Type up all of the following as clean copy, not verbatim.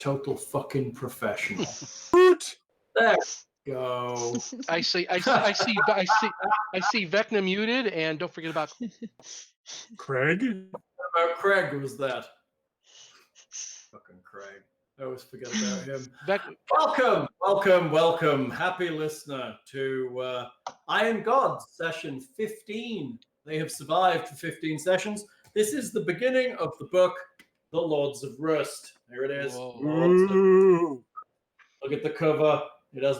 Total fucking professional. Hoot! There we go. I see Vecna muted, and don't forget about Craig? What about Craig was that? Fucking Craig. I always forget about him. Welcome. Happy listener to Iron Gods session 15. They have survived for 15 sessions. This is the beginning of the book, The Lords of Rust. Here it is. Ooh. Look at the cover. It has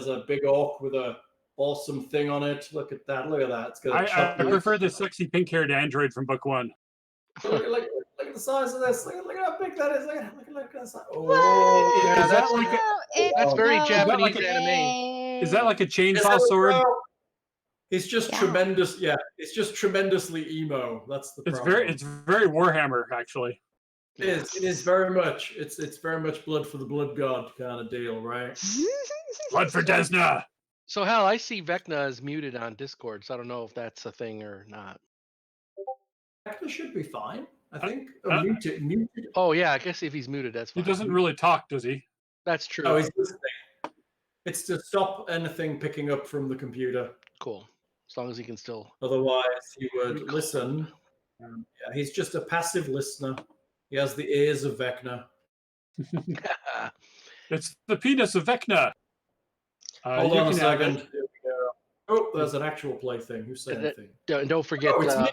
a big orc with a awesome thing on it. Look at that. It's got a I prefer the sexy pink-haired android from book one. Look at the size of this. Look at how big that is. Look at the size. Oh, yeah, is that like that's very that Japanese like anime. is that like a chainsaw sword? It's just tremendous. Yeah, it's just tremendously emo. That's the problem. It's very Warhammer actually. It is very much. It's very much blood for the blood god kind of deal, right? Blood for Desna. So Hal, I see Vecna is muted on Discord, so I don't know if that's a thing or not. Vecna should be fine, I think. Muted. Oh yeah, I guess if he's muted, that's fine. He doesn't really talk, does he? That's true. Oh, it's this thing. It's to stop anything picking up from the computer. Cool. As long as he can still. Otherwise, he would listen. Yeah, he's just a passive listener. He has the ears of Vecna. It's the penis of Vecna. Hold on a second. Here we go. Oh, there's an actual play thing. Who said anything? Don't forget. Oh, it's me.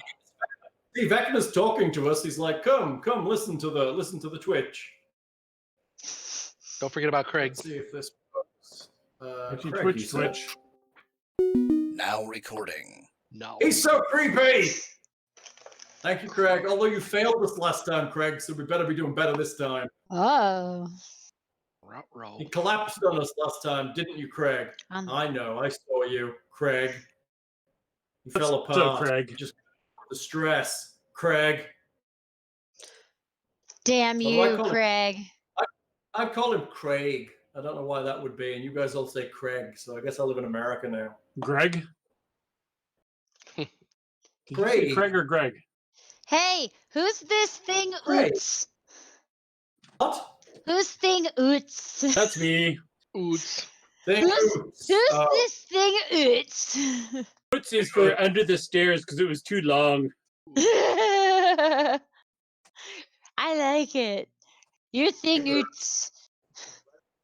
See, Vecna's talking to us. He's like, "Come, listen to the Twitch." Don't forget about Craig. Let's see if this works. Twitch. Now recording. No. He's so creepy. Thank you, Craig. Although you failed us last time, Craig, so we better be doing better this time. Oh. He collapsed on us last time, didn't you, Craig? I know. I saw you, Craig. He fell apart. So, Craig. Just the stress, Craig. Damn you, Craig. I call him Craig. I don't know why that would be, and you guys all say Craig, so I guess I live in America now. Greg? Craig or Greg? Hey, who's this thing Craig. Oots? What? Who's thing Oots? That's me. Oots. Who's this thing Oots? Oots is for under the stairs because it was too long. I like it. Your thing Oots.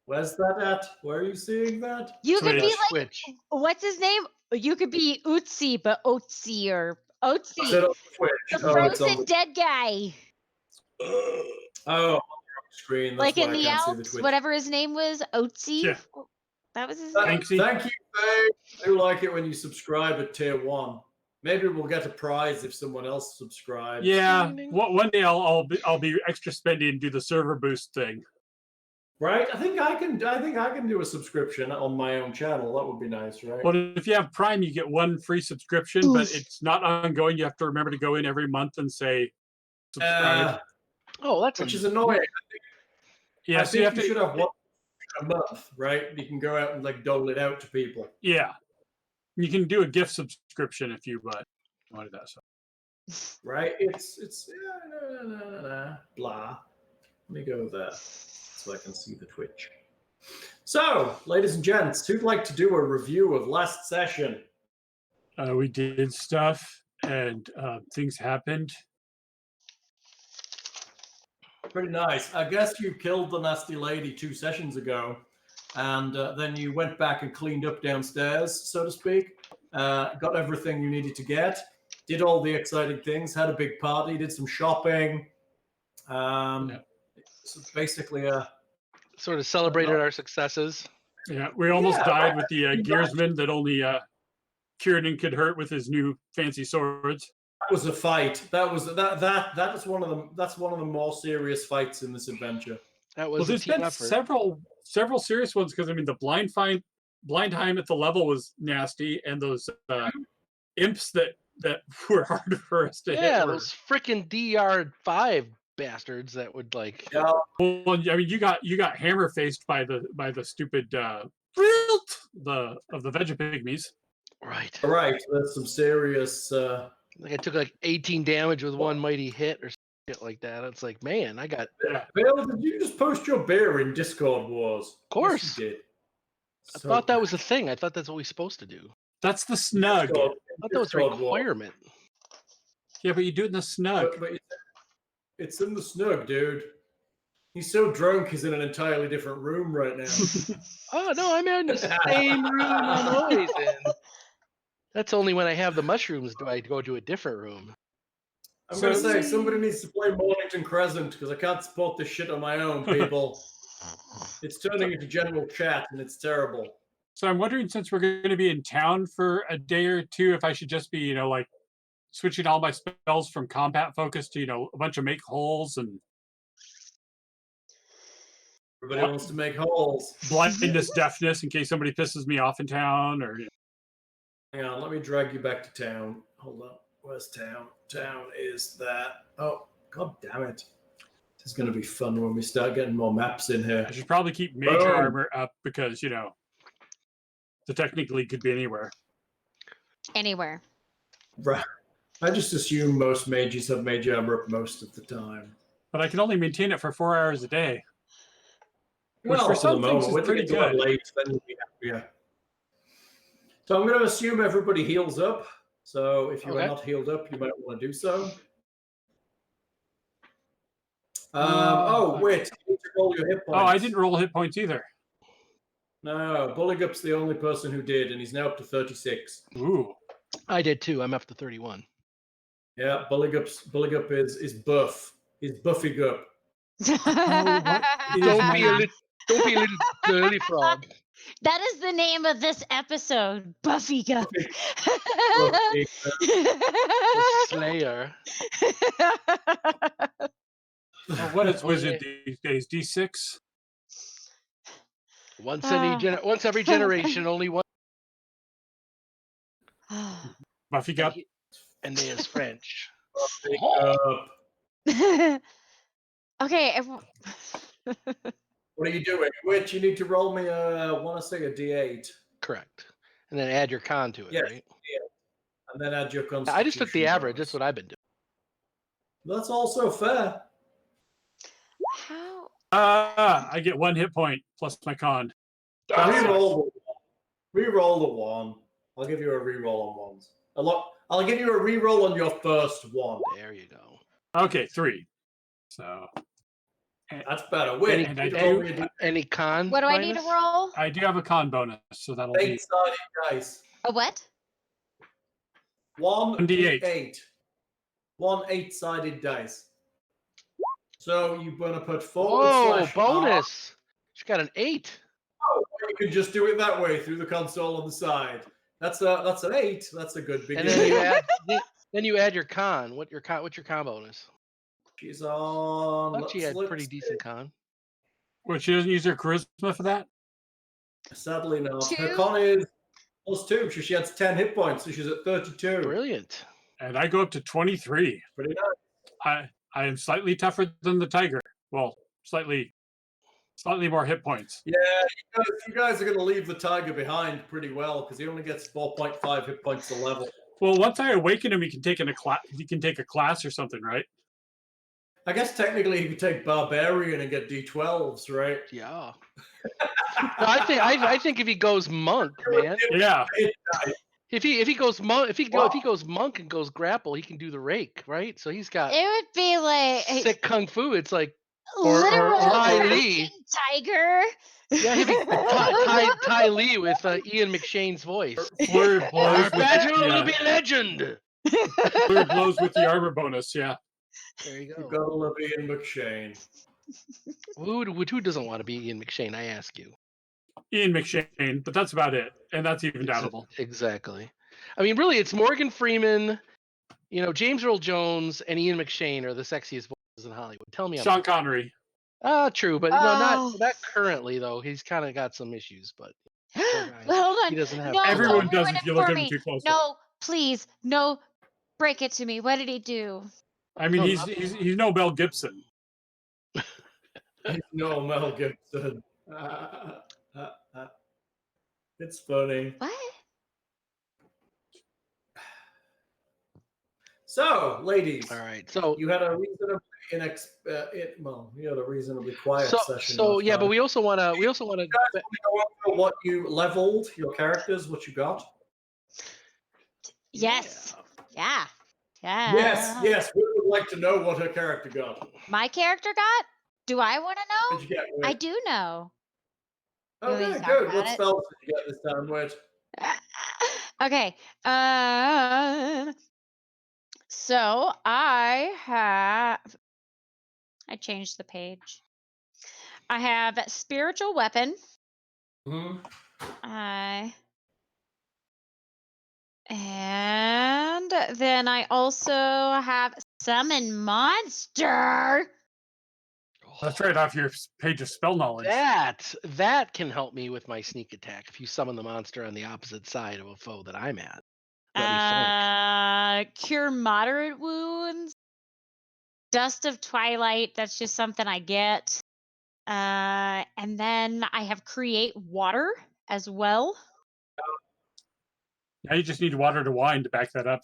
Where's that at? Where are you seeing that? You could be like, Twitch. what's his name? You could be Ootsy, but Oatsy or Oatsy. Is it on Twitch? The frozen dead guy. Oh, on the screen. That's Like why in I the can't see the Alps, Twitch. whatever his name was, Oatsy. Yeah. That was his Thank name. you, Faye. I do like it when you subscribe at tier 1. Maybe we'll get a prize if someone else subscribes. Yeah. One day I'll be extra spendy and do the server boost thing. Right? I think I can do a subscription on my own channel. That would be nice, right? Well, if you have Prime, you get one free subscription, but it's not ongoing. You have to remember to go in every month and say subscribe. Which is annoying. Yeah, I so you think have you to. should have one a month, right? You can go out and like dole it out to people. Yeah, you can do a gift subscription if you wanted that. So. Right? It's blah. Let me go there so I can see the Twitch. So, ladies and gents, who'd like to do a review of last session? We did stuff and things happened. Pretty nice. I guess you killed the nasty lady 2 sessions ago, and then you went back and cleaned up downstairs, so to speak. Got everything you needed to get. Did all the exciting things. Had a big party. Did some shopping. So basically, sort of celebrated our successes. Yeah, we almost died with the gearsman that only Kiernan could hurt with his new fancy swords. That was a fight. That is one of them. That's one of the more serious fights in this adventure. That was there's been several serious ones because I mean the blind time at the level was nasty, and those imps that were hard for us to hit. Yeah, those freaking DR5 bastards that would like. Yeah. Well, I mean, you got hammer faced by the stupid of the Vegapygmies. Right. Right. That's some serious. Like I took like 18 damage with one mighty hit or shit like that. It's like, man, I got. Yeah. Bill, did you just post your beer in Discord Wars? Of course. Yes, you did. I thought that was a thing. I thought that's what we're supposed to do. That's the snug. I thought that was a Discord Wars. requirement. Yeah, but you do it in the snug. But it's in the snug, dude. He's so drunk, he's in an entirely different room right now. Oh no, I'm in the same room I'm always in. That's only when I have the mushrooms do I go to a different room. I'm going to say, somebody needs to play Mornington Crescent, because I can't support this shit on my own, people. It's turning into general chat, and it's terrible. So I'm wondering, since we're going to be in town for a day or two, if I should just be, like switching all my spells from combat focus to, a bunch of make holes and Everybody wants to make holes. blindness, deafness, in case somebody pisses me off in town, or Hang on, let me drag you back to town. Hold on. Where's town? Town is that. Oh, god damn it. This is going to be fun when we start getting more maps in here. I should probably keep major armor up because, the technically could be anywhere. Anywhere. Right. I just assume most mages have major armor up most of the time. But I can only maintain it for 4 hours a day. Which Well, for for some the things moment, is when pretty you get to it good. late, then you'll be happier. So I'm going to assume everybody heals up. So if you are not healed up, you might want to do so. Wait, you need to roll your hit points. Oh, I didn't roll hit points either. No, Buligup's the only person who did, and he's now up to 36. Ooh. I did too. I'm up to 31. Yeah, Buligup is buff. He's Buffy Gup. Don't be a little girly frog. That is the name of this episode, Buffy Gup. Buffy The Slayer. What is wizard these days? D6? Once every generation, only one. Buffy Gup? And they is French. Buffy Gup. Okay. What are you doing? Which you need to roll me I want to say a D8. Correct. And then add your con to it, Yes, right? And then add your constitution. I just took the average. bonus. That's what I've been doing. That's also fair. How? I get 1 hit point plus my con. Reroll the one. I'll give you a reroll on ones. I'll give you a reroll on your first one. There you go. Okay, 3. So That's better. Wait, and I Any con? What do I need to roll? I do have a con bonus, so that'll be 8-sided dice. A what? 1 1d8. D8. 1 8-sided dice. So you're going to put forward Whoa, slash bonus. She got an 8. R. You can just do it that way through the console on the side. That's an 8. That's a good beginning. And then you add your con. What's your con bonus? She's on. I thought she had let's pretty see. decent con. Well, she doesn't use her charisma for that? Sadly not. Her 2? con is +2, so she has 10 hit points, so she's at 32. Brilliant. And I go up to 23. Pretty nice. I am slightly tougher than the tiger. Well, slightly more hit points. Yeah, you guys are going to leave the tiger behind pretty well because he only gets 4.5 hit points a level. Well, once I awaken him, he can take a class or something, right? I guess technically he could take barbarian and get D12s, right? Yeah. No, I think if he goes monk, man. Yeah. If he goes monk and goes grapple, he can do the rake, right? So he's got It would be like sick kung fu. It's like literal Tai Lee. tiger. Yeah, he'd be Tai Lee with Ian McShane's voice. Flurry blows with Battle will be legend. flurry blows with the armor bonus, yeah. There you You go. gotta love Ian McShane. Who doesn't want to be Ian McShane? I ask you. Ian McShane, but that's about it. And that's even doubtable. Exactly. I mean, really, it's Morgan Freeman, James Earl Jones, and Ian McShane are the sexiest voices in Hollywood. Tell me. Sean Connery. True, but not currently though. He's kind of got some issues, but Hold on. he doesn't have. No, Everyone don't does ruin if it you look for at him me. too closely. No, please, no. Break it to me. What did he do? I mean, No, he's no Mel Gibson. He's no Mel Gibson. It's funny. What? So, ladies, All right. So you had a reasonably you had a reasonably quiet session. last yeah, but time. we also want to You guys want to go over what you leveled, your characters, what you got? Yes. Yeah. Yeah. Yes. We would like to know what her character got. My character got? Do I want to What know? did you get? I Whit? do know. You want me to Okay, talk good. about What it? spells did you get this time, Whit? Okay. So I changed the page. I have spiritual weapon. Hmm. And then I also have summon monster. That's right off your page of spell knowledge. That can help me with my sneak attack if you summon the monster on the opposite side of a foe that I'm at. Let me flank. Cure moderate wounds. Dust of Twilight, that's just something I get. And then I have create water as well. Now you just need water to wine to back that up.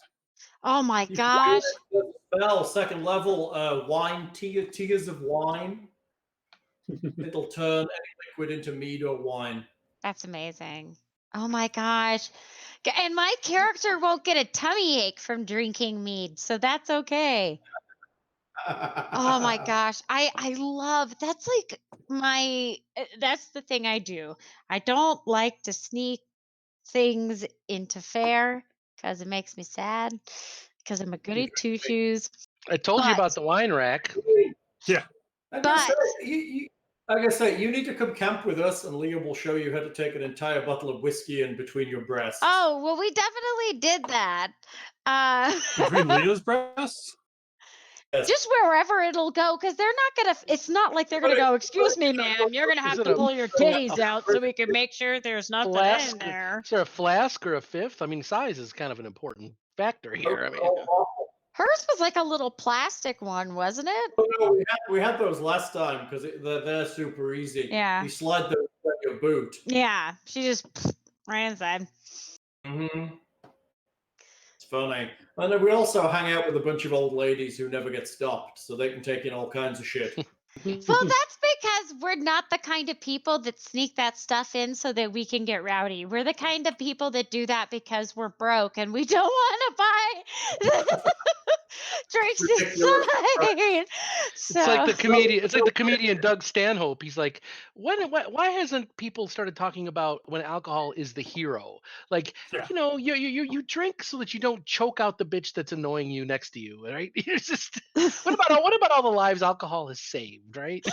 Oh my You gosh. can spell second level wine, tears of wine. It'll turn any liquid into mead or wine. That's amazing. Oh my gosh. And my character won't get a tummy ache from drinking mead, so that's okay. Oh my gosh. I love that's like that's the thing I do. I don't like to sneak things into fair because it makes me sad because I'm a goody two shoes. I told you But- about the wine rack. Yeah. I'm But- gonna say, you need to come camp with us, and Leah will show you how to take an entire bottle of whiskey in between your breasts. Oh, well, we definitely did that. Between Leah's breasts? Yes. Just wherever it'll go, because they're not gonna. It's not like they're gonna go. Excuse me, ma'am. You're gonna have Is it to a- pull your titties out so we can make sure there's nothing in Flask? there. Is there a flask or a fifth? I mean, size is kind of an important factor here. I mean, Hers was like a little plastic one, wasn't it? Oh, no, we had those last time because they're super easy. Yeah. You slide those in your boot. Yeah. She just right inside. Mm-hmm. It's funny. And then we also hang out with a bunch of old ladies who never get stopped, so they can take in all kinds of shit. Well, that's because we're not the kind of people that sneak that stuff in so that we can get rowdy. We're the kind of people that do that because we're broke and we don't want to buy drinks Ridiculous. inside. it's like the comedian. It's like the comedian Doug Stanhope. He's like, why hasn't people started talking about when alcohol is the hero? Like, Yeah. you know, you drink so that you don't choke out the bitch that's annoying you next to you, right? It's just what about all the lives alcohol has saved, right?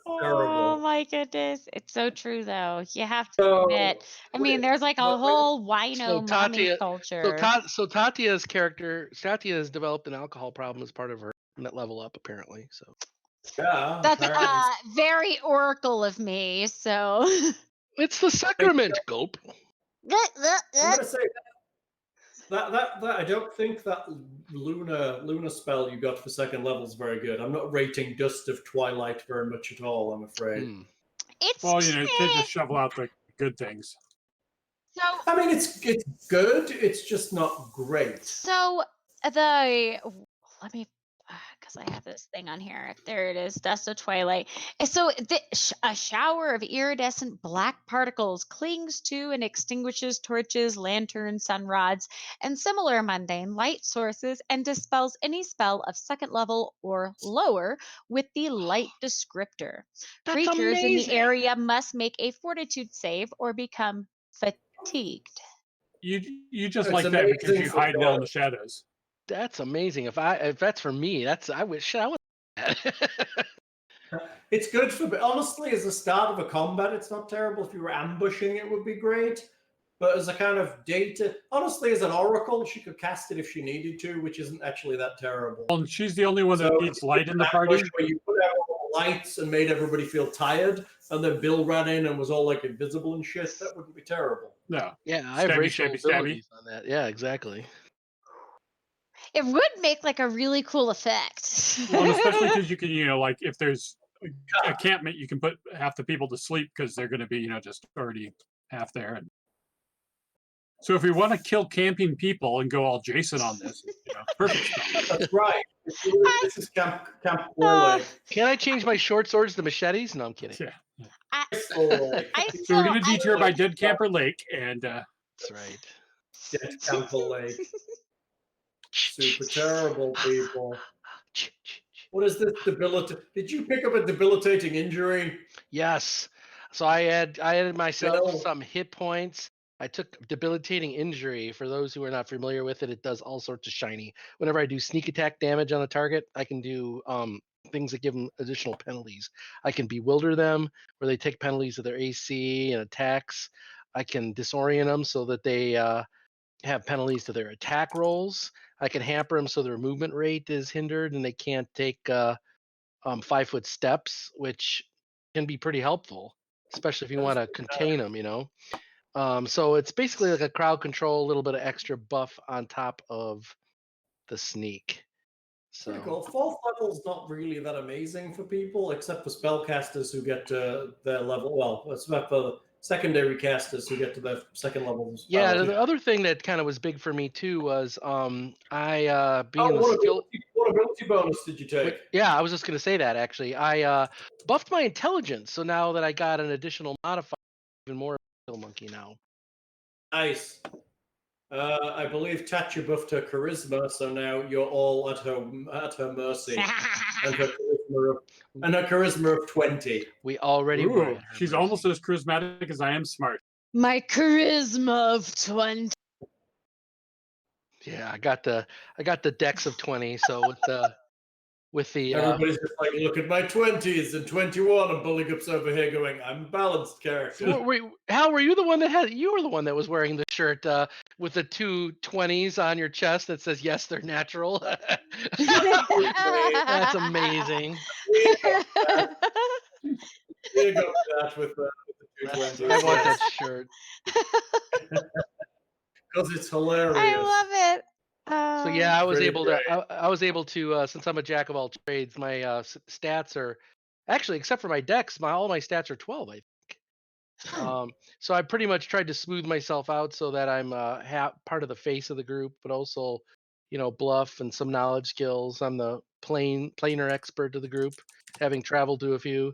Oh terrible. my goodness. It's so true though. You have to So, admit. I mean, there's like a but- whole wino So mommy Tatia- culture. So Tatia's character, Tatia has developed an alcohol problem as part of her net level up, apparently. So Yeah, That's apparently. very oracle of me. So it's the sacrament, Gope. I'm gonna say that I don't think that Lunar spell you got for second level is very good. I'm not rating Dust of Twilight very much at all, I'm afraid. Hmm. it's Well, you know, you can't just shovel out the good things. so I mean, it's good. It's just not great. so the let me because I have this thing on here. There it is, Dust of Twilight. So a shower of iridescent black particles clings to and extinguishes torches, lanterns, sunrods, and similar mundane light sources and dispels any spell of second level or lower with the light descriptor. That's Creatures in the amazing. area must make a fortitude save or become fatigued. You just It's like that because amazing you for hide well in God. the shadows. That's amazing. If that's for me, I wish I would. It's good for, honestly, as a start of a combat, it's not terrible. If you were ambushing, it would be great. But as a kind of data, honestly, as an oracle, she could cast it if she needed to, which isn't actually that terrible. Well, and she's the only one that So, needs light in the that party. ambush where you put out all the lights and made everybody feel tired, and then Bill ran in and was all like invisible and shit, that wouldn't be terrible. No. Yeah, I have Stabby, racial stabby, stabby. abilities on that. Yeah, exactly. It would make like a really cool effect. Well, and especially because you can, you know, like if there's a campment, you can put half the people to sleep because they're going to be, you know, just already half there. And So if we want to kill camping people and go all Jason on this, perfect spell. That's right. This is Camp War Uh, Lake. Can I change my short swords to machetes? No, I'm kidding. Yeah. War Lake. I So we're still, gonna detour by Dead Camper Lake, and That's right. Dead Camper Lake. Super terrible people. What is this debilitating? Did you pick up a debilitating injury? Yes. So I added myself Bill. some hit points. I took debilitating injury. For those who are not familiar with it, it does all sorts of shiny. Whenever I do sneak attack damage on a target, I can do things that give them additional penalties. I can bewilder them, where they take penalties of their AC and attacks. I can disorient them so that they have penalties to their attack rolls. I can hamper them so their movement rate is hindered and they can't take 5-foot steps, which can be pretty helpful, especially if you want to contain them. So it's basically like a crowd control, a little bit of extra buff on top of the sneak. Pretty So cool. Fourth level's not really that amazing for people, except for spellcasters who get to their level. Well, except for secondary casters who get to their second level. yeah, spells. the other thing that kind of was big for me too was I being Oh, the skill. what ability bonus did you take? Yeah, I was just going to say that actually. I buffed my intelligence, so now that I got an additional modifier, even more skill monkey now. Nice. I believe Tatia buffed her charisma, so now you're all at her mercy. and her charisma of 20. We already were. Ooh, at her she's mercy. almost as charismatic as I am smart. my charisma of 20. Yeah, I got the dex of 20. So with the Everybody's just like, look at my 20s and 21, and Buligup's over here going, I'm a balanced character. wait, Hal, were you the one that had? You were the one that was wearing the shirt with the two 20s on your chest that says yes, they're natural. That's amazing. You got that with the 220s. I want that shirt. Because it's hilarious. I love it. So yeah, I was Pretty able to. I was able to. Since I'm a jack of all trades, my stats are actually, except for my dex, all my stats are 12. I think. So I pretty much tried to smooth myself out so that I'm part of the face of the group, but also, bluff and some knowledge skills. I'm the planar expert of the group, having traveled to a few.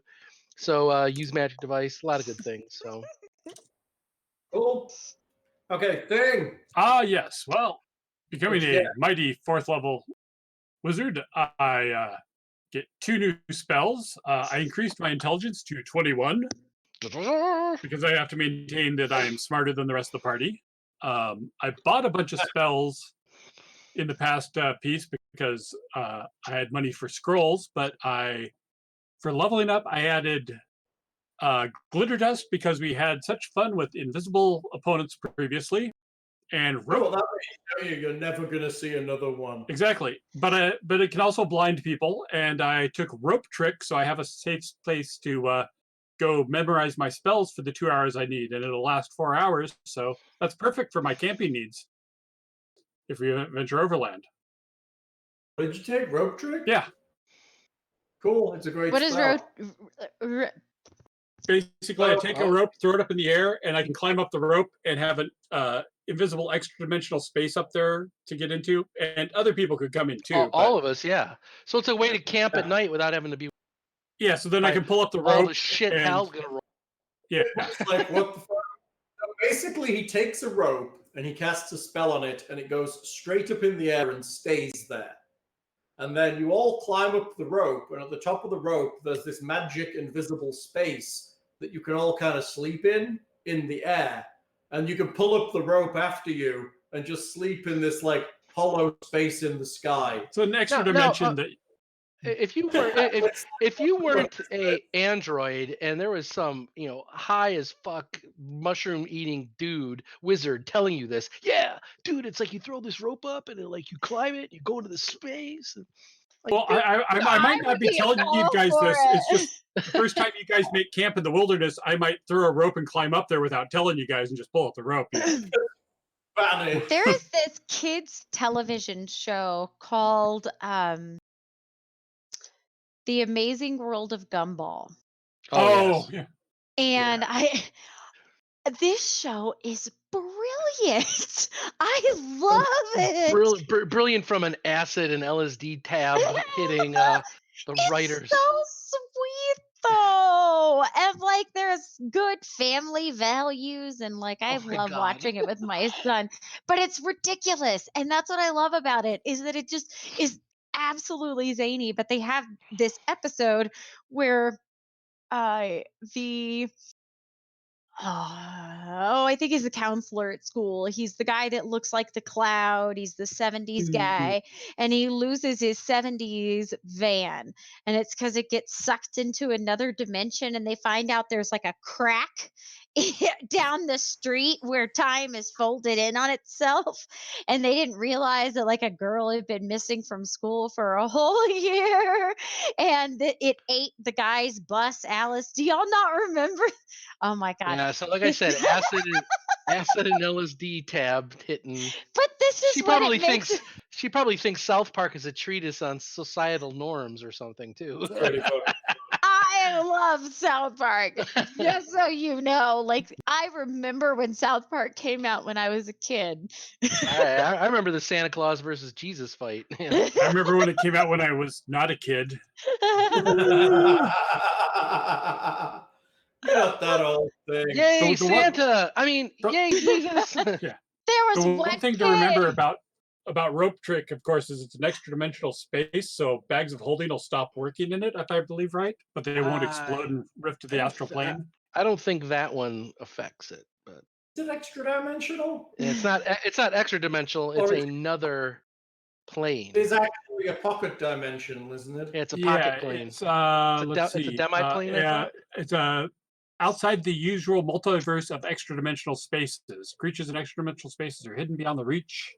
So use magic device, a lot of good things. So Cool. Okay, thing. Ah, yes. Well, becoming What'd you a get? mighty 4th level wizard, I get 2 new spells. I increased my intelligence to 21 because I have to maintain that I am smarter than the rest of the party. I bought a bunch of spells in the past piece because I had money for scrolls, but for leveling up, I added glitter dust because we had such fun with invisible opponents previously, and rope. Well, that way you're never going to see another one. Exactly, but it can also blind people, and I took rope trick, so I have a safe place to go memorize my spells for the 2 hours I need, and it'll last 4 hours. So that's perfect for my camping needs if we venture overland. What did you take? Rope trick? Yeah, Cool. It's a great What is spell. basically, I take a Oh. rope, throw it up in the air, and I can climb up the rope and have an invisible extra dimensional space up there to get into, and other people could come in too. all of us, yeah. So it's a way to camp at night without having to be Yeah, so then I can pull up the all rope. the shit and- Hal's gonna roll. Yeah, It's like, what the fuck? So basically, he takes a rope and he casts a spell on it, and it goes straight up in the air and stays there. And then you all climb up the rope, and at the top of the rope, there's this magic invisible space that you can all kind of sleep in the air. And you can pull up the rope after you and just sleep in this like hollow space in the sky. so an extra Now, dimension that If you were if you weren't a android and there was some high as fuck mushroom eating wizard telling you this, yeah, dude, it's like you throw this rope up and like you climb it, you go into the space. And, like, Well, I might not be telling you guys this. It's just the first time you guys make camp in the wilderness, I might throw a rope and climb up there without telling you guys and just pull up the rope. Vanish. There is this kids television show called The Amazing World of Gumball. yes. Yeah. And this show is brilliant. brilliant. I love it. Brilliant from an acid and LSD tab hitting the writers. So sweet though, and like there's good family values, and like I my love God. watching it with my son. But it's ridiculous, and that's what I love about it is that it just is absolutely zany. But they have this episode where the I think he's the counselor at school. He's the guy that looks like the Cloud. He's the 70s guy. And he loses his 70s van. And it's because it gets sucked into another dimension. And they find out there's like a crack down the street where time is folded in on itself. And they didn't realize that like a girl had been missing from school for a whole year. And it ate the guy's bus, Alice. Do y'all not remember? Oh my God. Yeah, so like I said, acid and LSD tab hitting. But this is She what probably it makes thinks she probably thinks South Park is a treatise on societal norms or something too. Pretty funny. I love South Park. Just so you know, like I remember when South Park came out when I was a kid. I remember the Santa Claus versus Jesus fight. I remember when it came out when I was not a kid. Not that old thing. Yay, The one- Santa! I mean, yay, Jesus! Yeah. There was The one one thing to kid. remember about rope trick, of course, is it's an extra dimensional space, so bags of holding will stop working in it, if I believe right, but they won't explode and rift to the astral plane. I don't think that one affects it, but Is it extra dimensional? it's not extra dimensional. It's Or is- another plane. It's actually a pocket dimensional, isn't it? Yeah, it's a pocket plane. It's, It's a let's see. demi-plane, I thought? It's outside the usual multiverse of extra dimensional spaces. Creatures in extra dimensional spaces are hidden beyond the reach,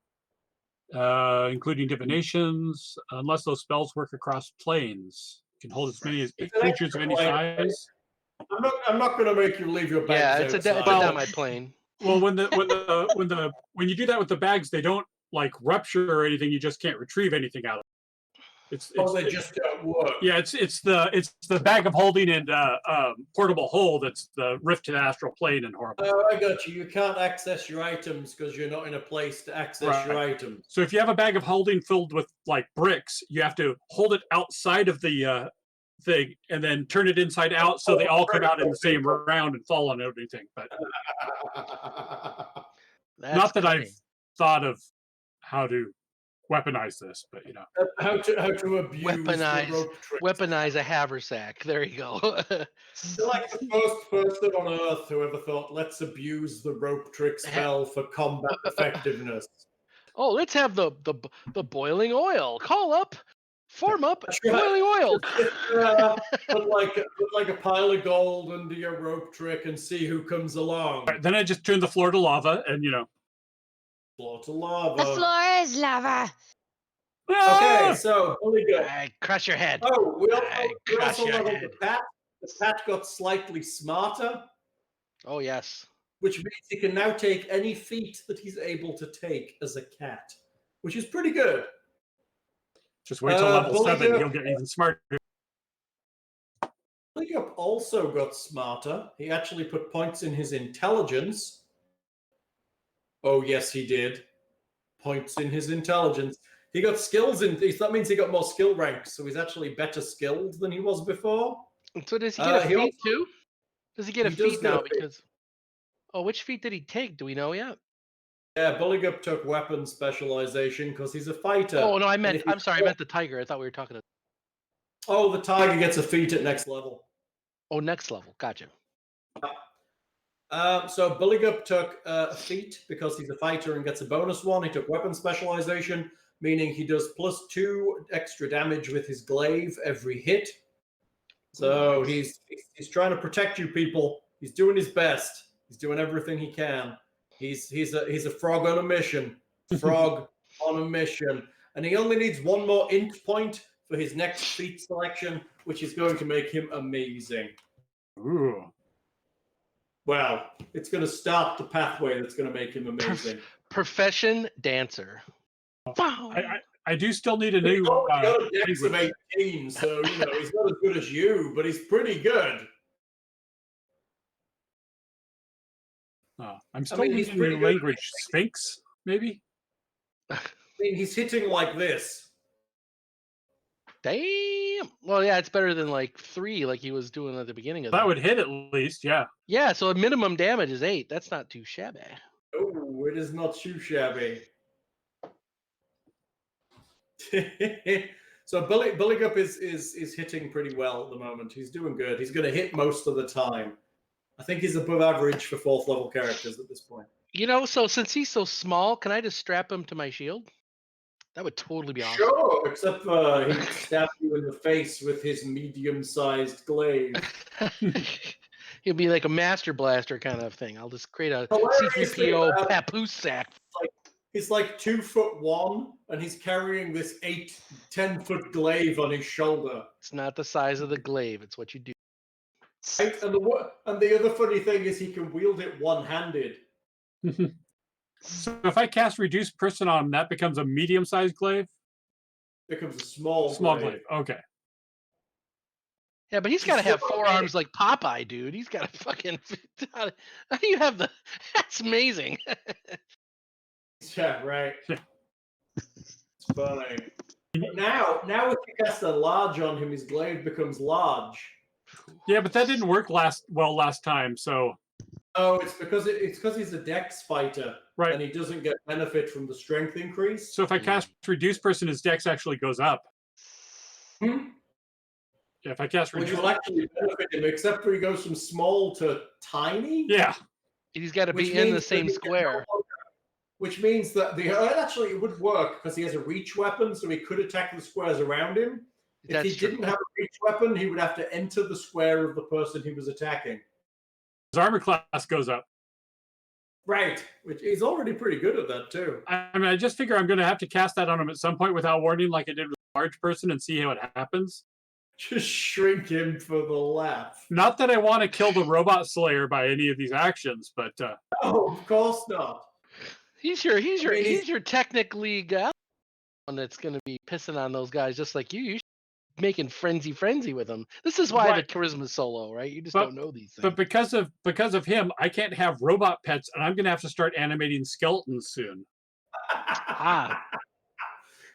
including divinations, unless those spells work across planes. You can hold as many as It's an creatures of any extra size. I'm not going to make you leave your Yeah, bags it's a outside. demi-plane. Well, when you do that with the bags, they don't like rupture or anything. You just can't retrieve anything out of it. They just don't work. Yeah, it's the bag of holding and portable hole that's the rift to the astral plane and horrible. Oh, I got you. You can't access your items because you're not in a place to access your items. So if you have a bag of holding filled with like bricks, you have to hold it outside of the thing and then turn it inside out so they all come out in the same round and fall on everything. But not that I've thought of how to weaponize this, but you know how to abuse the rope trick. Weaponize a haversack. There you go. You're like the first person on Earth who ever thought, let's abuse the rope trick spell for combat effectiveness. Oh, let's have the boiling oil. Form up boiling oil. Put like a pile of gold under your rope trick and see who comes along. Right, then I just turn the floor to lava and Floor to lava. The floor is lava. Okay, so Buligup. I crush your head. Oh, we also your leveled head. the Pat. The Pat got slightly smarter, Oh yes. which means he can now take any feat that he's able to take as a cat, which is pretty good. just wait till level 7, Buligup. he'll get even smarter. Buligup also got smarter. He actually put points in his intelligence. Oh, yes, he did. Points in his intelligence. He got skills in. That means he got more skill ranks, so he's actually better skilled than he was before. So does he get a feat also- too? Does he get a He does feat get a now? feat. Because which feat did he take? Do we know yet? Yeah, Buligup took weapon specialization because he's a fighter. Oh no, And if I'm he- sorry, I meant the tiger. I thought we were talking. Oh, the tiger gets a feat at next level. Oh, next level. Gotcha. So Buligup took a feat because he's a fighter and gets a bonus one. He took weapon specialization, meaning he does +2 extra damage with his glaive every hit. So he's trying to protect you people. He's doing his best. He's doing everything he can. He's a frog on a mission. Frog on a mission. And he only needs one more int point for his next feat selection, which is going to make him amazing. Ooh. Well, it's going to start the pathway that's going to make him amazing. Profession dancer. Wow. I do still need a He's new. got a dex of language. 18, so he's not as good as you, but he's pretty good. I'm still mean, he's using pretty the good. language Sphinx, maybe? I mean, he's hitting like this. Damn. Well, yeah, it's better than like 3, like he was doing at the beginning of That would hit at least, yeah. Yeah, so a minimum damage is 8. That's not too shabby. Oh, it is not too shabby. So Buligup is hitting pretty well at the moment. He's doing good. He's going to hit most of the time. I think he's above average for 4th level characters at this point. You know, so since he's so small, can I just strap him to my shield? That would totally be awesome. Sure, except for he stabbed you in the face with his medium-sized glaive. He'll be like a master blaster kind of thing. I'll just create a Hilarious thing C3PO about- papoose sack. He's like 2'1", and he's carrying this 10-foot glaive on his shoulder. It's not the size of the glaive; it's what you do. Right? And the other funny thing is he can wield it one-handed. So if I cast Reduce Person on him, that becomes a medium-sized glaive? Becomes a small glaive. Okay. Yeah, but he's got to have 4 arms like Popeye, dude. He's got to fucking. How do you have the? That's amazing. Yeah, right. It's funny. But now if you cast a large on him, his glaive becomes large. Yeah, but that didn't work last time, so. Oh, it's because he's a dex fighter, right? And he doesn't get benefit from the strength increase. So if I cast Reduce Person, his dex actually goes up. Hmm? Yeah, if I cast Which Reduce, will actually benefit him, except for he goes from small to tiny. Yeah. He's got to be in the same square. Which means that it would work because he has a reach weapon, so he could attack the squares around him. If he didn't have a reach weapon, he would have to enter the square of the person he was attacking. His armor class goes up. Right, which he's already pretty good at that too. I mean, I just figure I'm going to have to cast that on him at some point without warning, like I did with a large person, and see how it happens. Just shrink him for the laugh. Not that I want to kill the robot slayer by any of these actions, but no, of course not. He's your Technic League one that's going to be pissing on those guys just like you. You're making frenzy with them. This is why the charisma solo, right? You just don't know these things. But because of him, I can't have robot pets, and I'm going to have to start animating skeletons soon.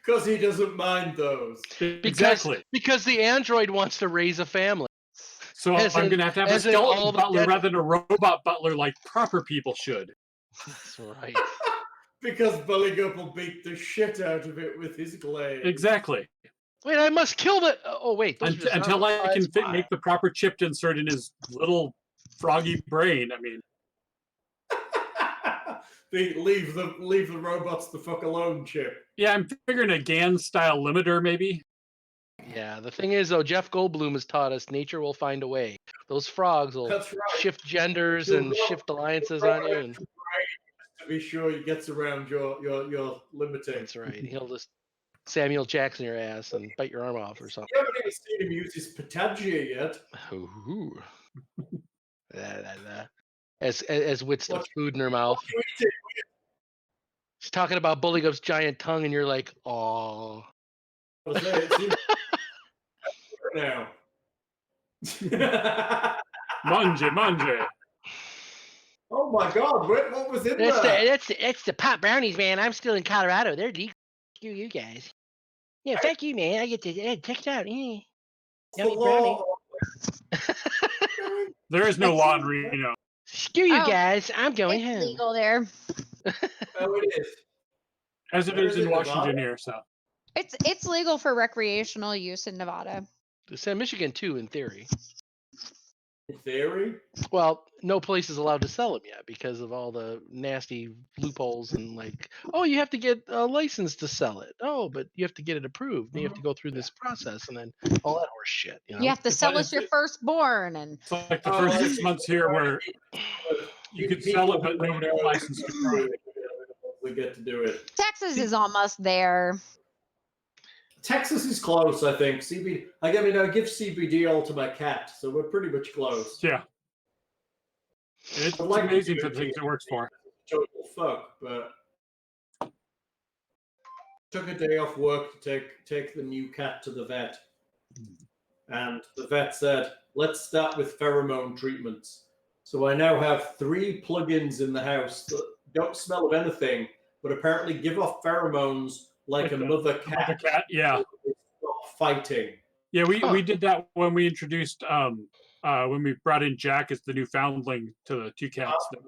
Because he doesn't mind those. Exactly. Because the android wants to raise a family. So I'm going to have a skeleton butler rather than a robot butler like proper people should. That's right. Because Buligup will beat the shit out of it with his glaive. Exactly. Wait, I must kill the. Oh wait. Until I can make the proper chip to insert in his little froggy brain. I mean. leave the robots the fuck alone, Chip. Yeah, I'm figuring a GAN style limiter maybe. Yeah, the thing is though, Jeff Goldblum has taught us nature will find a way. Those frogs will shift genders and shift alliances on you. And... To be sure he gets around your limiting. That's right. He'll just Samuel Jackson your ass and bite your arm off or something. You haven't even seen him use his Patagia yet. Ooh. As Wit stuffs food in her mouth. She's talking about Buligup's giant tongue, and you're like, "Oh." Now. Mange. Oh my God! What was in there? That's the pop brownies, man. I'm still in Colorado. They're legal. Screw you guys. Yeah, thank you, man. I get to check it out. Yummy brownie. There is no law in Reno. Screw you guys. I'm going it's home. legal there. Oh, it is. As it is in Washington here, so. It's legal for recreational use in Nevada. It's in Michigan too, in theory. In theory? Well, no place is allowed to sell them yet because of all the nasty loopholes and like, oh, you have to get a license to sell it. Oh, but you have to get it approved. And you have to go through this process and then all that horse shit. You have to sell us your firstborn, and it's like the first 6 months here where you could sell it, but nobody has a license to try it. We get to do it. Texas is almost there. Texas is close, I think. CBD. I give CBD all to my cat, so we're pretty much close. Yeah. It's amazing for the things it works for. Total fuck, but took a day off work to take the new cat to the vet, and the vet said, "Let's start with pheromone treatments." So I now have 3 plugins in the house that don't smell of anything, but apparently give off pheromones like a mother cat. Like a cat, yeah. So they stop fighting. Yeah, we did that when we introduced when we brought in Jack as the new foundling to the 2 cats that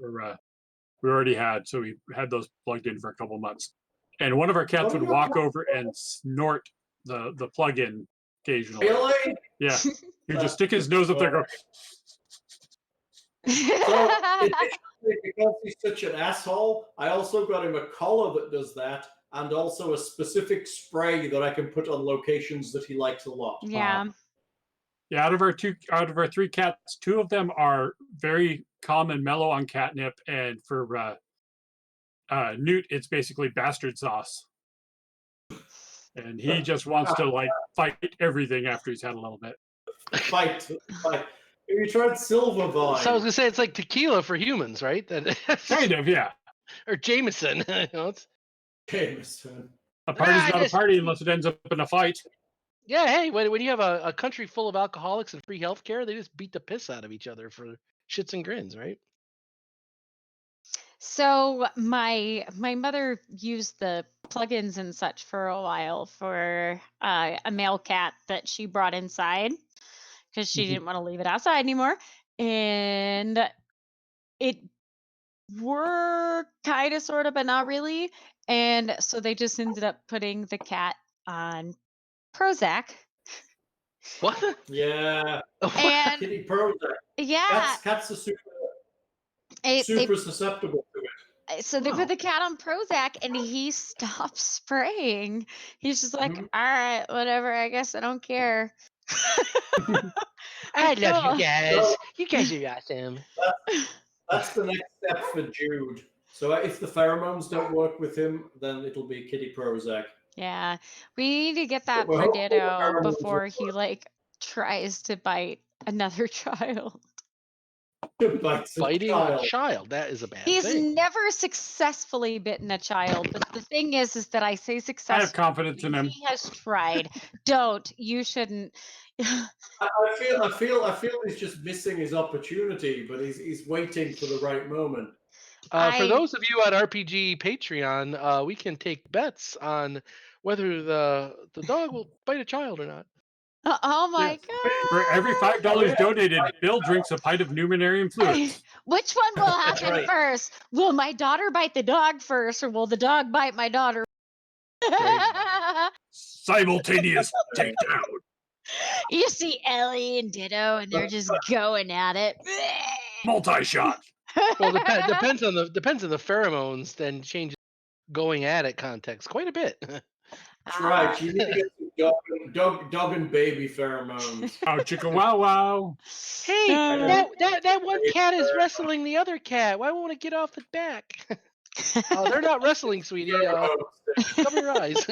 we already had. So we had those plugged in for a couple months. And one of our cats would walk over and snort the plug-in occasionally. Really? Yeah. He'd just stick his nose up there and go. So additionally, because he's such an asshole, I also got him a collar that does that, and also a specific spray that I can put on locations that he likes a lot. Yeah. Yeah, out of our 3 cats, 2 of them are very calm and mellow on catnip, and for Newt, it's basically bastard sauce. And he just wants to like fight everything after he's had a little bit. Fight. Have you tried Silver Vine? So I was gonna say it's like tequila for humans, right? Kind of, yeah. Or Jameson. It's, Jameson. A party's not a party unless it ends up in a fight. yeah, hey, when you have a country full of alcoholics and free healthcare, they just beat the piss out of each other for shits and grins, right? So my mother used the plugins and such for a while for a male cat that she brought inside because she didn't want to leave it outside anymore, and it worked kind of, sort of, but not really. And so they just ended up putting the cat on Prozac. What? Yeah. And Kitty Prozac. yeah, Cats are super they susceptible to it. so they put the cat on Prozac and he stopped spraying. He's just like, all right, whatever. I guess I don't care. I love Cool. you guys. You guys are awesome. That's the next step for Jude. So if the pheromones don't work with him, then it'll be Kitty Prozac. Yeah, we need to get that Well, for hopefully the Ditto pheromones will before he like tries to bite another child. Bites a Fighting child. a child, that is a bad He's thing. never successfully bitten a child, but the thing is that I say I successfully. have confidence in him. He has tried. Don't. You shouldn't. I feel he's just missing his opportunity, but he's waiting for the right moment. For those of you at RPG Patreon, we can take bets on whether the dog will bite a child or not. Oh my Yes. god! For every $5 donated, Bill drinks a pint of numinarium fluids. Which one will happen right. first? Will my daughter bite the dog first, or will the dog bite my daughter? Simultaneous takedown. You see Ellie and Ditto, and they're just going at it. Multi-shot. Well, depends on the pheromones. Then changes going at it context quite a bit. That's right. You need to get some dog and baby pheromones. Oh, chicka wow wow. Hey, that one cat is wrestling the other cat. Why won't it get off the back? They're not wrestling, sweetie. Cover your eyes.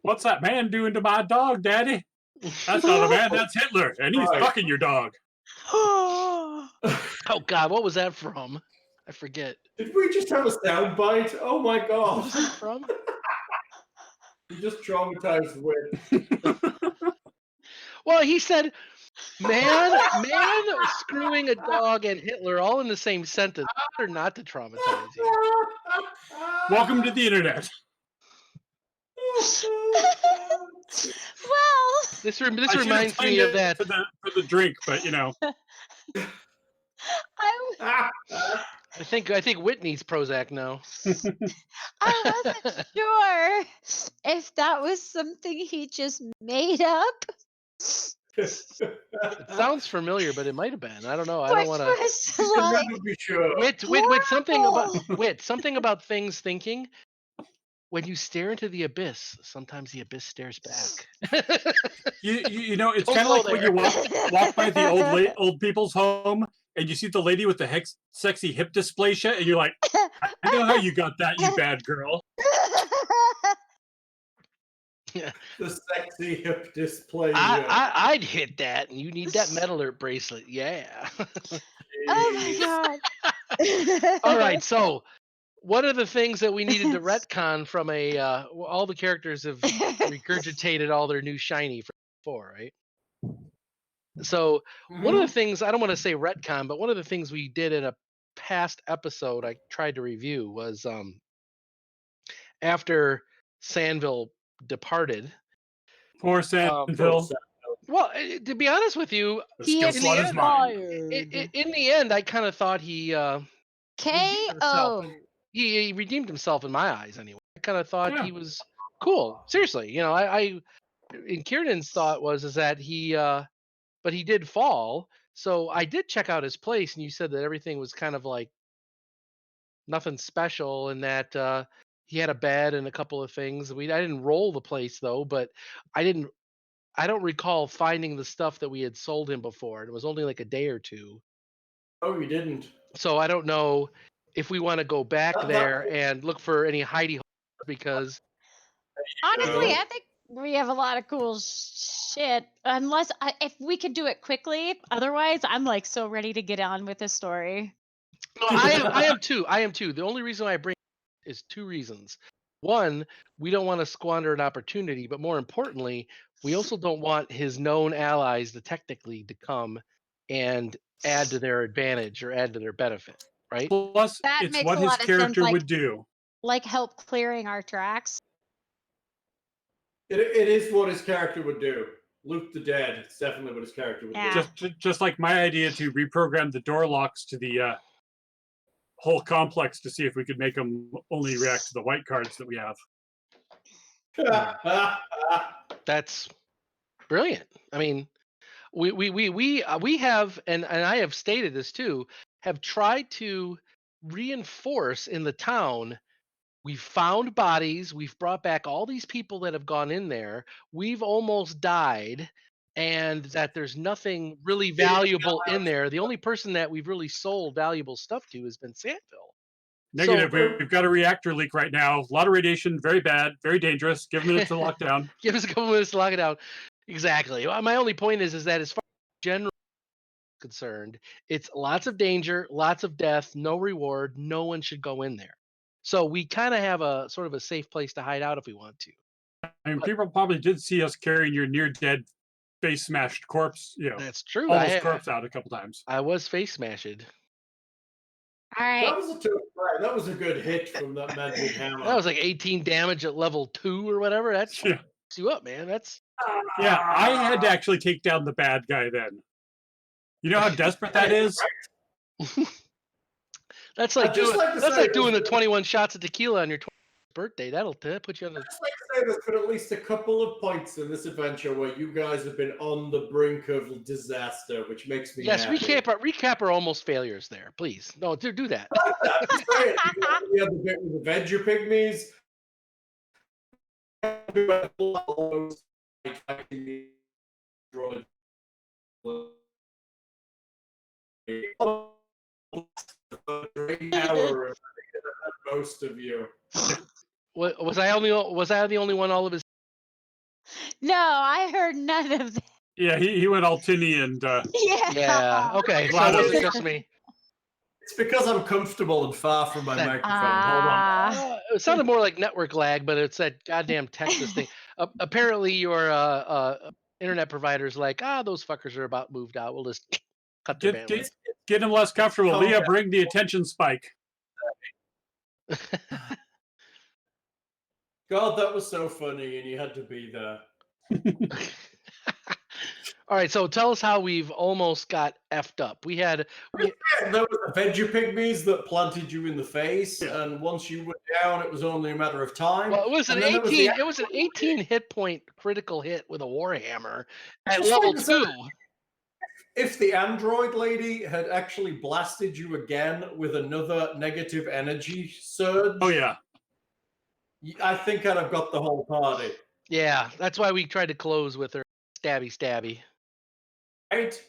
What's that man doing to my dog, Daddy? That's not a man, that's Hitler, and he's Right. fucking your dog. Oh God, what was that from? I forget. Did we just have a sound bite? Oh my What god. was that from? You just traumatized Wit. Well, he said, man screwing a dog and Hitler all in the same sentence. Or not to traumatize you. Welcome to the internet. Well, This I should reminds explain me it of that. for the drink, but you know. I think Whitney's Prozac now. I wasn't sure if that was something he just made up. It sounds familiar, but it might have been. I don't know. I don't want to. Was You can like, never be sure. Wit, something about things thinking. When you stare into the abyss, sometimes the abyss stares back. You know, it's Don't kind of go like when there. you walk by the old people's home and you see the lady with the sexy hip dysplasia, and you're like, I know how you got that, you bad girl. The sexy hip display. I'd hit that, and you need that metal alert bracelet. Yeah. Oh my god. All right. So, what are the things that we needed to retcon from all the characters have regurgitated all their new shiny for 4, right? So one of the Mhm. things, I don't want to say retcon, but one of the things we did in a past episode I tried to review was after Sandville departed. Poor Um, Sandville. well, Oh, to be honest with you, The skill in the slot is end, mine. in the end, I kind of thought he redeemed himself. KO. He redeemed himself in my eyes, anyway. I kind of thought Yeah. he was cool. Seriously, you know, I in Kiernan's thought is that he, but he did fall. So I did check out his place, and you said that everything was kind of like nothing special, and that he had a bed and a couple of things. I didn't roll the place though, but I didn't. I don't recall finding the stuff that we had sold him before. It was only like a day or two. Oh, you didn't. So I don't know if we want to go back That- there and look for any hidey holes, because Honestly, No. I think we have a lot of cool shit. Unless if we could do it quickly, otherwise, I'm like so ready to get on with this story. no, I am too. I am too. The only reason I bring it is two reasons. One, we don't want to squander an opportunity, but more importantly, we also don't want his known allies to come and add to their advantage or add to their benefit, right? Plus, That it's makes what a his lot of sense. character would do. Like help clearing our tracks. It is what his character would do. Loot the dead. It's definitely what his character would Yeah. Just like my idea to reprogram the door locks to the whole complex to see if we could make them only react to the white cards that we have. do. That's brilliant. I mean, we have, and I have stated this too, have tried to reinforce in the town. We've found bodies. We've brought back all these people that have gone in there. We've almost died, and that there's nothing really valuable in there. The only person that we've really sold valuable stuff to has been Sandville. Negative. So, We've got a reactor leak right now. A lot of radiation. Very bad. Very dangerous. Give minutes to lock down. give us a couple minutes to lock it down. Exactly. My only point is that as far as general concerned, it's lots of danger, lots of death, no reward. No one should go in there. So we kind of have a sort of a safe place to hide out if we want to. I mean, people probably did see us carrying your near dead, face smashed corpse. You know, That's true. almost corpse out a couple times. I was face smashed. All right. That was a tough try. That was a good hit from that magic hammer. That was like 18 damage at level 2 or whatever. That's Yeah. you up, man. That's Yeah, I had to actually take down the bad guy then. You know how desperate that is? that's like I'd just doing like to that's say like doing the this- 21 shots of tequila on your 20th birthday. That'll put you on the. I'd just like to say there's been at least a couple of points in this adventure where you guys have been on the brink of disaster, which makes me Yes, happy. recap our almost failures there, please. No, do that. I'm just saying, we had the bit with the veggie pygmies. Most of you. Was I the only one all of his? No, I heard none of that. Yeah, he went all tinny and Yeah. Yeah. Okay. So Glad it I wasn't was- just me. It's because I'm comfortable and far from my That- microphone. Hold on. It sounded more like network lag, but it's that goddamn Texas thing. Apparently, your internet provider's like, those fuckers are about moved out. We'll just cut their bandwidth. get him less comfortable. Oh, Leah, yeah. bring the attention spike. God, that was so funny, and you had to be there. All right, so tell us how we've almost got effed up. There were the veggie pygmies that planted you in the face, and once you went down, it was only a matter of time. Well, it was an And then there 18. was the- It was an 18 hit point critical hit with a warhammer at Just level like I said, 2. If the android lady had actually blasted you again with another negative energy surge, Oh yeah. I think I'd have got the whole party. Yeah, that's why we tried to close with her stabby. Right?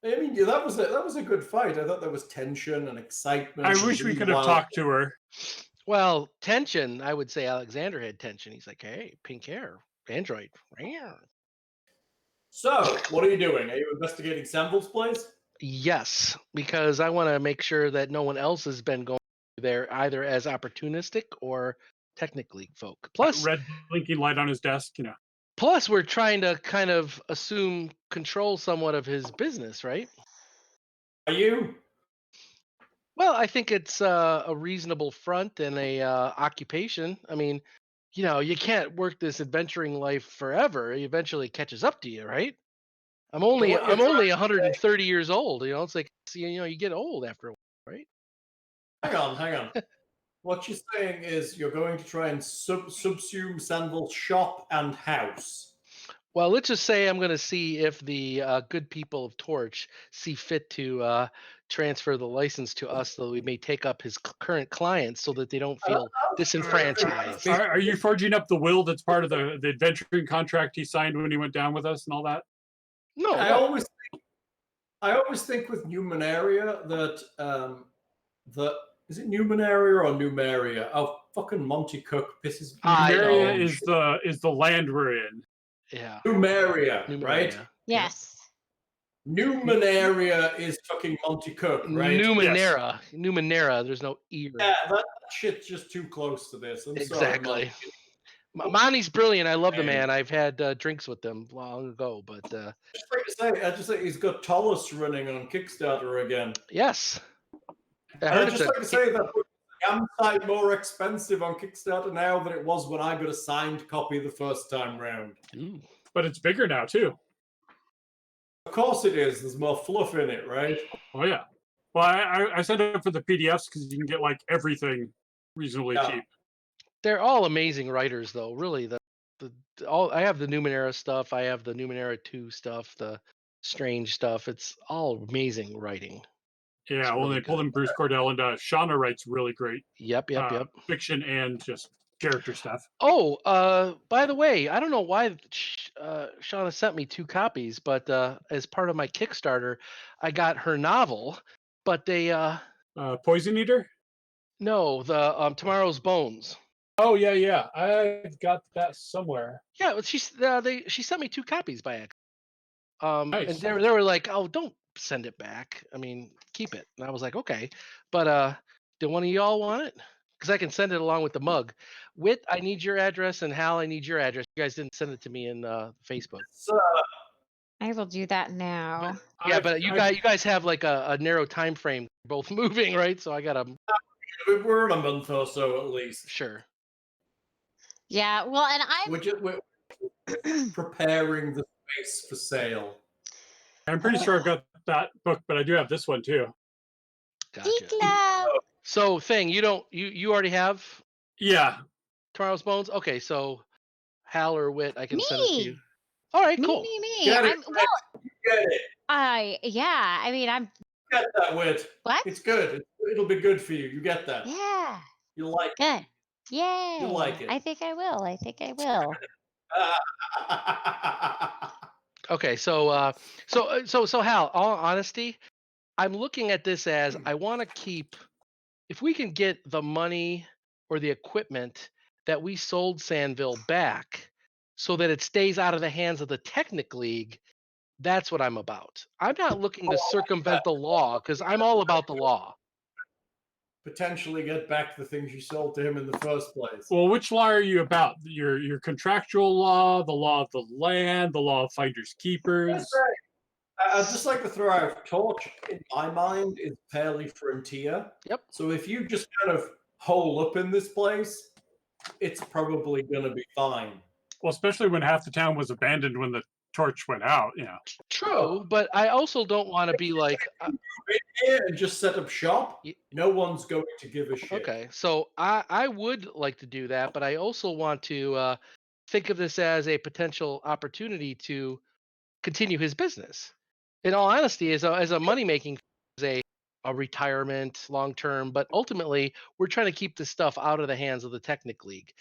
I mean, yeah, that was a good fight. I thought there was tension and excitement. I and wish we really could have wild- talked to her. Well, tension. I would say Alexander had tension. He's like, "Hey, pink hair, android." So, what are you doing? Are you investigating Sandville's place? Yes, because I want to make sure that no one else has been going there either as opportunistic or technically folk. Plus, Red blinking light on his desk, you know. Plus, we're trying to kind of assume control somewhat of his business, right? Are you? Well, I think it's a reasonable front and a occupation. I mean, you can't work this adventuring life forever. It eventually catches up to you, right? I'm only what you're I'm only 130 years old. It's like you get old after a while, right? Hang on. What you're saying is you're going to try and subsume Sandal's shop and house. Well, let's just say I'm going to see if the good people of Torch see fit to transfer the license to us, so that we may take up his current clients, so that they don't feel disenfranchised. Are you forging up the will that's part of the adventuring contract he signed when he went down with us and all that? No, I no. always think with Numenaria that is it Numenaria or Numeria? Oh, fucking Monty Cook pisses me I know. Numeria is the land we're in. Yeah. Numeria, right? Yes. Numenaria is fucking Monty Cook, right? Numenera. Numenera. There's no ear. Yeah, that shit's just too close to this. I'm Exactly. sorry, Monty's brilliant. I love the man. I've had drinks with him long ago, but I just say he's got Tollus running on Kickstarter again. yes. I'd just like to say that Gam site more expensive on Kickstarter now than it was when I got a signed copy the first time round. Ooh. But it's bigger now too. Of course it is. There's more fluff in it, right? Oh yeah. Well, I signed up for the PDFs because you can get like everything reasonably cheap. They're all amazing writers, though. Really, I have the Numenera stuff. I have the Numenera 2 stuff. The Strange stuff. It's all amazing writing. Yeah, well, they pulled in Bruce Cordell, and Shauna writes really great. Yep. Fiction and just character stuff. Oh, by the way, I don't know why Shauna sent me 2 copies, but as part of my Kickstarter, I got her novel. But they Poison Eater? No, the Tomorrow's Bones. Oh yeah, I've got that somewhere. Yeah, she sent me 2 copies by accident. Nice. And they were like, "Oh, don't send it back. I mean, keep it." And I was like, "Okay," but do one of y'all want it? Because I can send it along with the mug. Whit, I need your address, and Hal, I need your address. You guys didn't send it to me in Facebook. I will do that now. Yeah, but you guys have like a narrow time frame, both moving, right? So I gotta. We're in a month or so at least. Sure. Yeah, well, and We're preparing the space for sale. I'm pretty sure I got that book, but I do have this one too. Gotcha. So, Thing, you already have? Yeah. Tomorrow's Bones? Okay, so Hal or Whit, I can send it to you. Me. All right, cool. Me. Get it, Well, get it. yeah. I mean, I'm. Get that, Whit. What? It's good. It'll be good for you. You get that. Yeah. You'll like it. Good. Yay. You'll like it. I think I will. Okay, so Hal, all honesty, I'm looking at this as I want to keep, if we can get the money or the equipment that we sold Sandville back so that it stays out of the hands of the Technic League, that's what I'm about. I'm not looking to circumvent the law because I'm all about the law. Potentially get back the things you sold to him in the first place. Well, which law are you about? Your contractual law, the law of the land, the law of finders keepers? I'd just like to throw out Torch, in my mind, is fairly frontier. Yep. So if you just kind of hole up in this place, it's probably going to be fine. Well, especially when half the town was abandoned when the torch went out, True, but I also don't want to be like here and just set up shop. No one's going to give a shit. Okay, so I would like to do that, but I also want to think of this as a potential opportunity to continue his business. In all honesty, as a money making, as a retirement long term, but ultimately we're trying to keep this stuff out of the hands of the Technic League.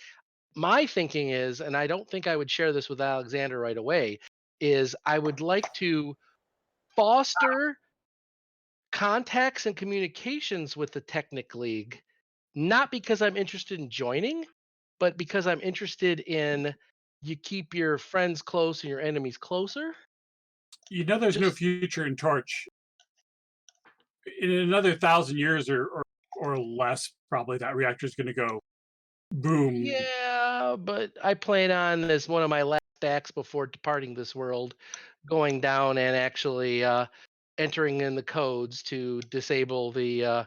My thinking is, and I don't think I would share this with Alexander right away, is I would like to foster contacts and communications with the Technic League, not because I'm interested in joining, but because I'm interested in you keep your friends close and your enemies closer. there's no future in Torch. In another 1,000 years or less, probably that reactor is going to go boom. Yeah, but I plan on as one of my last stacks before departing this world, going down and actually entering in the codes to disable the,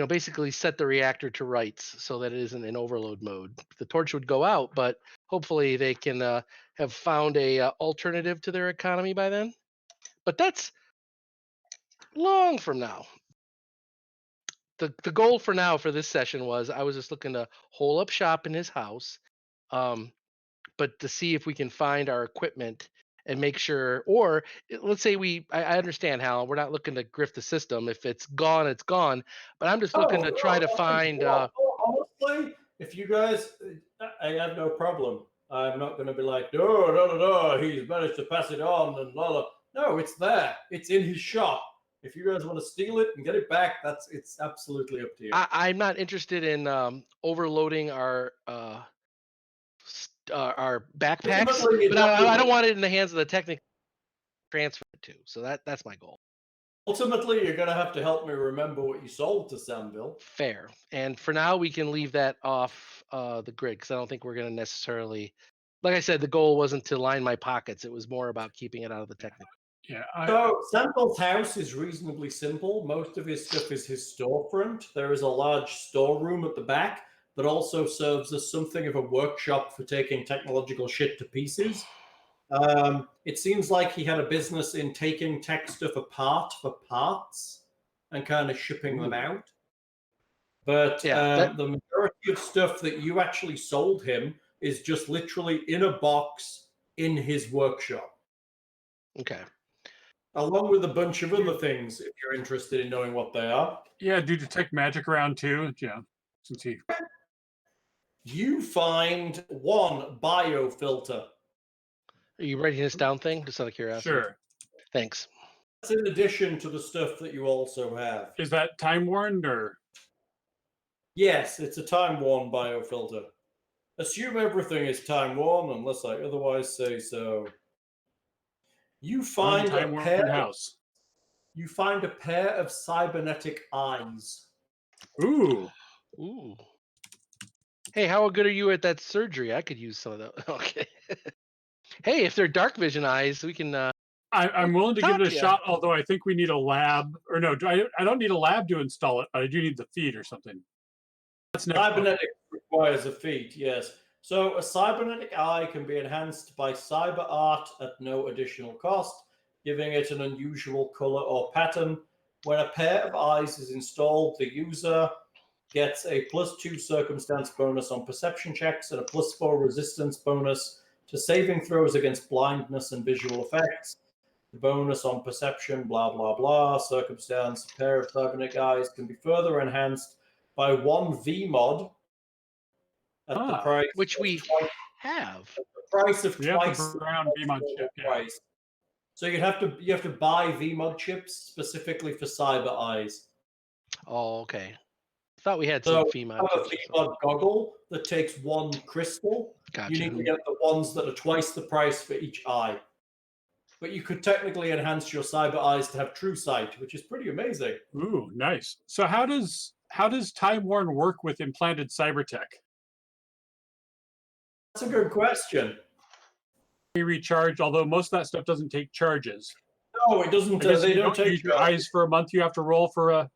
basically set the reactor to rights so that it isn't in overload mode. The torch would go out, but hopefully they can have found a alternative to their economy by then. But that's long from now. The goal for now for this session was I was just looking to hole up shop in his house, but to see if we can find our equipment and make sure, or let's say I understand how we're not looking to grift the system. If it's gone, it's gone. But I'm just looking to try to find. Honestly, if you guys, I have no problem. I'm not going to be like, no, he's managed to pass it on and blah blah. No, it's there. It's in his shop. If you guys want to steal it and get it back, it's absolutely up to you. I'm not interested in overloading our backpacks, but I don't want it in the hands of the technical transfer it to. So that's my goal. Ultimately, you're going to have to help me remember what you sold to Samville. Fair. And for now, we can leave that off the grid because I don't think we're going to necessarily. Like I said, the goal wasn't to line my pockets. It was more about keeping it out of the technical. Yeah. So Samville's house is reasonably simple. Most of his stuff is his storefront. There is a large storeroom at the back that also serves as something of a workshop for taking technological shit to pieces. It seems like he had a business in taking tech stuff apart for parts and kind of shipping them out. But the majority of stuff that you actually sold him is just literally in a box in his workshop. Okay. Along with a bunch of other things, if you're interested in knowing what they are. Yeah, do detect magic around too. Yeah, since he. You find one biofilter. Are you writing this down thing? Just out of curiosity. Sure. Thanks. That's in addition to the stuff that you also have. Is that time worn or? Yes, it's a time-worn biofilter. Assume everything is time-worn unless I otherwise say so. You find a pair. House. You find a pair of cybernetic eyes. Ooh. Hey, how good are you at that surgery? I could use some of that. Okay. Hey, if they're dark vision eyes, we can. I'm willing to give it a shot, although I think we need a lab. Or no, I don't need a lab to install it, but I do need the feed or something. That's next. Cybernetic requires a feat, yes. So a cybernetic eye can be enhanced by cyber art at no additional cost, giving it an unusual color or pattern. When a pair of eyes is installed, the user gets a +2 circumstance bonus on perception checks and a +4 resistance bonus to saving throws against blindness and visual effects. The bonus on perception, blah, blah, blah, circumstance, a pair of cybernetic eyes can be further enhanced by 1 VMod at the price, which we have. At the price of twice the brown VMod chip. Price. So you have to buy VMod chips specifically for cyber eyes. Oh, okay. I thought we had some VMod chips. A VMod goggle that takes 1 crystal. Gotcha. You need to get the ones that are twice the price for each eye. But you could technically enhance your cyber eyes to have true sight, which is pretty amazing. Ooh, nice. So how does Time Worn work with implanted cyber tech? That's a good question. Recharge, although most of that stuff doesn't take charges. No, it doesn't. They don't take use your eyes for a month. You have to roll for a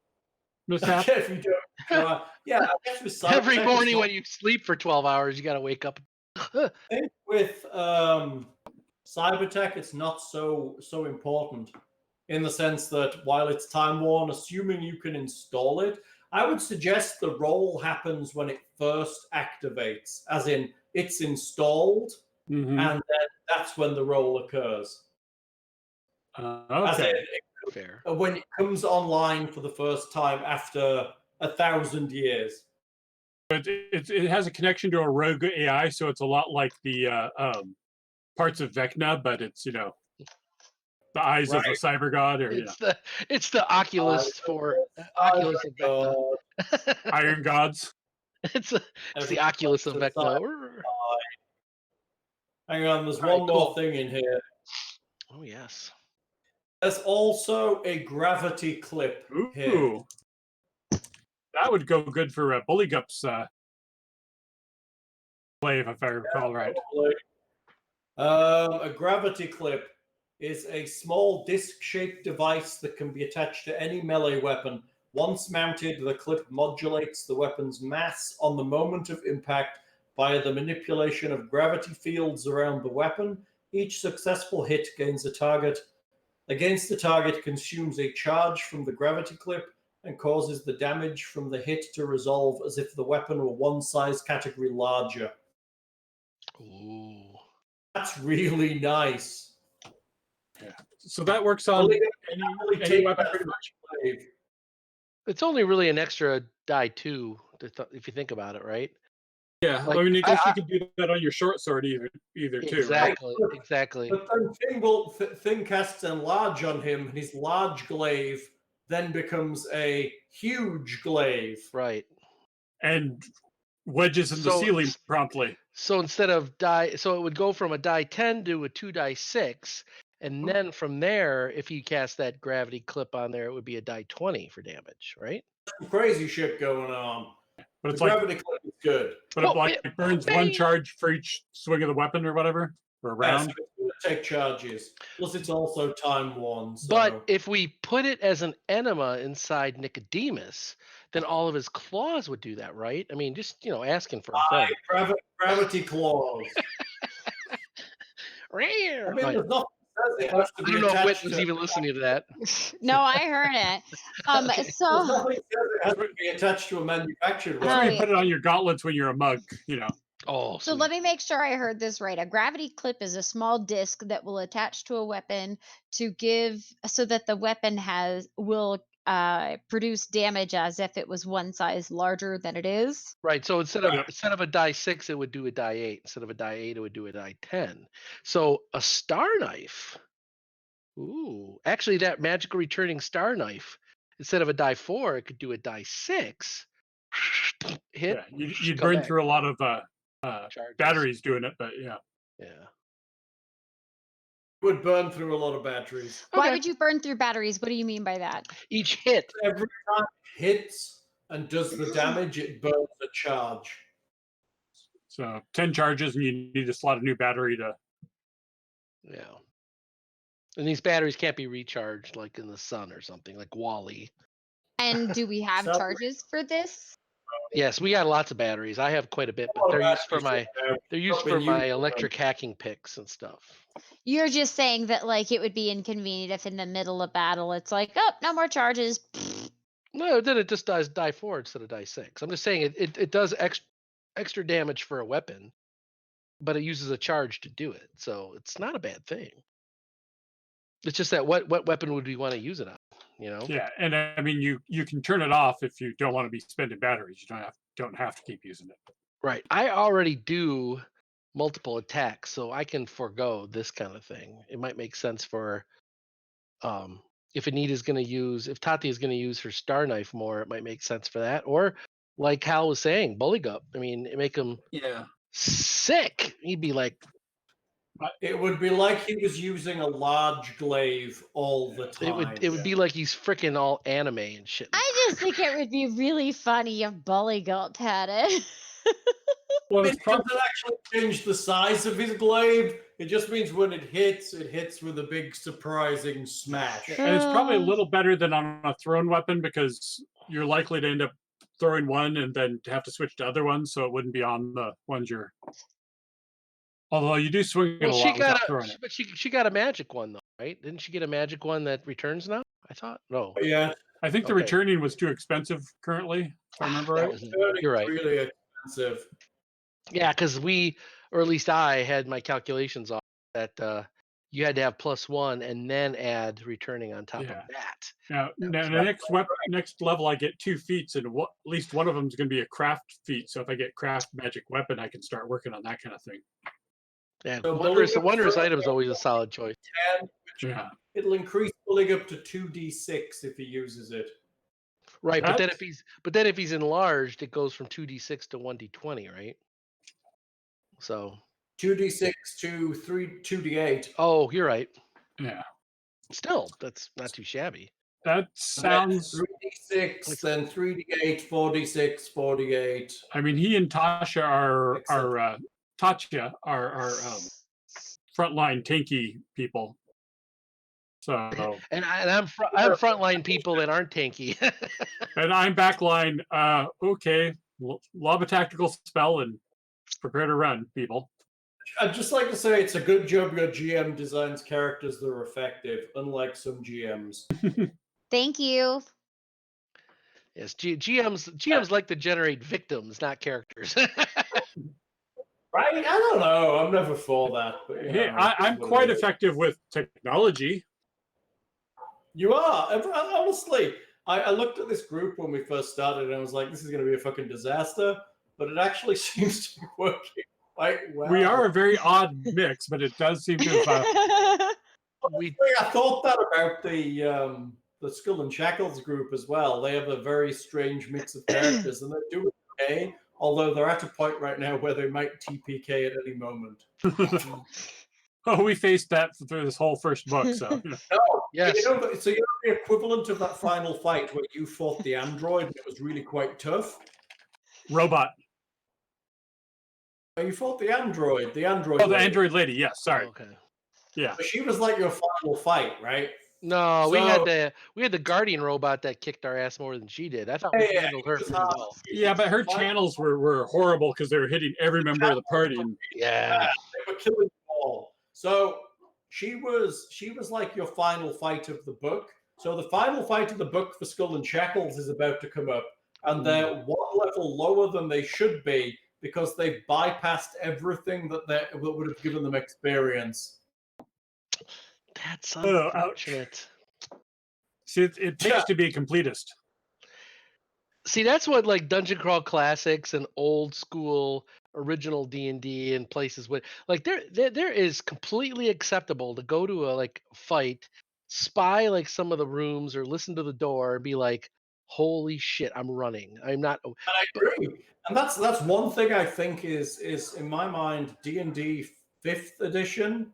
mishap. If you don't, yeah. I guess with cyber every tech, morning when you sleep for 12 hours, you got to wake up. I think with cyber tech, it's not so important in the sense that while it's time worn, assuming you can install it, I would suggest the roll happens when it first activates, as in it's installed, and then that's when the roll occurs. Okay. Fair. When it comes online for the first time after 1,000 years. But it has a connection to a rogue AI, so it's a lot like the parts of Vecna, but it's the eyes of the cyber god, or it's the Oculus for Oculus of Vecna. Iron gods. It's the Oculus of Vecna. Hang on, there's one more thing in here. Oh yes. There's also a gravity clip here. That would go good for Buligup's wave, if I recall right. A gravity clip is a small disc-shaped device that can be attached to any melee weapon. Once mounted, the clip modulates the weapon's mass on the moment of impact via the manipulation of gravity fields around the weapon. Each successful hit gains a target. Against the target, consumes a charge from the gravity clip and causes the damage from the hit to resolve as if the weapon were one size category larger. Ooh. That's really nice. So that works on Buligup any take weapon that pretty much. Wave. It's only really an extra die 2, if you think about it, right? Yeah, Like, I mean, I guess you could do that on your short sword either too, right? Exactly, exactly. But then Thing casts enlarge on him, and his large glaive then becomes a huge glaive. Right. And wedges in the ceiling promptly. So instead of so it would go from a die 10 to a 2 die 6, and then from there, if you cast that gravity clip on there, it would be a die 20 for damage, right? Some crazy shit going on. But it's The gravity clip is good. But it burns one charge for each swing of the weapon or whatever, or a round. Yes, it's going to take charges. Plus, it's also time worn. So. But if we put it as an enema inside Nicodemus, then all of his claws would do that, right? I mean, just asking for a friend. Gravity claws. I mean, there's nothing that says it has to I be don't know if attached Whit was to- even listening to that. No, I heard it. Okay. There's So nothing that says it has to be attached to a manufactured That's weapon. why Oh, you put it on your gauntlets when you're a mug, Oh, So let me make sure I heard this right. A gravity clip is a small disc that will attach to a weapon to give so that the weapon will produce damage as if it was one size larger than it is. Right. So instead of a die 6, it would do a die 8. Instead of a die 8, it would do a die 10. So a star knife. Ooh, actually, that magical returning star knife, instead of a die 4, it could do a die 6. Hit. Yeah, you'd come burn back. through a lot of Charges. batteries doing it, but yeah. Yeah. Would burn through a lot of batteries. Why Okay. would you burn through batteries? What do you mean by that? Each hit. Every time it hits and does the damage, it burns a charge. So 10 charges, and you need to slot a new battery to. Yeah. And these batteries can't be recharged like in the sun or something, like Wally. And do we have So- charges for this? Yes, we got lots of batteries. I have quite a bit, but they're used for my electric hacking picks and stuff. You're just saying that like it would be inconvenient if in the middle of battle it's like, oh, no more charges. No, then it just does die 4 instead of die 6. I'm just saying it does extra damage for a weapon, but it uses a charge to do it. So it's not a bad thing. It's just that what weapon would we want to use it on? Yeah, and I mean you can turn it off if you don't want to be spending batteries. You don't have to keep using it. Right. I already do multiple attacks, so I can forego this kind of thing. It might make sense for if Tatia is going to use her star knife more, it might make sense for that. Or like Hal was saying, Buligup. I mean, it make him sick. He'd be like, It would be like he was using a large glaive all the time. it would be like he's freaking all anime and shit. I just think it would be really funny if Buligup had it. Well, It doesn't actually change the size of his glaive. It just means when it hits with a big surprising smash. and it's probably a little better than on a thrown weapon because you're likely to end up throwing one and then have to switch to other ones, so it wouldn't be on the ones you're. Although you do swing it a lot without throwing it. But she got a magic one though, right? Didn't she get a magic one that returns now? I thought no. Yeah, I think the Okay. returning was too expensive currently, if I remember right. You're right. really expensive. Yeah, because or at least I had my calculations on that you had to have +1 and then add returning on top of Yeah. that. Now the next level, I get 2 feats, and at least one of them is going to be a craft feat. So if I get craft magic weapon, I can start working on that kind of thing. Yeah, So wondrous item is always a solid choice. Yeah, It'll increase Buligup to 2d6 if he uses it. Right, but then That's- if he's enlarged, it goes from 2d6 to 1d20, right? So 2d6 to 2d8. oh, you're right. yeah. Still, that's not too shabby. That sounds. 3d6, then 3d8, 4d6, 4d8. I mean, he and Tatia are frontline tanky people. So And I'm frontline people that aren't tanky. and I'm backline. Okay, lob a tactical spell and prepare to run, people. I'd just like to say it's a good job your GM designs characters that are effective, unlike some GMs. Thank you. Yes, GMs like to generate victims, not characters. Right? I don't know. I'm never for that. But, Hey, I'm quite effective with technology. You are. Honestly, I looked at this group when we first started and I was like, this is going to be a fucking disaster. But it actually seems to be working quite well. We are a very odd mix, but it does seem to have. I thought that about the Skull and Shackles group as well. They have a very strange mix of characters and they're doing okay. Although they're at a point right now where they might TPK at any moment. Oh, we faced that through this whole first book, so. No, Yes. so you know the equivalent of that final fight where you fought the android and it was really quite tough? Robot. You fought the android. The android. Oh, the lady. android lady. Yes, sorry. Oh, okay. Yeah. But she was like your final fight, right? No, we So- had the guardian robot that kicked our ass more than she did. I thought we Yeah, handled her it was pretty not- well. Yeah, but her channels were horrible because they were hitting every member of the party. And Yeah. They were killing them all. So she was like your final fight of the book. So the final fight of the book for Skull and Shackles is about to come up, and they're one level lower than they should be because they've bypassed everything that would have given them experience. That's Oh, ouch. unfortunate. see, it takes to be a completist. See, that's what like Dungeon Crawl Classics and old school original D&D and places with like there is completely acceptable to go to a like fight, spy like some of the rooms or listen to the door and be like, holy shit, I'm running. I'm not. And I agree. And that's one thing I think is in my mind D&D 5th edition.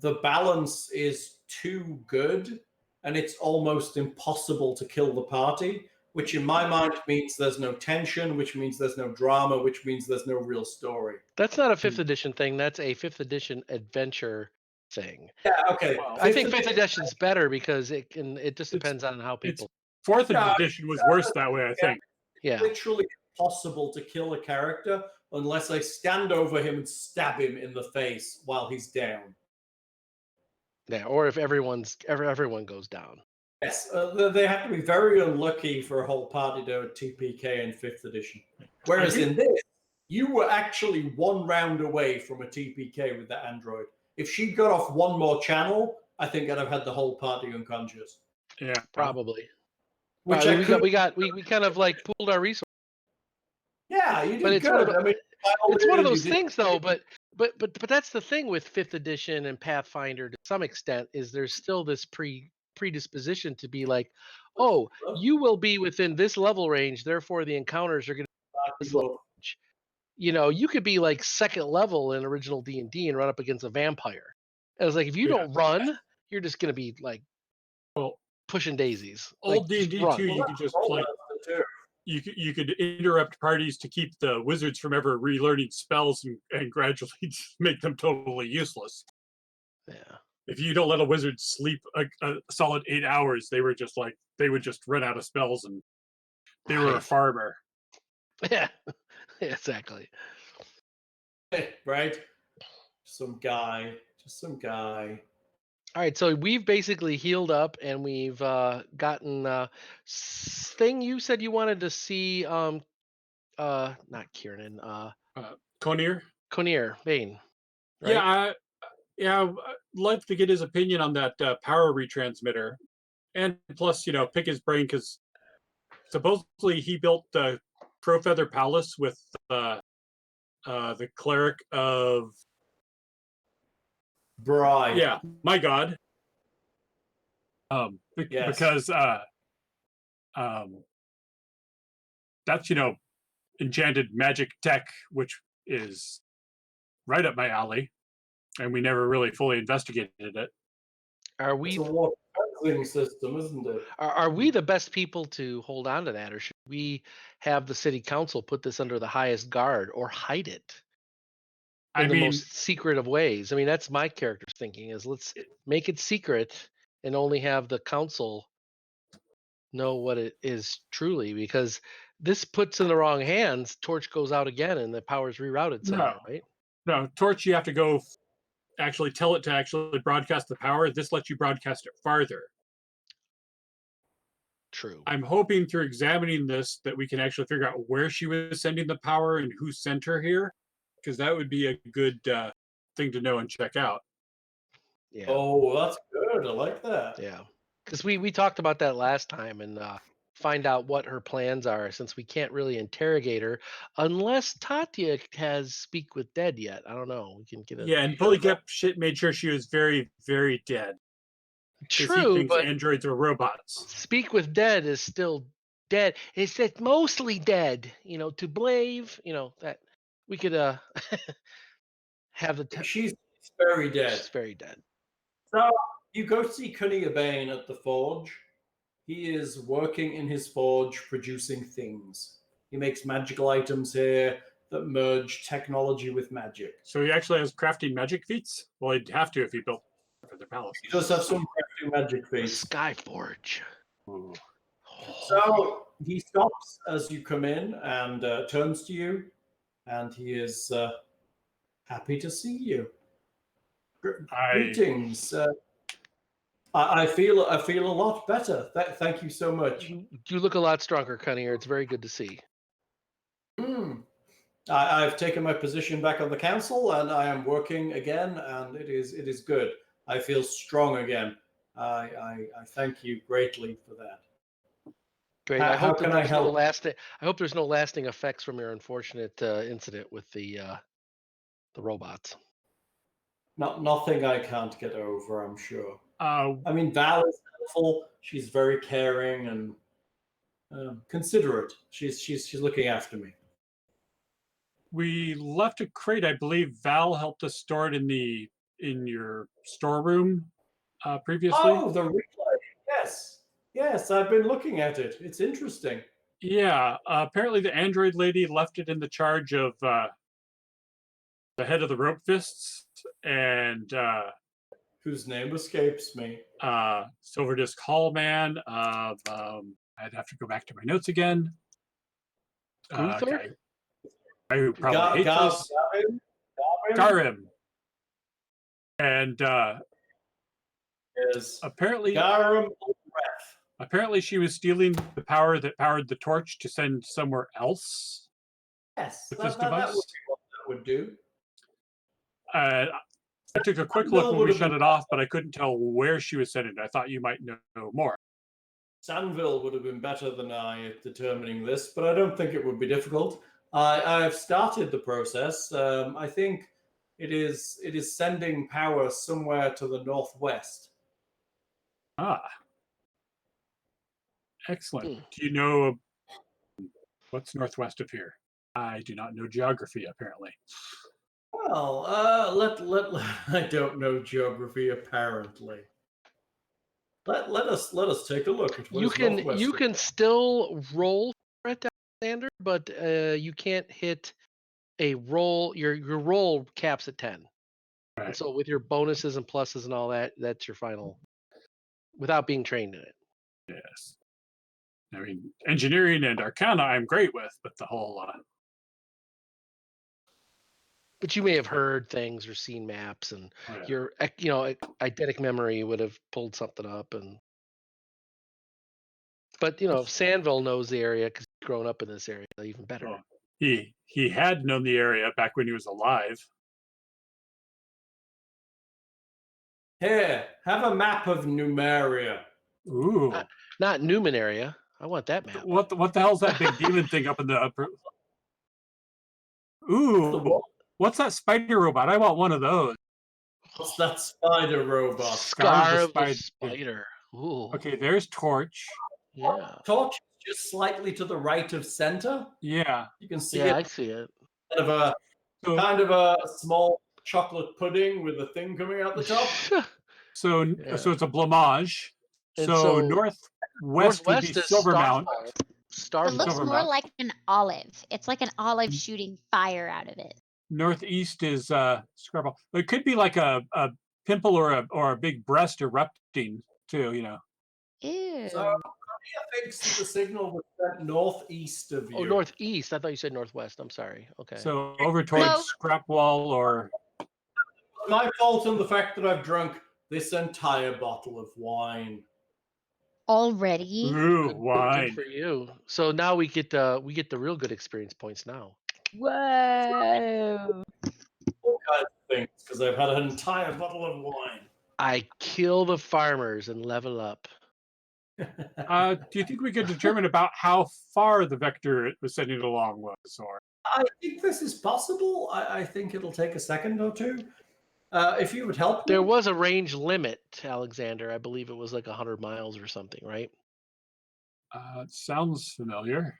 The balance is too good, and it's almost impossible to kill the party. Which in my mind means there's no tension, which means there's no drama, which means there's no real story. That's not a 5th edition thing. That's a 5th edition adventure thing. Yeah, okay. Well, I think 5th edition's better because it just depends on how people. Fourth No, edition was worse that way, I think. Yeah. Literally impossible to kill a character unless I stand over him and stab him in the face while he's down. Yeah, or if everyone goes down. Yes, they have to be very unlucky for a whole party to TPK in 5th edition. Whereas in this, you were actually one round away from a TPK with that android. If she got off one more channel, I think I'd have had the whole party unconscious. Yeah, Probably. Which Well, I we kind of like pooled our resources. Yeah, you did But it's good. one of the- I mean, It's one of those you did- things though, but that's the thing with 5th edition and Pathfinder to some extent is there's still this predisposition to be like, oh, you will be within this level range, therefore the encounters are going to be this level range. You know, you could be like 2nd level in original D&D and run up against a vampire. And it's like if you don't run, you're just going to be like pushing daisies. Old like, D&D run. too, you could just like you could interrupt parties to keep the wizards from ever relearning spells and gradually just make them totally useless. Yeah. If you don't let a wizard sleep a solid 8 hours, they would just run out of spells and they were a farmer. Yeah. Exactly. Right? Just some guy. All right, so we've basically healed up and we've gotten thing you said you wanted to see not Kiernan, Conir, Bane. Right? Yeah, I'd like to get his opinion on that power retransmitter, and plus, pick his brain because supposedly he built the Crowfeather Palace with the cleric of Bride. Yeah, my god. Yes. Because that's enchanted magic tech, which is right up my alley, and we never really fully investigated it. Are It's we a water cleansing system, isn't it? are we the best people to hold on to that, or should we have the city council put this under the highest guard or hide it? in the mean, most secret of ways. I mean, that's my character's thinking is let's make it secret and only have the council know what it is truly, because this puts in the wrong hands. Torch goes out again and the power's rerouted somewhere, right? no, Torch, you have to go actually tell it to actually broadcast the power. This lets you broadcast it farther. True. I'm hoping through examining this that we can actually figure out where she was sending the power and who sent her here, because that would be a good thing to know and check out. Yeah. Oh, that's good. I like that. Yeah. Because we talked about that last time and find out what her plans are, since we can't really interrogate her unless Tatia has speak with dead yet. I don't know. We can get a Yeah, and Buligup made sure she was very, very dead. Because he true, thinks but androids are robots. speak with dead is still dead. It's mostly dead. To Blave. That we could have the. She's very dead. She's very dead. So you go see Cunnia Bane at the forge. He is working in his forge producing things. He makes magical items here that merge technology with magic. So he actually has crafting magic feats? Well, he'd have to if he built for the palace. He does have some crafting magic The feats. Skyforge. Ooh. So he stops as you come in and turns to you, and he is happy to see you. Greetings. I feel a lot better. Thank you so much. You look a lot stronger, Cunninger. It's very good to see. I've taken my position back on the council, and I am working again, and it is good. I feel strong again. I thank you greatly for that. Great. How I hope can that I there's no help? lasting. I hope there's no lasting effects from your unfortunate incident with the robots. Nothing I can't get over, I'm sure. Uh, I mean, Val is helpful. She's very caring and considerate. She's looking after me. we left a crate. I believe Val helped us store it in your storeroom previously. Oh, the replay. Yes, I've been looking at it. It's interesting. Yeah, apparently the android lady left it in the charge of the head of the rope fists and Whose name escapes me. Silver Disc Hall Man. I'd have to go back to my notes again. Gunther? Guy who probably hates us. Garim. And Yes. apparently Garim. apparently she was stealing the power that powered the torch to send somewhere else. Yes, With that this would be device. what that would do. I took a quick look when we shut it off, but I couldn't tell where she was sending it. I thought you might know more. Sanville would have been better than I at determining this, but I don't think it would be difficult. I have started the process. I think it is sending power somewhere to the northwest. Ah. Excellent. Hmm. Do you know what's northwest of here? I do not know geography, apparently. Well, I don't know geography apparently. Let us take a look at what You is can northwest you of can still roll for it, Alexander, but you can't hit a roll. Your roll caps at 10. Right. And so with your bonuses and pluses and all that, that's your final, without being trained in it. Yes. I mean, engineering and arcana I'm great with, but the whole But you may have heard things or seen maps, and yeah. your eidetic memory would have pulled something up. But if Sandville knows the area because he's grown up in this area, even better. Oh, he had known the area back when he was alive. Here, have a map of Numeria. Ooh. Not Newman area. I want that map. What the hell's that big demon thing up in the upper? Ooh. What's that spider robot? I want one of those. What's that spider robot? Scar of the spider. Ooh. Okay, there's Torch. Yeah. Torch is just slightly to the right of center. Yeah. You can see Yeah, I it. see it. Kind of a small chocolate pudding with a thing coming out the top. So it's a blamage. And so northwest would be is Silvermount. It looks more like an olive. It's like an olive shooting fire out of it. Northeast is Scrapwall. It could be like a pimple or a big breast erupting too. Ew. So Korea thinks that the signal was sent northeast of you. Oh, northeast. I thought you said northwest. I'm sorry. Okay. So over towards No. Scrapwall or My fault in the fact that I've drunk this entire bottle of wine. Already? ooh, Good wine. for you. So now we get the real good experience points now. Whoa. All kinds of things, because I've had an entire bottle of wine. I kill the farmers and level up. Do you think we could determine about how far the vector it was sending along was, or? I think this is possible. I think it'll take a second or two. If you would help me. There was a range limit, Alexander. I believe it was like 100 miles or something, right? It sounds familiar.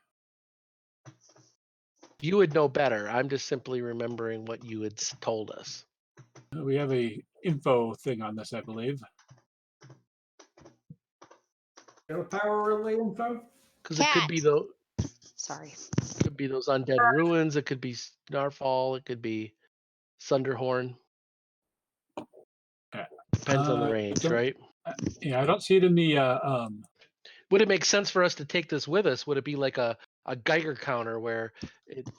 You would know better. I'm just simply remembering what you had told us. We have a info thing on this, I believe. Got a power relay info? Because it could be those Sorry. undead ruins. It could be Snarfall. It could be Sunderhorn. Okay. Depends on the range, right? Yeah, I don't see it in the. Would it make sense for us to take this with us? Would it be like a Geiger counter where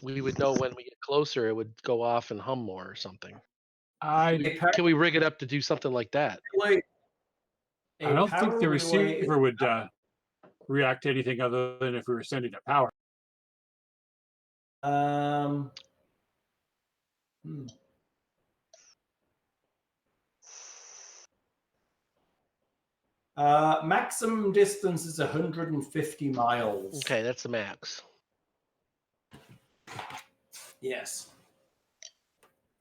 we would know when we get closer, it would go off and hum more or something? Can we rig it up to do something like that? I don't think the receiver would react to anything other than if we were sending a power. Maximum distance is 150 miles. Okay, that's the max. Yes.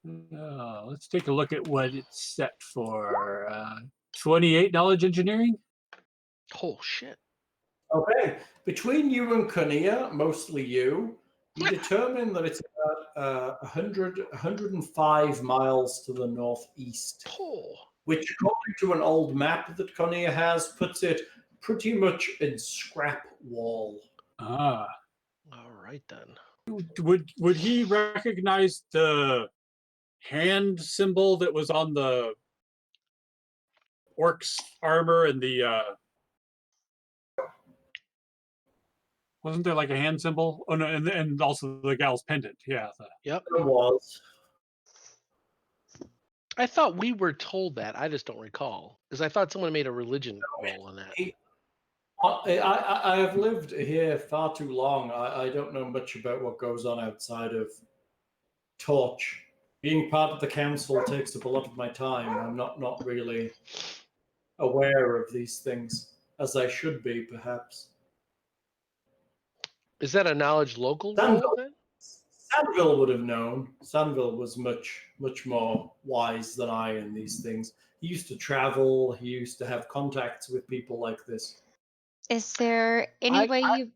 Let's take a look at what it's set for. 28 knowledge engineering. Oh shit. Okay. Between you and Korea, mostly you determine that it's about 105 miles to the northeast. Oh. Which, according to an old map that Konya has, puts it pretty much in Scrapwall. Ah. All right then. Would he recognize the hand symbol that was on the orc's armor and the wasn't there like a hand symbol? Oh no, and also the gal's pendant. Yeah. Yep. It was. I thought we were told that. I just don't recall because I thought someone made a religion roll on that. I have lived here far too long. I don't know much about what goes on outside of Torch. Being part of the council takes up a lot of my time. I'm not really aware of these things as I should be, perhaps. Is that a knowledge local roll then? Sandville would have known. Sandville was much more wise than I in these things. He used to travel. He used to have contacts with people like this. Is there any way you?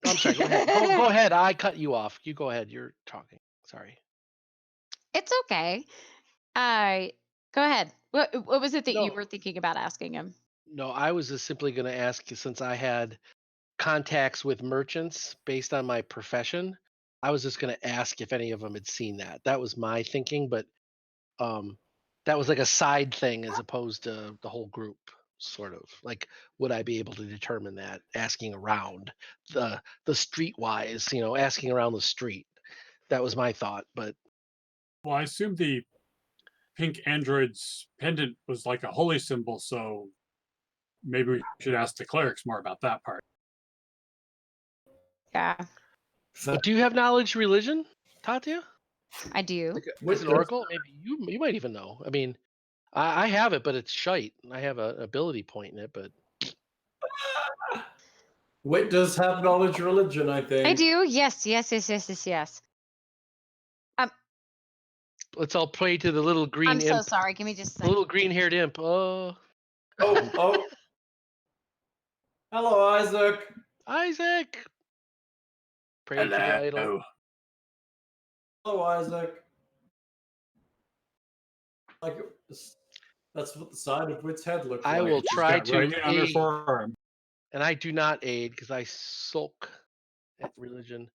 I'm sorry. Go ahead. Go ahead. I cut you off. You go ahead. You're talking. Sorry. It's okay. Go ahead. What was it that you No. were thinking about asking him? No, I was just simply going to ask you, since I had contacts with merchants based on my profession, I was just going to ask if any of them had seen that. That was my thinking, but that was like a side thing as opposed to the whole group, sort of. Like, would I be able to determine that asking around the streetwise, asking around the street? That was my thought, but Well, I assume the pink android's pendant was like a holy symbol, so maybe we should ask the clerics more about that part. Yeah, do you have knowledge religion, Tatia? I do. As an oracle, maybe you might even know. I mean, I have it, but it's shite. I have an ability point in it, but Wit does have knowledge religion, I think. I do. Yes. let's all pray to the little green I'm imp. so sorry. Give me just a The second. little green-haired imp. Oh. Oh. Hello, Isaac. Isaac. Pray to the idol. Hello, Isaac. Like that's what the side of Wit's head looks like. I will try to on her aid, forearm. and I do not aid because I sulk at religion.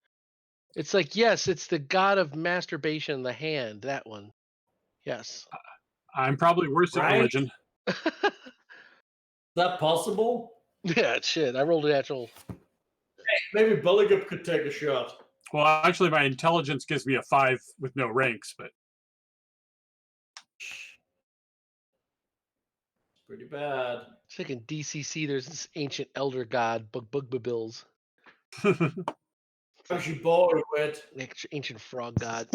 It's like, yes, it's the god of masturbation, the hand, that one. Yes. I'm probably worse at Right? religion. Is that possible? Yeah, shit. I rolled a natural. Maybe Buligup could take a shot. Well, actually, my intelligence gives me a 5 with no ranks, but Pretty bad. Thinking DCC, there's this ancient elder god, Bugbills, How's your boy, Whit? ancient frog god.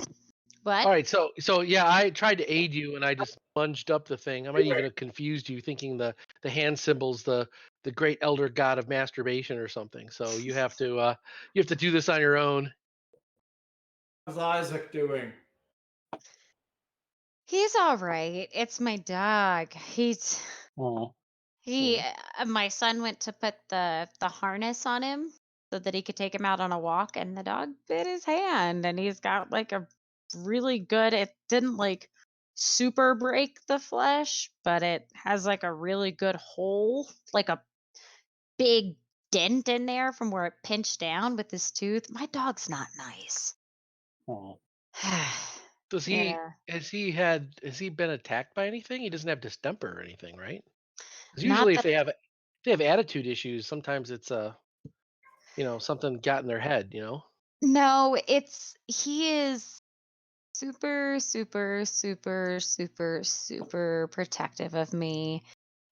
What? All right, so yeah, I tried to aid you, and I just munged up the thing. I might even have confused you, thinking the hand symbol's the great elder god of masturbation or something. So you have to do this on your own. How's Isaac doing? He's all right. It's my dog. oh, My son went to put the harness on him so that he could take him out on a walk, and the dog bit his hand, and he's got like a really good. It didn't like super break the flesh, but it has like a really good hole, like a big dent in there from where it pinched down with his tooth. My dog's not nice. oh. Does he Yeah. has he been attacked by anything? He doesn't have distemper or anything, right? Because Not usually if that they have attitude issues, sometimes it's something got in their head. No, he is super, super, super, super, super protective of me.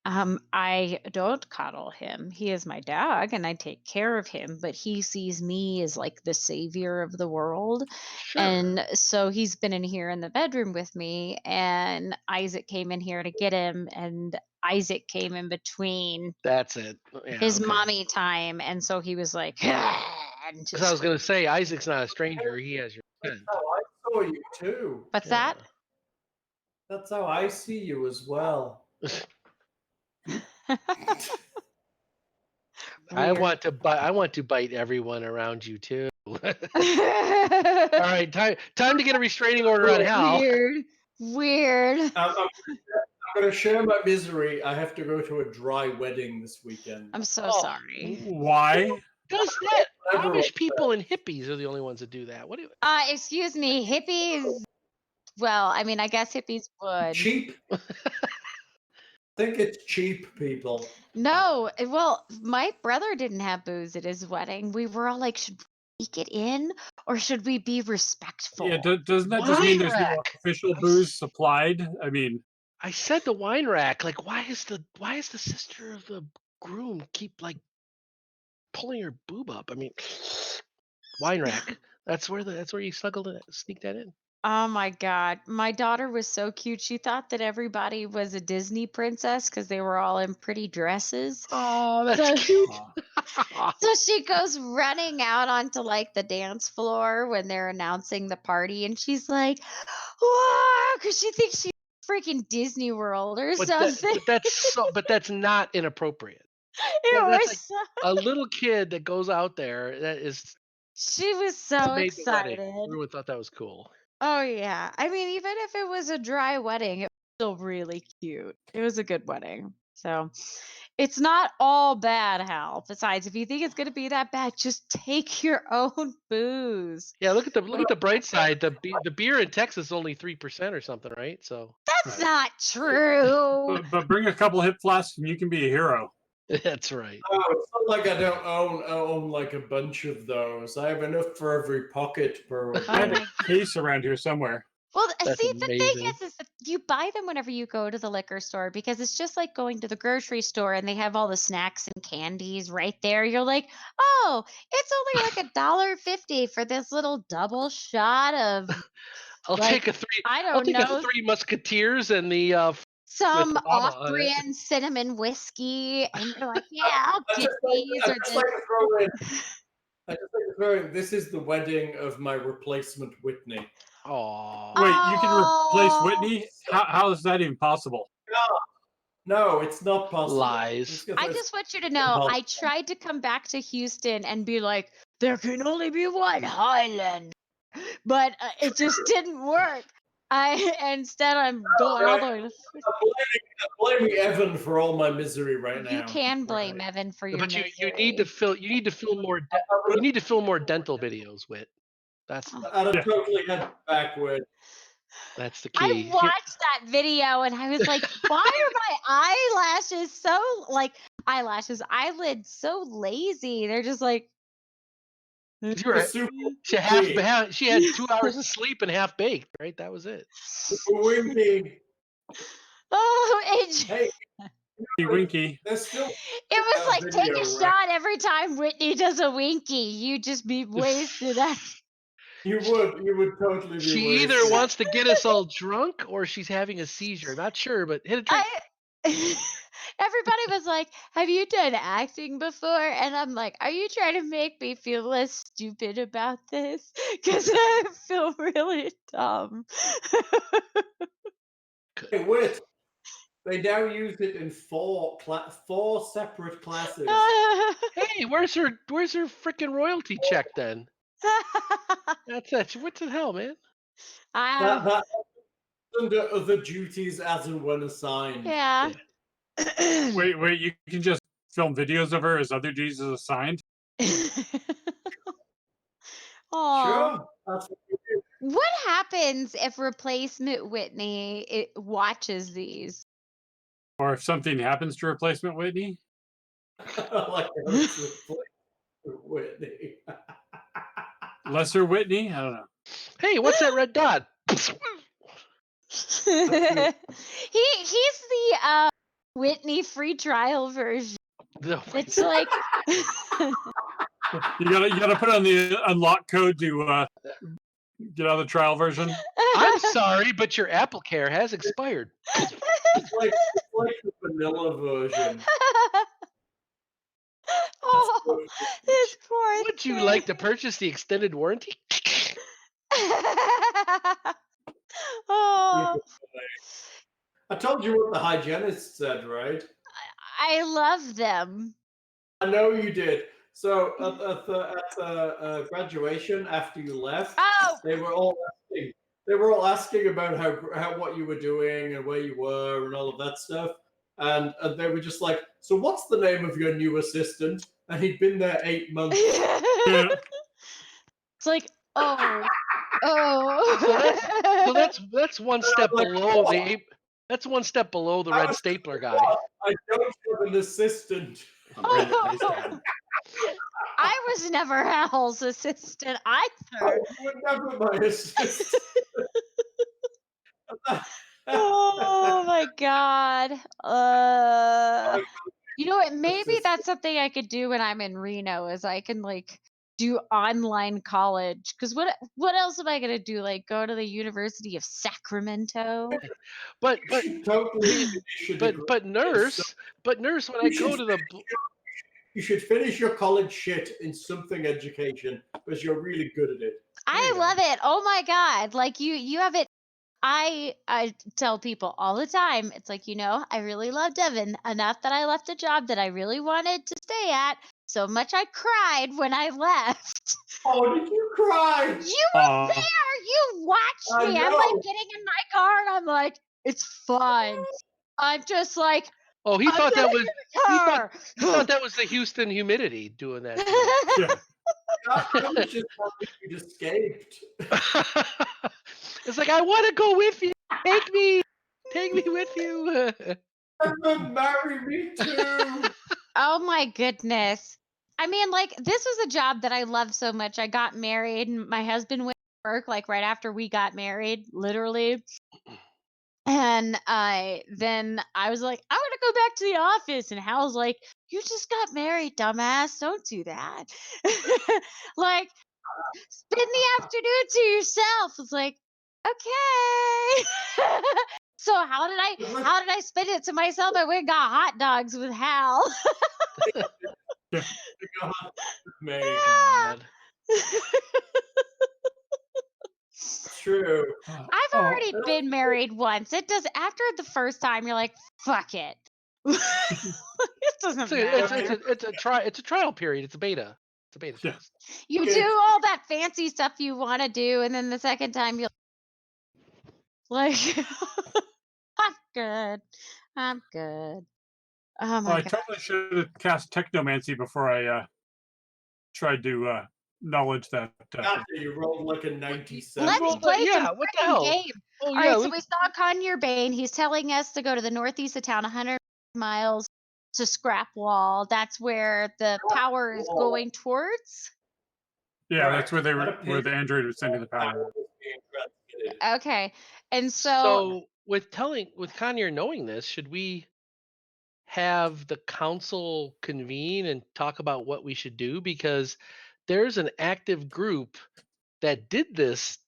I don't cuddle him. He is my dog and I take care of him, but he sees me as like the savior of the world. Sure. And so he's been in here in the bedroom with me, and Isaac came in here to get him, and Isaac came in between That's it. Yeah, his okay. mommy time, and so he was like and Because I was just gonna say Isaac's not a stranger. He has your That's scent. how I saw you too. what's that? That's how I see you as well. I Weird. want to bite everyone around you too. All right, time to get a restraining order on Hal. Weird. I'm going to share my misery. I have to go to a dry wedding this weekend. I'm so Oh. sorry. Why? Does that? Everyone Amish people and hippies are the only ones that do that. What do you? Excuse me, hippies. Well, I mean, I guess hippies would. Cheap. I think it's cheap, people. No, well, my brother didn't have booze at his wedding. We were all like, should we sneak it in or should we be respectful? Yeah, doesn't that just mean there's no Wine official booze supplied? I mean, I said the wine rack. Like, why is the sister of the groom keep like pulling her boob up? I mean, wine rack. That's where you sneak that in. Oh my God. My daughter was so cute. She thought that everybody was a Disney princess because they were all in pretty dresses. Oh, that's So- cute. So she goes running out onto like the dance floor when they're announcing the party, and she's like, "Whoa!" Because she thinks she's freaking Disney World or something. But that's not inappropriate. It That's was like so, a little kid that goes out there. That is she was so made the wedding. excited. Everyone thought that was cool. Oh yeah. I mean, even if it was a dry wedding, it was still really cute. It was a good wedding. So it's not all bad, Hal. Besides, if you think it's gonna be that bad, just take your own booze. Yeah, look at the bright side. The beer in Texas is only 3% or something, right? So That's not true. but bring a couple hip flasks and you can be a hero. that's right. Oh, it's not like I don't own like a bunch of those. I have enough for every pocket per Oh I have my a case around here somewhere. Well, That's see, the thing amazing. is that you buy them whenever you go to the liquor store because it's just like going to the grocery store and they have all the snacks and candies right there. You're like, oh, it's only like $1.50 for this little double shot of I'll like, take a three. I I'll don't take know, a Three Musketeers and the some with Obama on it. off-brand cinnamon whiskey, and you're like, yeah, I'll I get just like, these I or just just like to throw in. I just like to throw in. This is the wedding of my replacement Whitney. Oh, Wait, you can replace Oh. Whitney? How is that even possible? No, it's not possible. lies. I just want you to know, I tried to come back to Houston and be like, there can only be one Highland, but it just didn't work. Instead I'm going all the way. I'm blaming Evan for all my misery right now. You can blame Evan for your But misery. you need to fill more. You need to fill more dental videos with. That's I'd have totally head backward. that's the I key. Here- watched that video and I was like, why are my eyelids so lazy? They're just like, You're right. Super She had 2 hours of sleep and half baked, right? That was it. winky. oh, it, Hey, Winky. there's still it was like take video, a right? shot every time Whitney does a winky. You just be wasted. You would totally be She wasted. either wants to get us all drunk or she's having a seizure. Not sure, but hit a drink. Everybody was like, "Have you done acting before?" And I'm like, "Are you trying to make me feel less stupid about this? Because I feel really dumb." Hey, wait. They now use it in four separate classes. Hey, where's her freaking royalty check then? That's what the hell, man? That under other duties as and when assigned. Yeah. Wait, you can just film videos of her as other duties assigned? Aw. Sure. That's what you do. What happens if replacement Whitney watches these? Or if something happens to replacement Whitney? Like it's Whitney. Lesser Whitney? I don't know. Hey, what's that red dot? He's the Whitney free trial version. No, It's like You gotta put on the unlock code to get out of the trial version. I'm sorry, but your Apple Care has expired. It's like the vanilla version. oh, this poor Would you thing. like to purchase the extended warranty? oh, I told you what the hygienist said, right? I love them. I know you did. So at the graduation after you left, Oh, they were all asking about how what you were doing and where you were and all of that stuff. And they were just like, "So what's the name of your new assistant?" And he'd been there 8 months. Yeah. it's like oh. So that's one step like, below "Oh, the that's one step below the red stapler guy. I don't have an assistant. Nice to have. I was never Hal's assistant either. You were never my assistant. Oh my god. You know what? Maybe that's something I could do when I'm in Reno is I can like do online college. Cause what else am I gonna do? Like go to the University of Sacramento? But Totally. nurse, when I go to the You should finish your college shit in something education because you're really good at it. I love it. Oh my god. Like you have it. I tell people all the time, it's like, I really love Devin enough that I left a job that I really wanted to stay at. So much I cried when I left. Oh, did you cry? You were there. You watched I me. I'm like know. getting in my car and I'm like, it's fun. I'm just like, Oh, he I'm thought that getting was in the car. he thought that was the Houston humidity doing that. Yeah. I was just happy you escaped. It's like I want to go with you. Take me with you. Marry me too. Oh my goodness. I mean, like, this was a job that I loved so much. I got married and my husband went to work like right after we got married, literally. And then I was like, I want to go back to the office. And Hal's like, you just got married, dumbass. Don't do that. Like, spend the afternoon to yourself. It's like, okay. So how did I spend it to myself? I went and got hot dogs with Hal. Me. God. True. I've already been married once. It does after the first time you're like, fuck it. It doesn't matter. It's a trial period. It's a beta. It's a beta Yeah. test. You Okay. do all that fancy stuff you want to do, and then the second time you're like, I'm good. I'm good. Oh my I god. totally should have cast Technomancy before I tried to knowledge that. After you rolled like a 97. Let's rolled play yeah, some what the freaking hell? game. Oh All yeah, right, so let's- we saw Conyer Bane. He's telling us to go to the northeast of town, 100 miles to Scrapwall. That's where the power is going towards. Yeah, Right. that's where they were. That Where appears the android was sending the power. was being transmitted. Okay, and so with Conyer knowing this, should we have the council convene and talk about what we should do? Because there's an active group that did this.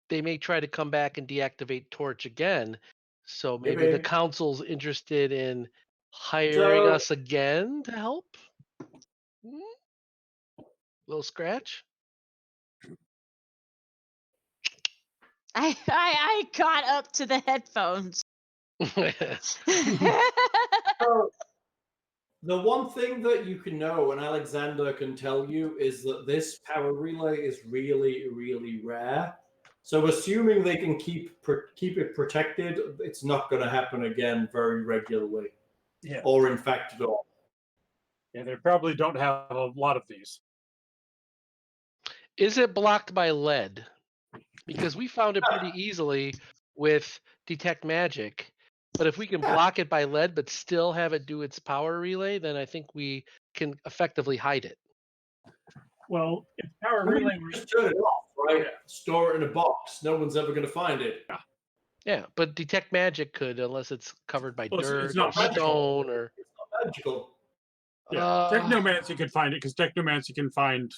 They may try to come back and deactivate Torch again. So maybe the Maybe. council's interested in hiring So- us again to help. Little scratch. I got up to the headphones. So, the one thing that you can know, and Alexander can tell you, is that this power relay is really, really rare. So, assuming they can keep it protected, it's not going to happen again very regularly, Yeah. or in fact at all. Yeah, they probably don't have a lot of these. Is it blocked by lead? Because we found it pretty easily with detect magic. But if we can block it by lead but still have it do its power relay, then I think we can effectively hide it. Well, it's power I mean, relay. you just turn it off, right? Store it in a box. No one's ever going to find it. Yeah, but detect magic could, unless it's covered by Well, it's dirt or not magical. stone or. It's not magical. Yeah, Technomancy can find it because Technomancy can find.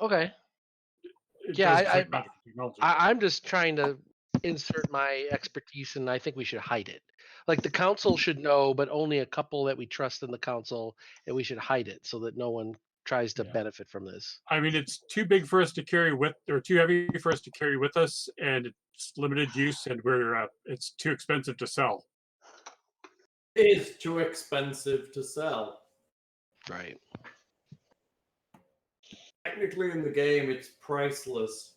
Okay. It Yeah, does detect magical technology. I'm just trying to insert my expertise, and I think we should hide it. Like the council should know, but only a couple that we trust in the council, and we should hide it so that no one tries to benefit from this. I mean, it's too big for us to carry with, or too heavy for us to carry with us, and it's limited use, and it's too expensive to sell. It is too expensive to sell. Right. Technically, in the game, it's priceless.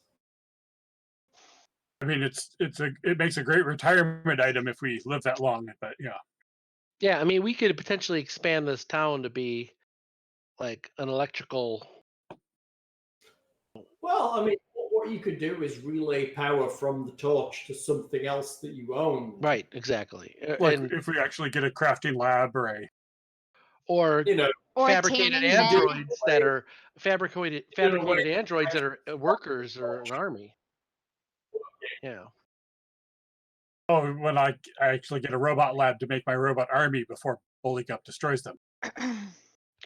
I mean, it makes a great retirement item if we live that long. But yeah. Yeah, I mean, we could potentially expand this town to be like an electrical. Well, I mean, what you could do is relay power from the torch to something else that you own. Right, exactly. Like And if we actually get a crafting lab or You know, Or fabricated tanning bed. androids that are fabricated androids that are workers or an army. Yeah. oh, when I actually get a robot lab to make my robot army before Buligup destroys them.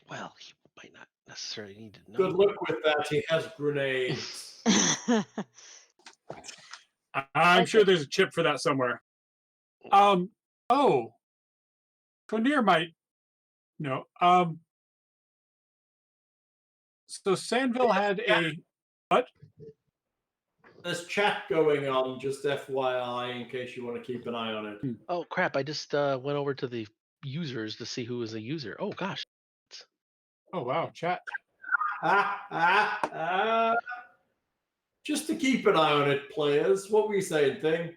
Well, he might not necessarily need to know. good luck with that. He has grenades. I'm sure there's a chip for that somewhere. Oh, Conir might know. So Sandville had a what? There's chat going on, just FYI, in case you want to keep an eye on it. Oh crap! I just went over to the users to see who was a user. Oh gosh. Oh wow, chat. Just to keep an eye on it, players. What were you saying, Thing?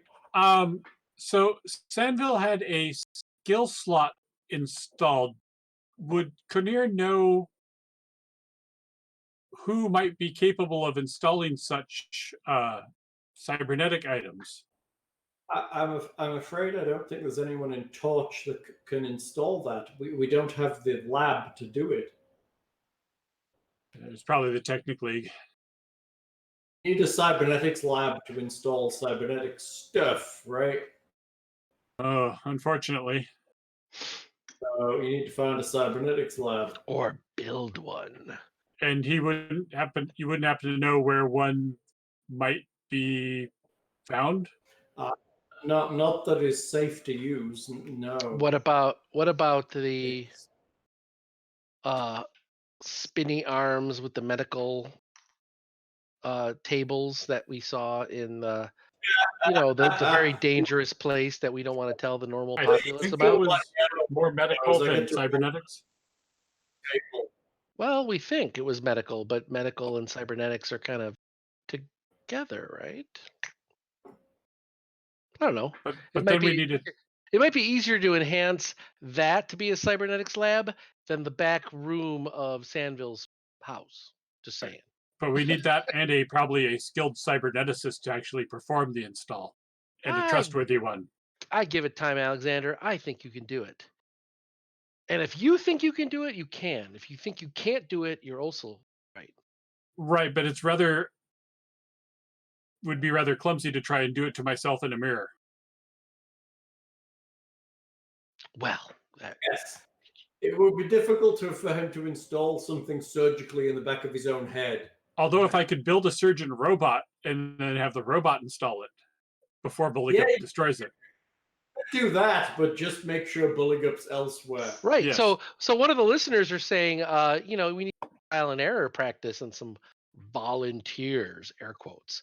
So Sandville had a skill slot installed. Would Conir know who might be capable of installing such cybernetic items? I'm afraid I don't think there's anyone in Torch that can install that. We don't have the lab to do it. It's probably the Technic League. You need a cybernetics lab to install cybernetic stuff, right? Oh, unfortunately. So you need to find a cybernetics lab. Or build one. And you wouldn't happen to know where one might be found? Not that is safe to use. No. What about the spinny arms with the medical tables that we saw in the the very dangerous place that we don't want to tell the normal I populace think about? it was more medical I than get to- cybernetics. Well, we think it was medical, but medical and cybernetics are kind of together, right? I don't know. But It then might we be- needed. It might be easier to enhance that to be a cybernetics lab than the back room of Sandville's house. Just saying. But we need that and probably a skilled cyberneticist to actually perform the install, and a trustworthy one. I give it time, Alexander. I think you can do it. And if you think you can do it, you can. If you think you can't do it, you're also right. Right, but would be rather clumsy to try and do it to myself in a mirror. Well, Yes. It would be difficult for him to install something surgically in the back of his own head. Although if I could build a surgeon robot and then have the robot install it before Buligup destroys it. Do that, but just make sure Buligup's elsewhere. right. Yes. So one of the listeners are saying, we need trial and error practice and some volunteers, air quotes.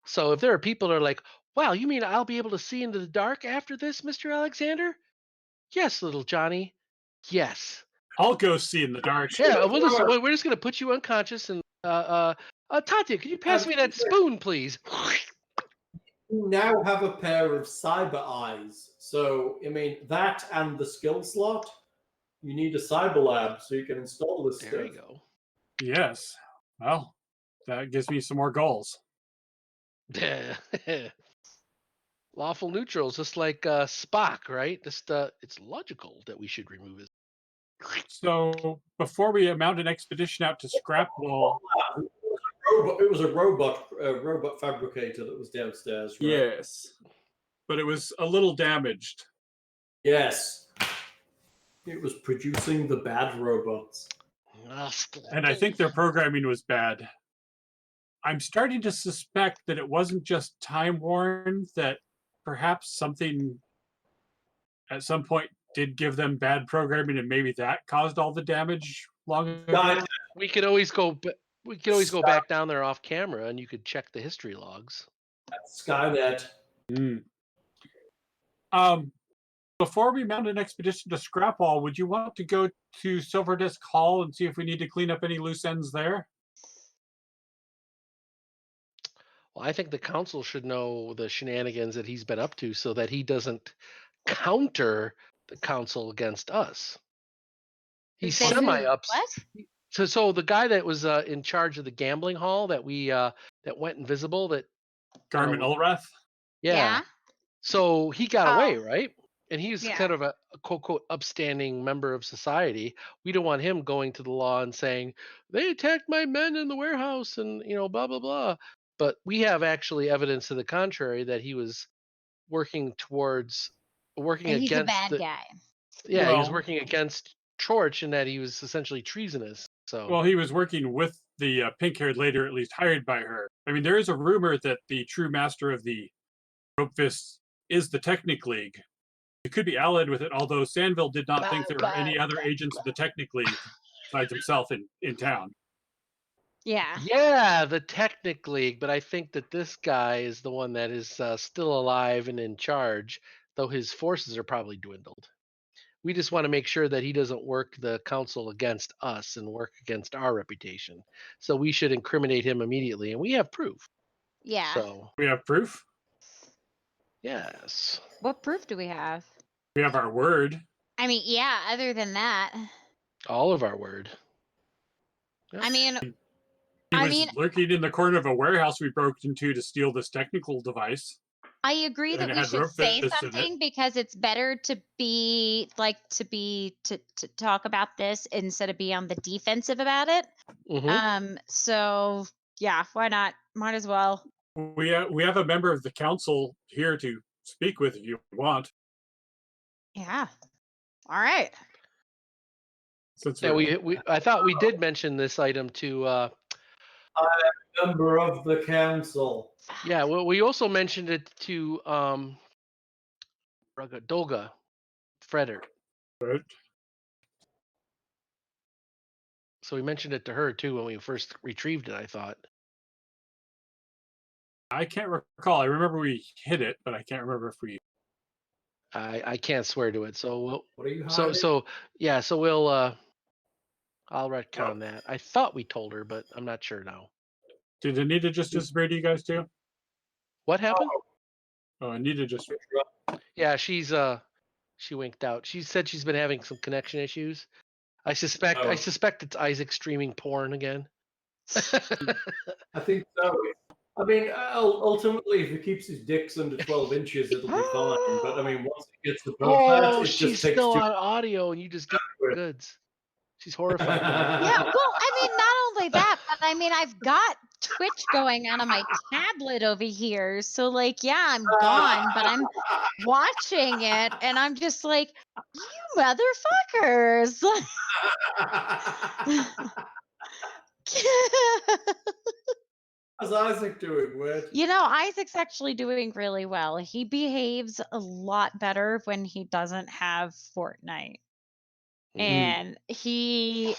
So if there are people that are like, wow, you mean I'll be able to see into the dark after this, Mr. Alexander? Yes, little Johnny. Yes. I'll go see in the dark. Yeah, we're just gonna put you unconscious and Tatia, could you pass me that spoon, please? You now have a pair of cyber eyes. So, I mean, that and the skill slot, you need a cyber lab so you can install this There you stuff. go. Yes. Well, that gives me some more goals. Lawful neutrals, just like Spock, right? Just it's logical that we should remove his. So before we mount an expedition out to Scrapwall, It was a robot fabricator that was downstairs, right? yes, but it was a little damaged. Yes. It was producing the bad robots. And I think their programming was bad. I'm starting to suspect that it wasn't just time worn, that perhaps something at some point did give them bad programming, and maybe that caused all the damage long ago. We could always go. We could always go back down there off camera, and you could check the history logs. Skynet. Before we mount an expedition to Scrapwall, would you want to go to Silver Disc Hall and see if we need to clean up any loose ends there? Well, I think the council should know the shenanigans that he's been up to, so that he doesn't counter the council against us. He's They semi-ups. What? So the guy that was in charge of the gambling hall that we that went invisible, that Garmin Ulrath? yeah. So he got away, Oh. right? And he's Yeah. kind of a quote upstanding member of society. We don't want him going to the law and saying they attacked my men in the warehouse and blah blah blah. But we have actually evidence to the contrary that he was working And he's a against bad the, guy. yeah, he was Well- working against Chorch, and that he was essentially treasonous. So Well, he was working with the pink-haired lady, or at least hired by her. I mean, there is a rumor that the true master of the Rope Fists is the Technic League. It could be allied with it, although Sandville did not think there were any other agents of the Technic League besides himself in town. Yeah. yeah, the Technic League, but I think that this guy is the one that is still alive and in charge, though his forces are probably dwindled. We just want to make sure that he doesn't work the council against us and work against our reputation. So we should incriminate him immediately, and we have proof. Yeah. So We have proof. yes, What proof do we have? We have our word. I mean, yeah, other than that. all of our word. I mean, He I was mean- lurking in the corner of a warehouse we broke into to steal this technical device. I agree And that it we had should rope say fists in it. something because it's better to talk about this instead of be on the defensive about it. Mhm. So yeah, why not? Might as well. We have a member of the council here to speak with if you want. Yeah. All right. Since Yeah, we're- I thought we did mention this item to. Member of the council. Yeah, well, we also mentioned it to Dolga Freder. Right. So we mentioned it to her too when we first retrieved it, I thought. I can't recall. I remember we hit it, but I can't remember if we. I can't swear to it. So we'll What are you so hiding? so yeah, so we'll I'll retcon that. I thought we told her, but I'm not sure now. Did Anita just disappear to you guys too? What happened? Oh, Anita just. Yeah, she winked out. She said she's been having some connection issues. I suspect Oh. it's Isaac streaming porn again. I think so. I mean, ultimately, if he keeps his dicks under 12 inches, it'll be fine. But I mean, once it gets above that, Oh, it she's just takes still too. on audio, and you just get the goods. She's horrified. Yeah, well, I mean, not only that, but I mean, I've got Twitch going on my tablet over here. So, like, yeah, I'm gone, but I'm watching it, and I'm just like, you motherfuckers. How's Isaac doing, Wed? You know, Isaac's actually doing really well. He behaves a lot better when he doesn't have Fortnite. And I've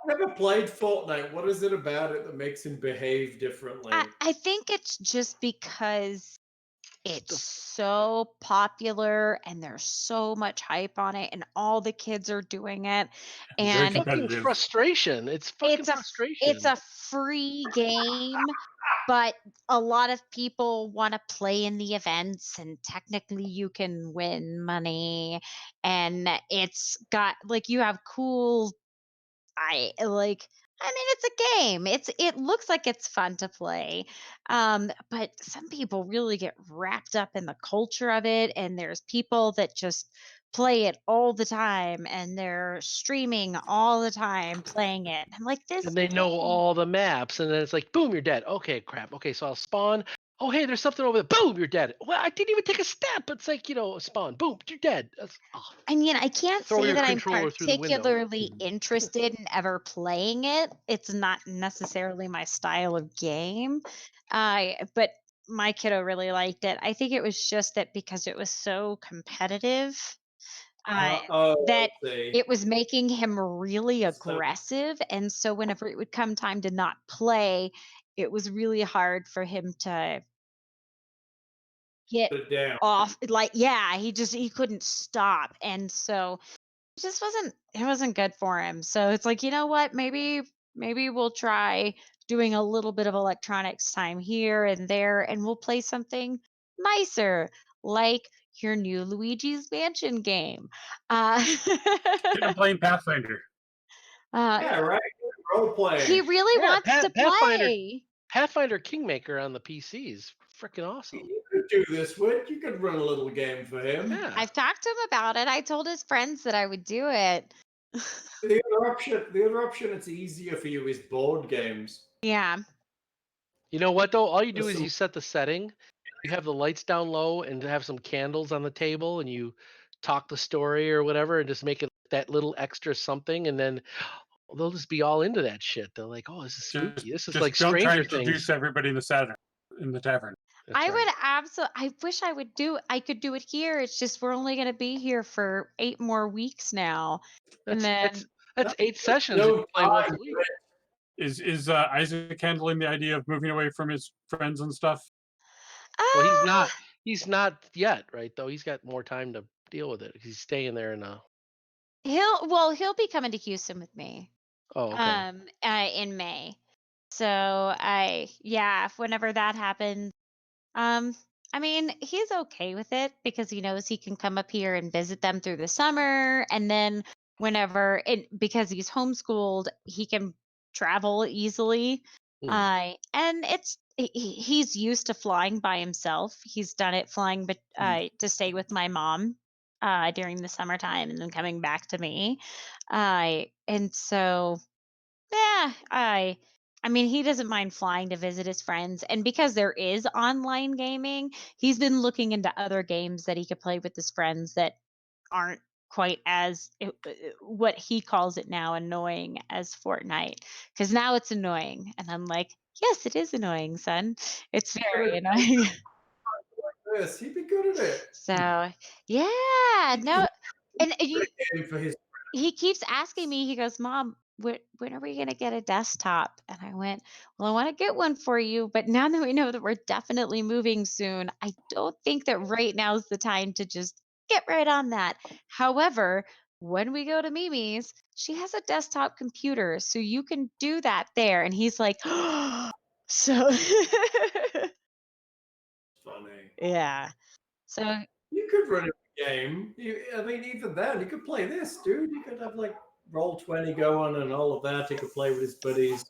never played Fortnite. What is it about it that makes him behave differently? I think it's just because it's so popular and there's so much hype on it and all the kids are doing it. Very And Fucking competitive. frustration. It's fucking frustration. it's a free game, but a lot of people want to play in the events and technically you can win money, and it's got like you have cool I mean, it's a game. It looks like it's fun to play. But some people really get wrapped up in the culture of it, and there's people that just play it all the time and they're streaming all the time playing it. I'm like, this And they know game. all the maps, and then it's like, boom, you're dead. Okay, crap. Okay, so I'll spawn. Oh, hey, there's something over there. Boom, you're dead. Well, I didn't even take a step. It's like, spawn. Boom, you're dead. I mean, I can't Throw say your that I'm controller through the window. particularly interested in ever playing it. It's not necessarily my style of game. But my kiddo really liked it. I think it was just that because it was so competitive, that See. it was making him really So aggressive. And so whenever it would come time to not play, it was really hard for him to get put it down. off. Like, yeah, he couldn't stop. And so it wasn't good for him. So it's like, you know what? Maybe we'll try doing a little bit of electronics time here and there, and we'll play something nicer, like your new Luigi's Mansion game. Get him playing Pathfinder. Yeah, right. Role playing. He really Yeah, wants to Pathfinder. play. Pathfinder Kingmaker on the PC is freaking awesome. You could do this, Whit. You could run a little game for him. Yeah. I've talked to him about it. I told his friends that I would do it. The other option it's easier for you is board games. Yeah. You know what though? All you do There's is some- you set the setting. You have the lights down low and have some candles on the table, and you talk the story or whatever, and just make it that little extra something, and then they'll just be all into that shit. They're like, "Oh, this is spooky. This is Just like don't try Stranger and introduce Things." everybody in the tavern. That's I right. would absolutely. I wish I could do it here. It's just we're only going to be here for 8 more weeks now, and That's then that's that's 8 sessions if no you play once a time, week. Whit. Is Isaac handling the idea of moving away from his friends and stuff? Well, he's uh not. He's not yet, right? Though he's got more time to deal with it. He's staying there in a. he'll be coming to Houston with me Oh, okay. in May. So if whenever that happens, um I mean, he's okay with it because he knows he can come up here and visit them through the summer, and then because he's homeschooled, he can travel easily. Hmm. And he's used to flying by himself. He's done it flying but to stay with my mom during the summertime and then coming back to me. And so yeah, I mean, he doesn't mind flying to visit his friends, and because there is online gaming, he's been looking into other games that he could play with his friends that aren't quite as what he calls it now annoying as Fortnite. Because now it's annoying, and I'm like, yes, it is annoying, son. It's very annoying. Yes, he'd be good at it. So yeah, no, and you Game for his. he keeps asking me, he goes, "Mom, when are we going to get a desktop?" And I went, "Well, I want to get one for you, but now that we know that we're definitely moving soon, I don't think that right now is the time to just get right on that." However, when we go to Mimi's, she has a desktop computer, so you can do that there. And he's like, so Funny. yeah. So You could run a game. I mean, even then, you could play this, dude. You could have like Roll20 going and all of that. He could play with his buddies.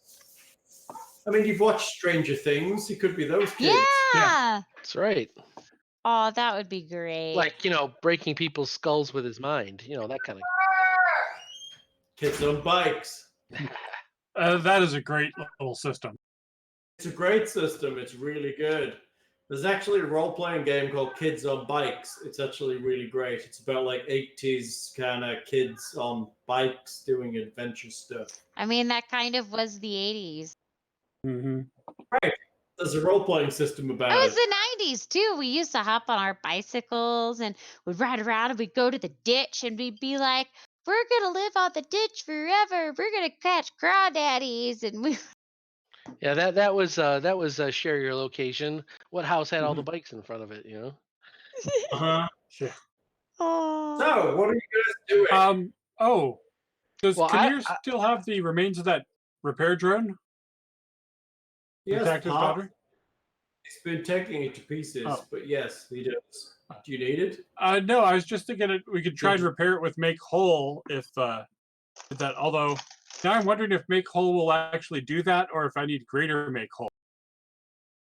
I mean, you've watched Stranger Things. You could be those kids. Yeah. That's right. Oh, that would be great. Like, breaking people's skulls with his mind. That kind of. Kids on bikes. That is a great little system. It's a great system. It's really good. There's actually a role-playing game called Kids on Bikes. It's actually really great. It's about like 80s kind of kids on bikes doing adventure stuff. I mean, that kind of was the 80s. Mm-hmm. Right. There's a role-playing system about It was it. the 90s too. We used to hop on our bicycles and we'd ride around and we'd go to the ditch and we'd be like, we're going to live on the ditch forever. We're going to catch crawdaddies. And we. Yeah, that was share your location. What house had all the bikes in front of it? Uh-huh. Sure. Oh. So, what are you guys doing? Does Well, Kinnear still have the remains of that repair drone? Yes, Intact his Pop. daughter? He's been taking it to pieces, but yes, he does. Do you need it? No, I was just thinking we could try and repair it with Make Whole if that. Although now I'm wondering if Make Whole will actually do that, or if I need Greater Make Whole.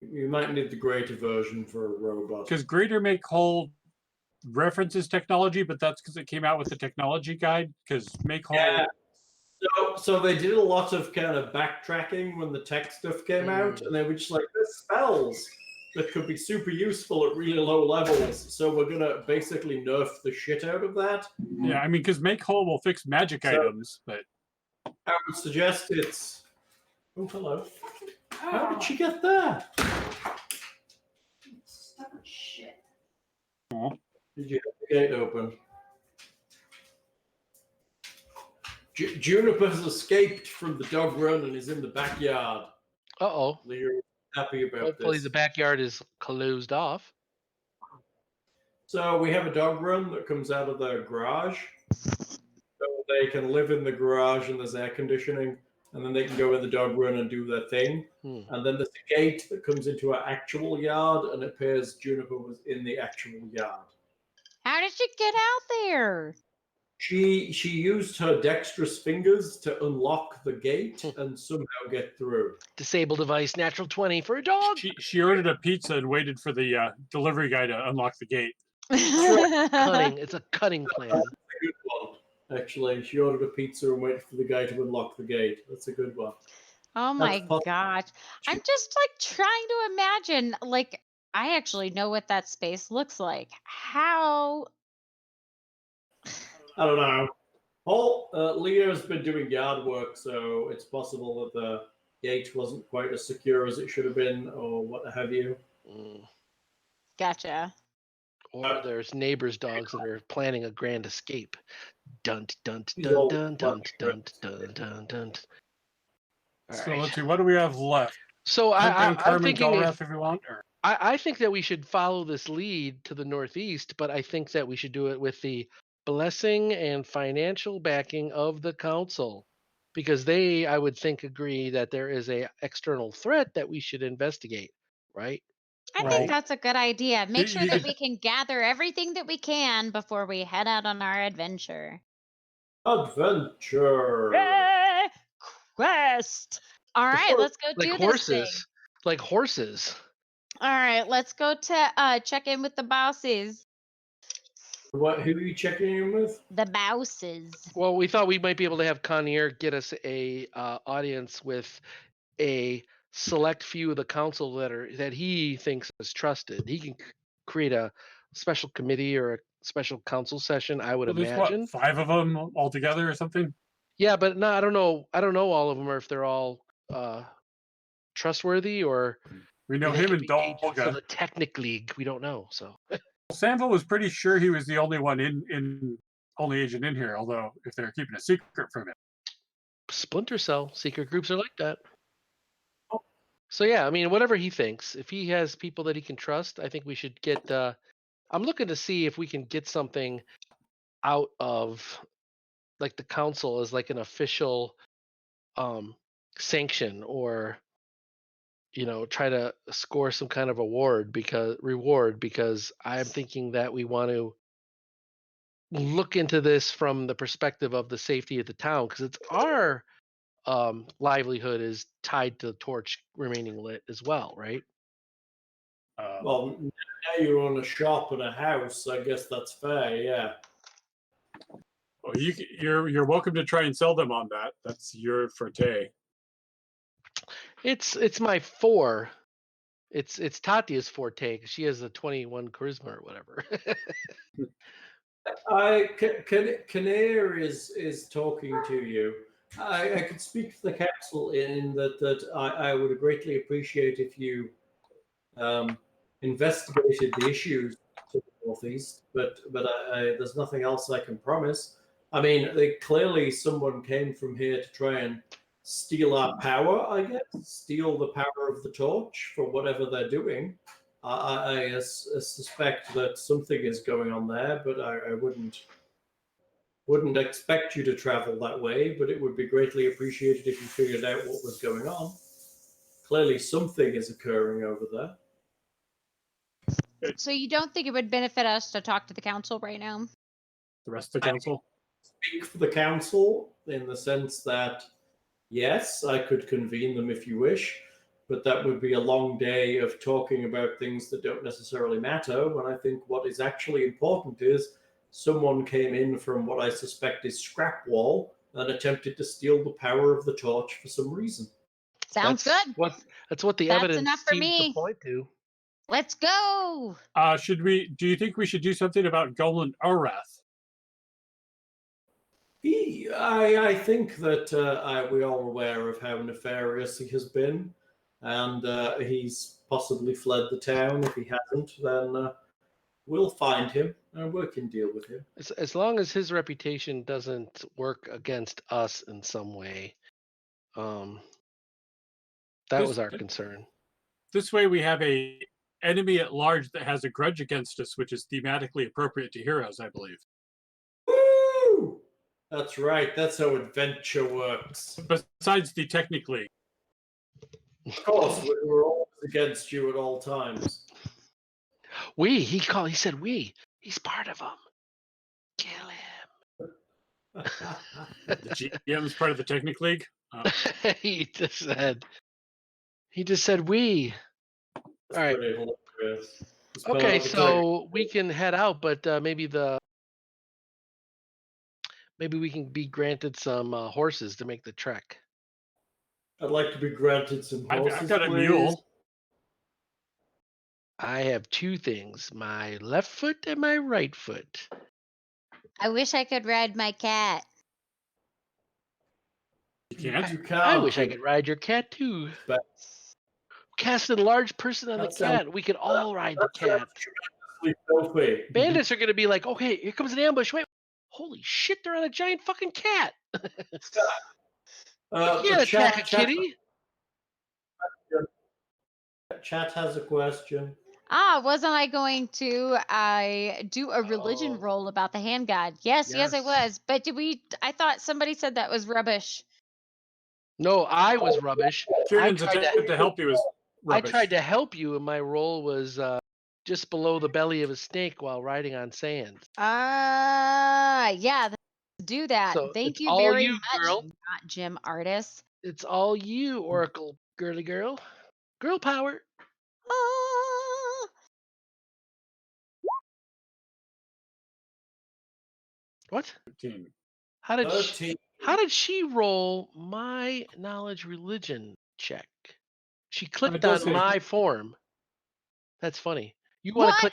You might need the greater version for a robot. Because Greater Make Whole references technology, but that's because it came out with the technology guide. Because Make Whole. Yeah. So they did a lot of kind of backtracking when the tech stuff came out, and they were just like, there's spells that could be super useful at really low levels. So we're gonna basically nerf the shit out of that. Yeah, I mean, because Make Whole will fix magic items, but I would suggest it's. Oh, hello. How did she get there? Stubborn shit. Did you have the gate open? Juniper has escaped from the dog run and is in the backyard. Uh-oh. Lear's happy about Hopefully this. the backyard is closed off. So we have a dog run that comes out of the garage. So they can live in the garage and there's air conditioning. And then they can go in the dog run and do their thing. And then there's a gate that comes into our actual yard, and it appears Juniper was in the actual yard. How did she get out there? She used her dexterous fingers to unlock the gate and somehow get through. Disable device, natural 20 for a dog. she ordered a pizza and waited for the delivery guy to unlock the gate. Cunning. It's a cunning plan. That's a good one. Actually, she ordered a pizza and waited for the guy to unlock the gate. That's a good one. Oh my gosh. I'm just like trying to imagine, like, I actually know what that space looks like. How? I don't know. Leo's been doing yard work, so it's possible that the gate wasn't quite as secure as it should have been, or what have you. Gotcha. Or there's neighbors' dogs that are planning a grand escape. Dun dun dun dun dun dun dun dun dun. So let's see, what do we have left? So I'm thinking if you want, or? I think that we should follow this lead to the northeast, but I think that we should do it with the blessing and financial backing of the council, because they, I would think, agree that there is a external threat that we should investigate, right? I think that's a good idea. Make sure that we can gather everything that we can before we head out on our adventure. Adventure. Quest. All right, let's go do this thing. Like horses. All right, let's go to check in with the bosses. Who are you checking in with? The bosses. Well, we thought we might be able to have Connier get us a audience with a select few of the council that he thinks is trusted. He can create a special committee or a special council session, I would imagine. What, 5 of them altogether or something? Yeah, but no, I don't know all of them, or if they're all trustworthy, or we know him and Dolga. For the Technic League, we don't know. So Sanville was pretty sure he was the only one only agent in here, although if they're keeping a secret from him. Splinter Cell secret groups are like that. So yeah, I mean, whatever he thinks, if he has people that he can trust, I think we should get. I'm looking to see if we can get something out of like the council as like an official sanction, or try to score some kind of reward, because I'm thinking that we want to look into this from the perspective of the safety of the town, because it's our livelihood is tied to the torch remaining lit as well, right? Well, now you own a shop and a house. I guess that's fair. Yeah. Well, you're welcome to try and sell them on that. That's your forte. It's my 4. It's Tatia's forte 'cause she has a 21 charisma or whatever. Kinnear is talking to you. I could speak for the council in that I would greatly appreciate if you investigated the issues to the northeast, but there's nothing else I can promise. I mean, clearly someone came from here to try and steal our power, I guess, steal the power of the torch for whatever they're doing. I suspect that something is going on there, but I wouldn't expect you to travel that way, but it would be greatly appreciated if you figured out what was going on. Clearly something is occurring over there. So you don't think it would benefit us to talk to the council right now? The rest of the council? Speak for the council in the sense that, yes, I could convene them if you wish, but that would be a long day of talking about things that don't necessarily matter, when I think what is actually important is someone came in from what I suspect is Scrapwall and attempted to steal the power of the torch for some reason. Sounds good. That's what the That's evidence enough for seems me. to point to. Let's go. Do you think we should do something about Golan Arath? I think that we're all aware of how nefarious he has been, and he's possibly fled the town. If he hasn't, then we'll find him and we can deal with him. As long as his reputation doesn't work against us in some way, that was our concern. This way we have a enemy at large that has a grudge against us, which is thematically appropriate to heroes, I believe. Woo! That's right. That's how adventure works. Besides the technically. Of course, we're always against you at all times. He said we. He's part of them. Kill him. The GM is part of the Technic League. He just said we. That's all right. Pretty hilarious. Okay, so we can head out, but maybe we can be granted some horses to make the trek. I'd like to be granted some horses. I've got a please. mule. I have 2 things: my left foot and my right foot. I wish I could ride my cat. You can't? You can't. I wish I could ride your cat too. But Cast a large person on the cat. We could all ride the cat. Filthy. Bandits are going to be like, okay, here comes an ambush. Wait, holy shit, they're on a giant fucking cat. You can't attack a kitty. Chat has a question. Wasn't I going to do a religion roll about the hand god? Yes, I was. But I thought somebody said that was rubbish. No, I was rubbish. Kiernan's attempt to help you was rubbish. I tried to help you, and my roll was just below the belly of a snake while riding on sand. Yeah, do that. So Thank you all very you, much, girl. not Jim Artist. It's all you, Oracle girly girl. Girl power. Ah. What? 13. How did she roll my knowledge religion check? She clicked on my form. That's funny. You want to click?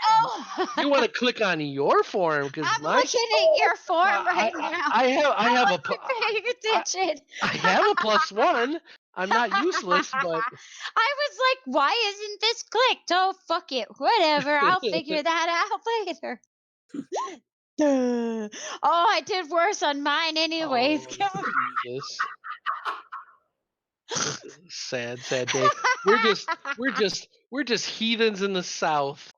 You want to click on your form because I'm looking at your form right now. I have a paying attention. I have a +1. I'm not useless, but I was like, why isn't this clicked? Oh, fuck it. Whatever. I'll figure that out later. Oh, I did worse on mine anyways. Oh, Jesus. This is a sad day. We're just heathens in the South.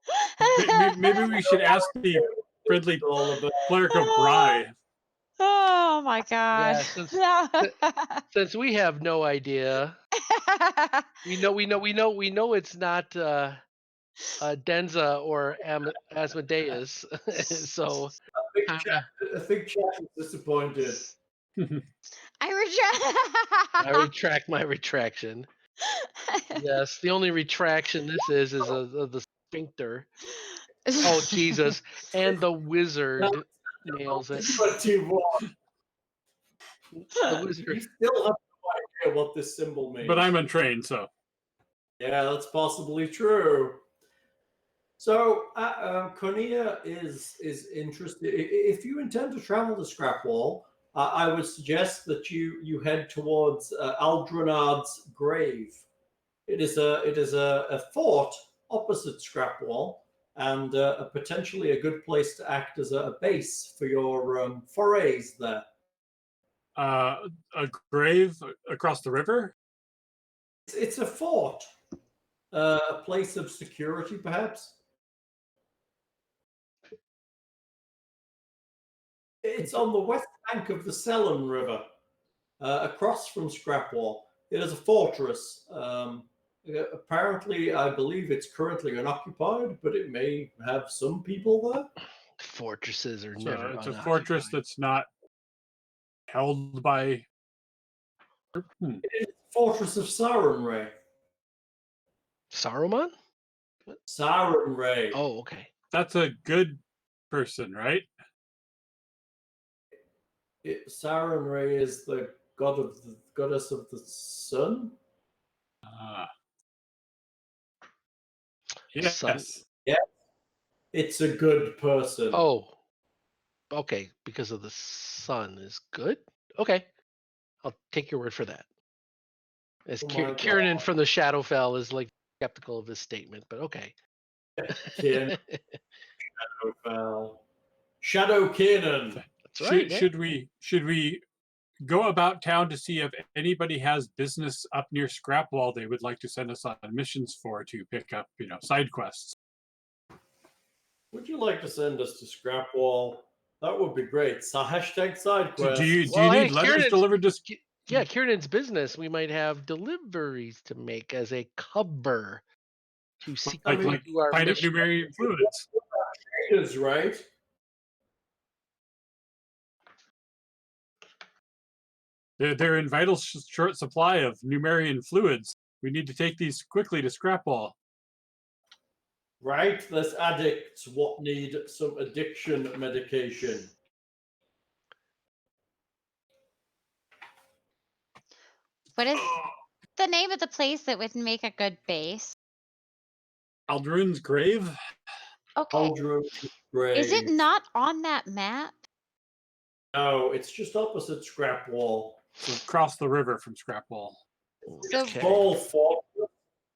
Maybe we should ask the friendly cleric of Bry. Oh my god. Yeah, since we have no idea. We know it's not Denza or Asmodeus. So I think Chat is disappointed. I retract my retraction. Yes, the only retraction this is the sphincter. Oh Jesus! And the wizard nails it. But you The wizard. still have no idea what this symbol means. But I'm untrained, so. Yeah, that's possibly true. So, Cornelia is interested. If you intend to travel to Scrapwall, I would suggest that you head towards Aldronard's grave. It is a fort opposite Scrapwall, and potentially a good place to act as a base for your forays there. A grave across the river? It's a fort, a place of security, perhaps. It's on the west bank of the Selon River, across from Scrapwall. It is a fortress. Apparently, I believe it's currently unoccupied, but it may have some people there. Fortresses are So never. it's a fortress that's not held by. It is the Fortress of Sarenrae. Saruman. Sarenrae. Oh, okay. That's a good person, right? Sarenrae is the goddess of the sun. Yes. Sun. Yeah, it's a good person. Oh, okay. Because of the sun is good. Okay, I'll take your word for that. As Oh my Kiernan God. from the Shadowfell is like skeptical of his statement, but okay. Kiernan. Shadow Kiernan. That's right. Should we go about town to see if anybody has business up near Scrapwall they would like to send us on missions for to pick up, side quests? Would you like to send us to Scrapwall? That would be great. So hashtag side Do quest. you Well, hey, need letters Kiernan's- delivered to? Yeah, Kiernan's business. We might have deliveries to make as a cover to seek I mean, to our Find out mission. Numerian fluids. Traders, right? They're in vital short supply of Numerian fluids. We need to take these quickly to Scrapwall. Right? There's addicts what need some addiction medication. What is the name of the place that would make a good base? Aldruin's grave? Okay. Aldron's grave. Is it not on that map? No, it's just opposite Scrapwall. So across the river from Scrapwall. So Okay. Small fortress.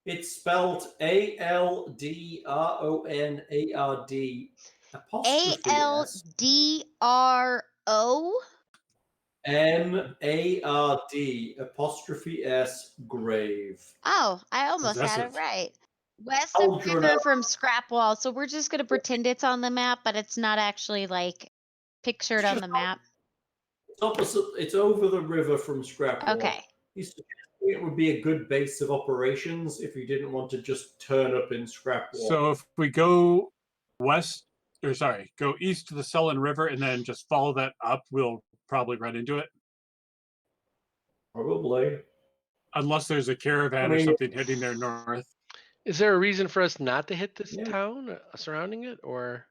It's spelled Aldronard apostrophe S ALDRO? MARD apostrophe S grave. Oh, I almost had it Possessive. right. West of river Aldronard. from Scrapwall. So we're just gonna pretend it's on the map, but it's not actually like pictured It's on just the map. It's opposite. It's over the river from Scrapwall. Okay. He's suggesting it would be a good base of operations if you didn't want to just turn up in Scrapwall. So if we go go east to the Selon River and then just follow that up, we'll probably run into it. Probably. Unless there's a caravan or something heading there north. Is there a reason for us not to hit this Yeah. town surrounding it, or?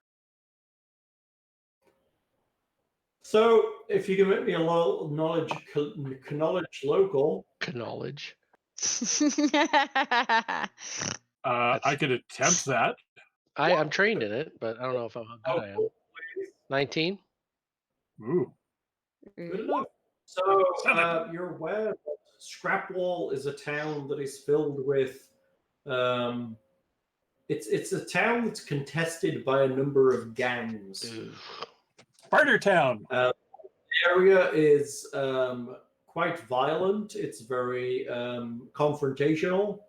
So, if you can make me a knowledge local, Knowledge. I could attempt that. I'm trained in it, but I don't know if I'm how good I am. 19. Ooh. good enough. So, you're aware that Scrapwall is a town that is filled with. It's a town that's contested by a number of gangs. Barter Town. The area is quite violent. It's very confrontational.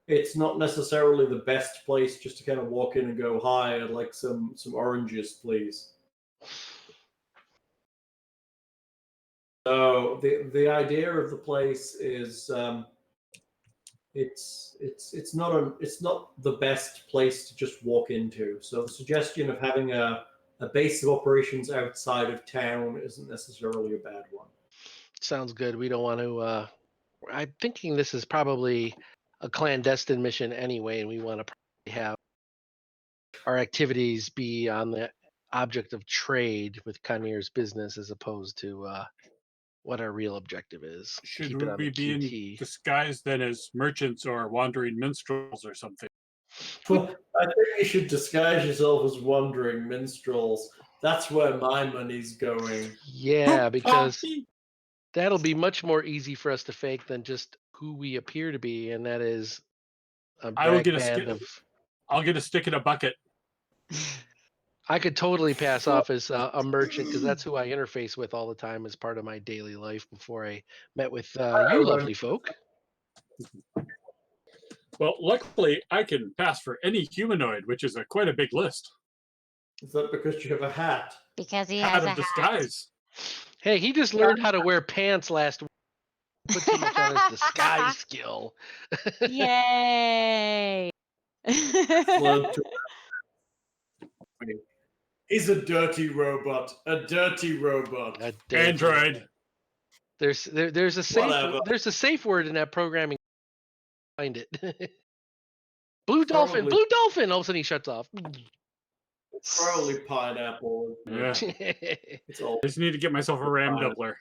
It's not necessarily the best place just to kind of walk in and go, "Hi, I'd like some oranges, please." So the idea of the place is it's not the best place to just walk into. So the suggestion of having a a base of operations outside of town isn't necessarily a bad one. Sounds good. We don't want to. I'm thinking this is probably a clandestine mission anyway, and we want to probably have our activities be on the object of trade with Kanir's business as opposed to what our real objective is. Should Keep it on we the be in QT. disguise then as merchants or wandering minstrels or something? Well, I think you should disguise yourself as wandering minstrels. That's where my money's going. Yeah, because Coffee? that'll be much more easy for us to fake than just who we appear to be, and that is a I will brag get a band stick. of. I'll get a stick in a bucket. I could totally pass off as a merchant because that's who I interface with all the time as part of my daily life before I met with you lovely folk. Well, luckily, I can pass for any humanoid, which is quite a big list. Is that because you have a hat? Because he Hat has of a hat. disguise. Hey, he just learned how to wear pants last week. Put too much on his disguise skill. Yay! Flood to- He's a dirty robot. A dirty robot. A dirty- Android. There's a Whatever. safe word in that programming. Find it. Blue dolphin. Probably- Blue dolphin. All of a sudden he shuts off. Probably pineapple. Yeah. It's all. I just need to get myself a ram doubler.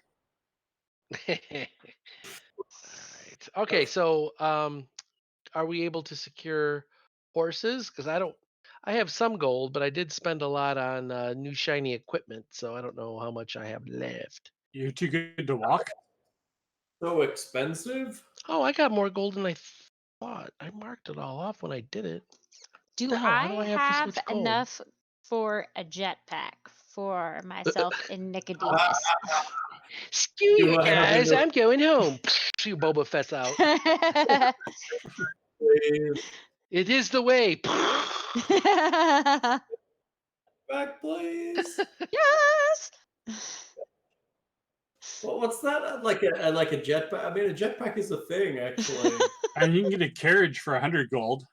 All right. Okay, so are we able to secure horses? Because I have some gold, but I did spend a lot on new shiny equipment, so I don't know how much I have left. You too good to walk? So expensive? Oh, I got more gold than I thought. I marked it all off when I did it. Do the hell? How I do I have this have much gold? enough for a jetpack for myself and Nicodemus? Screw you Do I have guys, enough- I'm going home. Shoot Boba Fett's out. Please. It is the way. Back, please. Yes. Well, what's that? Like a jetpack? I mean, a jetpack is a thing, actually. And you can get a carriage for 100 gold.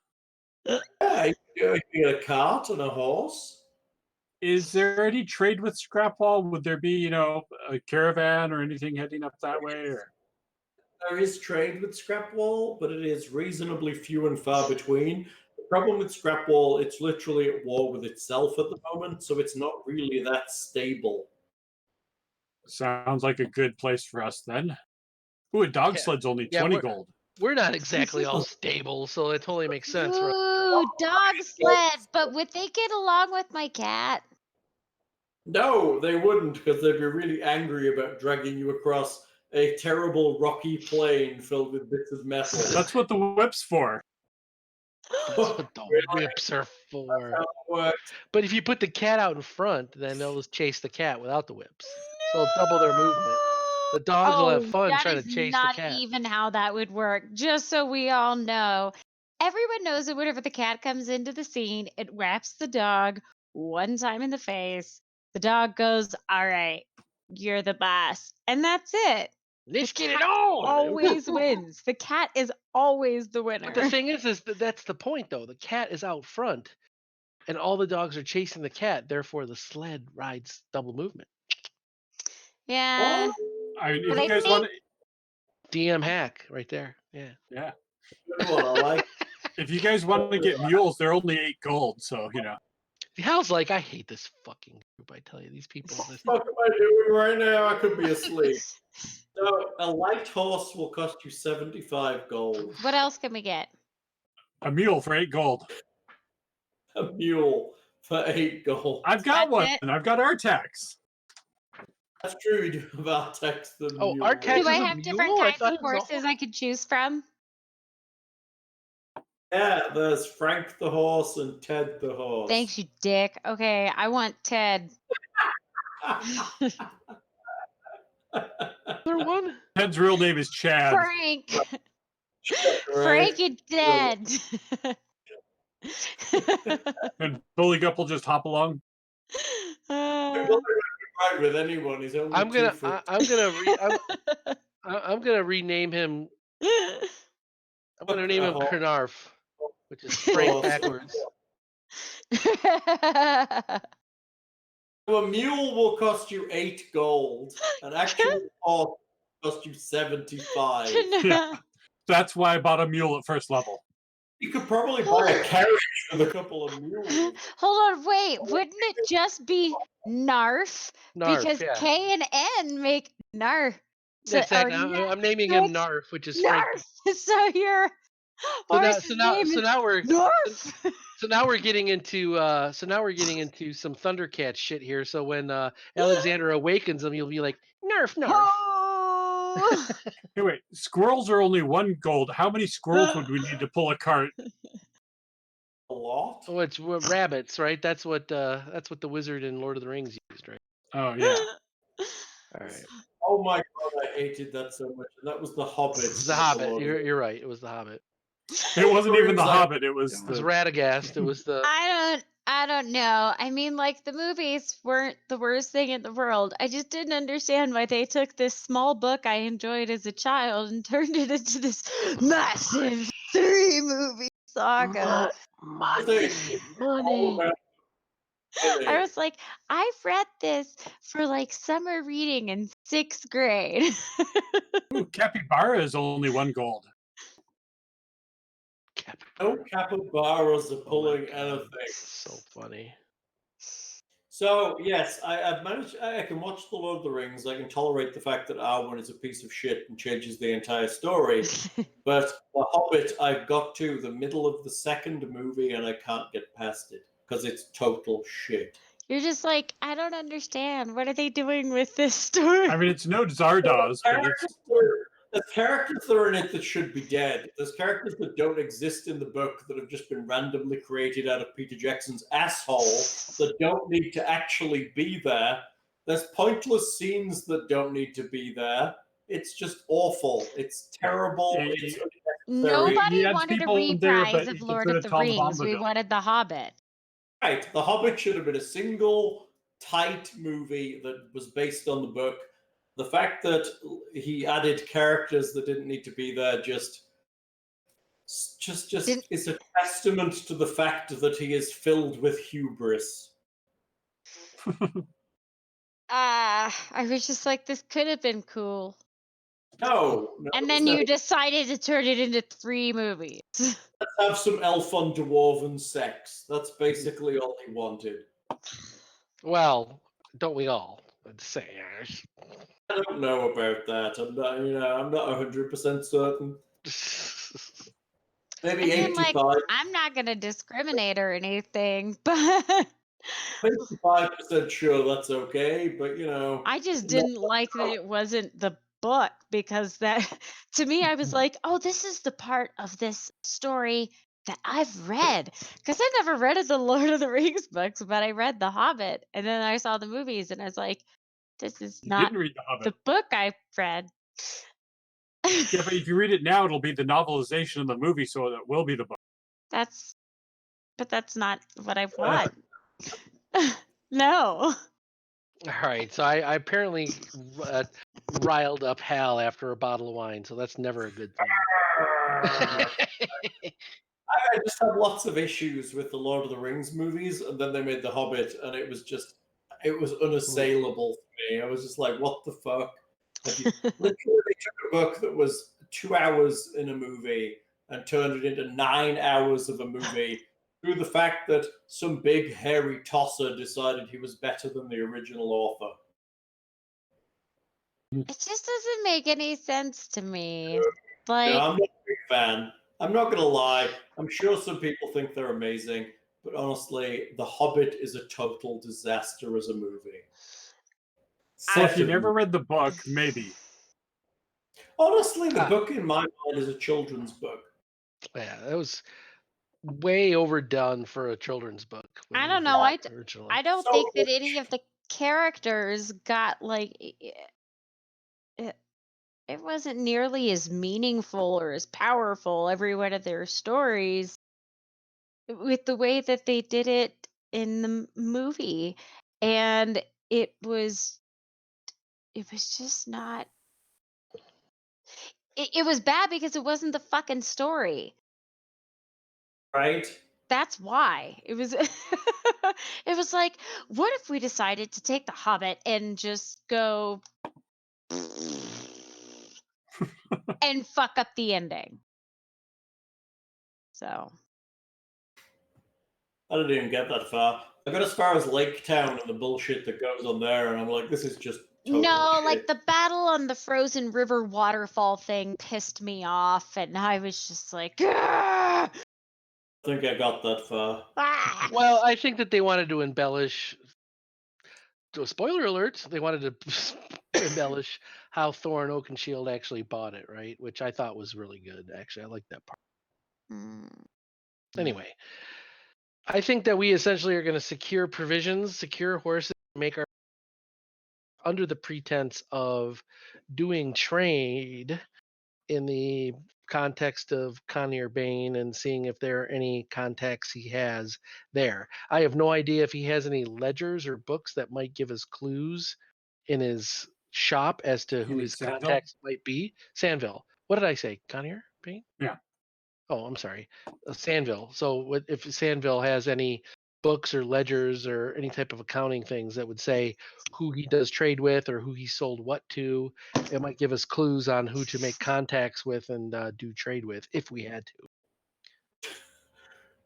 Yeah, you can get a cart and a horse. Is there any trade with Scrapwall? Would there be, a caravan or anything heading up that way? Or There is trade with Scrapwall, but it is reasonably few and far between. The problem with Scrapwall, it's literally at war with itself at the moment, so it's not really that stable. sounds like a good place for us then. Ooh, a dog Yeah. sled's only Yeah, 20 we're- gold. We're not exactly all stable, so it totally makes sense. For Ooh, dog sled. But would they get along with my cat? No, they wouldn't, because they'd be really angry about dragging you across a terrible rocky plain filled with bits of metal. That's what the whip's for. That's what the whips are for. How it works. But if you put the cat out in front, then they'll just chase the cat without the whips. So it'll double their movement. The dogs will have fun that trying is to chase not the cat. even how that would work. Just so we all know, everyone knows that whenever the cat comes into the scene, it wraps the dog one time in the face. The dog goes, "All right, you're the boss," and that's it. Let's The get it cat on. Always wins. The cat is always the winner. But the thing is that's the point, though. The cat is out front, and all the dogs are chasing the cat. Therefore, the sled rides double movement. Yeah. What? I mean, if But you I guys want DM hack right there. Yeah. yeah. Good one, I like. If you guys want to get mules, they're only 8 gold, so Hal's like, I hate this fucking group. I tell you, these people. What the fuck am I doing right now? I could be asleep. So a light horse will cost you 75 gold. What else can we get? a mule for 8 gold. A mule for 8 gold. I've got That's one. it? I've got Artax. That's true. You do have Artax the Oh, mule. Artax Do I is a have different mule? I kinds thought of it was a horses I could choose from? Yeah, there's Frank the horse and Ted the horse. Thanks, you dick. Okay, I want Ted. Other one? Ted's real name is Chad. Frank. Right. Frank and Ted. And Buligup will just hop along. Right with anyone. He's only I'm gonna 2 foot. I'm gonna rename him. I'm gonna name him Kernarf, which is Frank Awesome. backwards. a mule will cost you 8 gold. An actual horse will cost you 75. Yeah. That's why I bought a mule at first level. You could probably buy a carriage with a couple of mules. Hold on, wait. Wouldn't it just be Narf? Narf, Because yeah. K and N make Narf. Exactly. I'm naming him Switch. Narf, which is Frank. Narf. So your horse's name is now we're Narf. so now we're getting into some Thundercat shit here. So when Alexander awakens him, you'll be like Narf, Narf. Oh. Hey, wait. Squirrels are only 1 gold. How many squirrels would we need to pull a cart? A lot? Oh, it's rabbits, right? That's what the wizard in Lord of the Rings used, right? Oh, yeah. All right. Oh my god, I hated that so much. And that was the Hobbit. It was the Hobbit. You're right. It was the Hobbit. It wasn't even the Like- Hobbit. It was It was the... Radagast. It was the. I don't know. I mean, like, the movies weren't the worst thing in the world. I just didn't understand why they took this small book I enjoyed as a child and turned it into this massive 3-movie saga. Money. I was like, I've read this for like summer reading in 6th grade. Ooh, capybara is only 1 gold. No capybaras are Oh my pulling God, anything. that's so funny. So yes, I've managed. I can watch The Lord of the Rings. I can tolerate the fact that Arwen is a piece of shit and changes the entire story. But The Hobbit, I've got to the middle of the 2nd movie and I can't get past it because it's total shit. You're just like, I don't understand. What are they doing with this story? I mean, it's no Zardoz, but it's... There's characters that are in it that should be dead. There's characters that don't exist in the book that have just been randomly created out of Peter Jackson's asshole that don't need to actually be there. There's pointless scenes that don't need to be there. It's just awful. It's terrible. It's unnecessary. Nobody He adds wanted a people in there, reprise but of he Lord gets rid of of the Tom Rings. We Bombadil. wanted The Hobbit. Right. The Hobbit should have been a single, tight movie that was based on the book. The fact that he added characters that didn't need to be there just is a testament to the fact that he is filled with hubris. I was just like, this could have been cool. No. And then you decided to turn it into 3 movies. Let's have some elf on dwarven sex. That's basically all he wanted. Well, don't we all? Let's say. I don't know about that. I'm not 100% certain. Maybe I mean, 85. like, I'm not going to discriminate or anything, but 55% sure that's okay, but I just didn't like that it wasn't the book because that, to me, I was like, oh, this is the part of this story that I've read. Because I never read the Lord of the Rings books, but I read The Hobbit. And then I saw the movies and I was like, this is You not didn't read The Hobbit. the book I read. Yeah, but if you read it now, it'll be the novelization of the movie, so that will be the book. But that's not what I want. No. All right, so I apparently riled up Hal after a bottle of wine, so that's never a good thing. I just have lots of issues with the Lord of the Rings movies, and then they made The Hobbit, and it was unassailable for me. I was just like, what the fuck? Literally, they took a book that was 2 hours in a movie and turned it into 9 hours of a movie through the fact that some big hairy tosser decided he was better than the original author. It just doesn't make any sense to me. Like, No, I'm not a big fan. I'm not going to lie. I'm sure some people think they're amazing, but honestly, The Hobbit is a total disaster as a movie. So if you never read the book, maybe. Honestly, the book in my mind is a children's book. Yeah, that was way overdone for a children's book. I don't know. I don't So think that any of the characters got like it wasn't nearly as meaningful or as powerful, every one of their stories, with the way that they did it in the movie. And it was just not it was bad because it wasn't the fucking story. Right? that's why. It was it was like, what if we decided to take the Hobbit and just go and fuck up the ending? So I didn't even get that far. I got as far as Lake Town and the bullshit that goes on there, and I'm like, this is just total no, shit. like the battle on the frozen river waterfall thing pissed me off, and I was just like, "Grr!" I think I got that far. Ah! Well, I think that they wanted to embellish. So, spoiler alert! They wanted to embellish how Thor and Oakenshield actually bought it, right? Which I thought was really good. Actually, I like that part. Mm. Anyway, I think that we essentially are going to secure provisions, secure horses, make our under the pretense of doing trade in the context of Conir Bane and seeing if there are any contacts he has there. I have no idea if he has any ledgers or books that might give us clues in his shop as to who mean his Sandville? contacts might be. Sandville. What did I say? Conir Bane? Yeah. Oh, I'm sorry. Sandville. So if Sandville has any books or ledgers or any type of accounting things that would say who he does trade with or who he sold what to, it might give us clues on who to make contacts with and do trade with if we had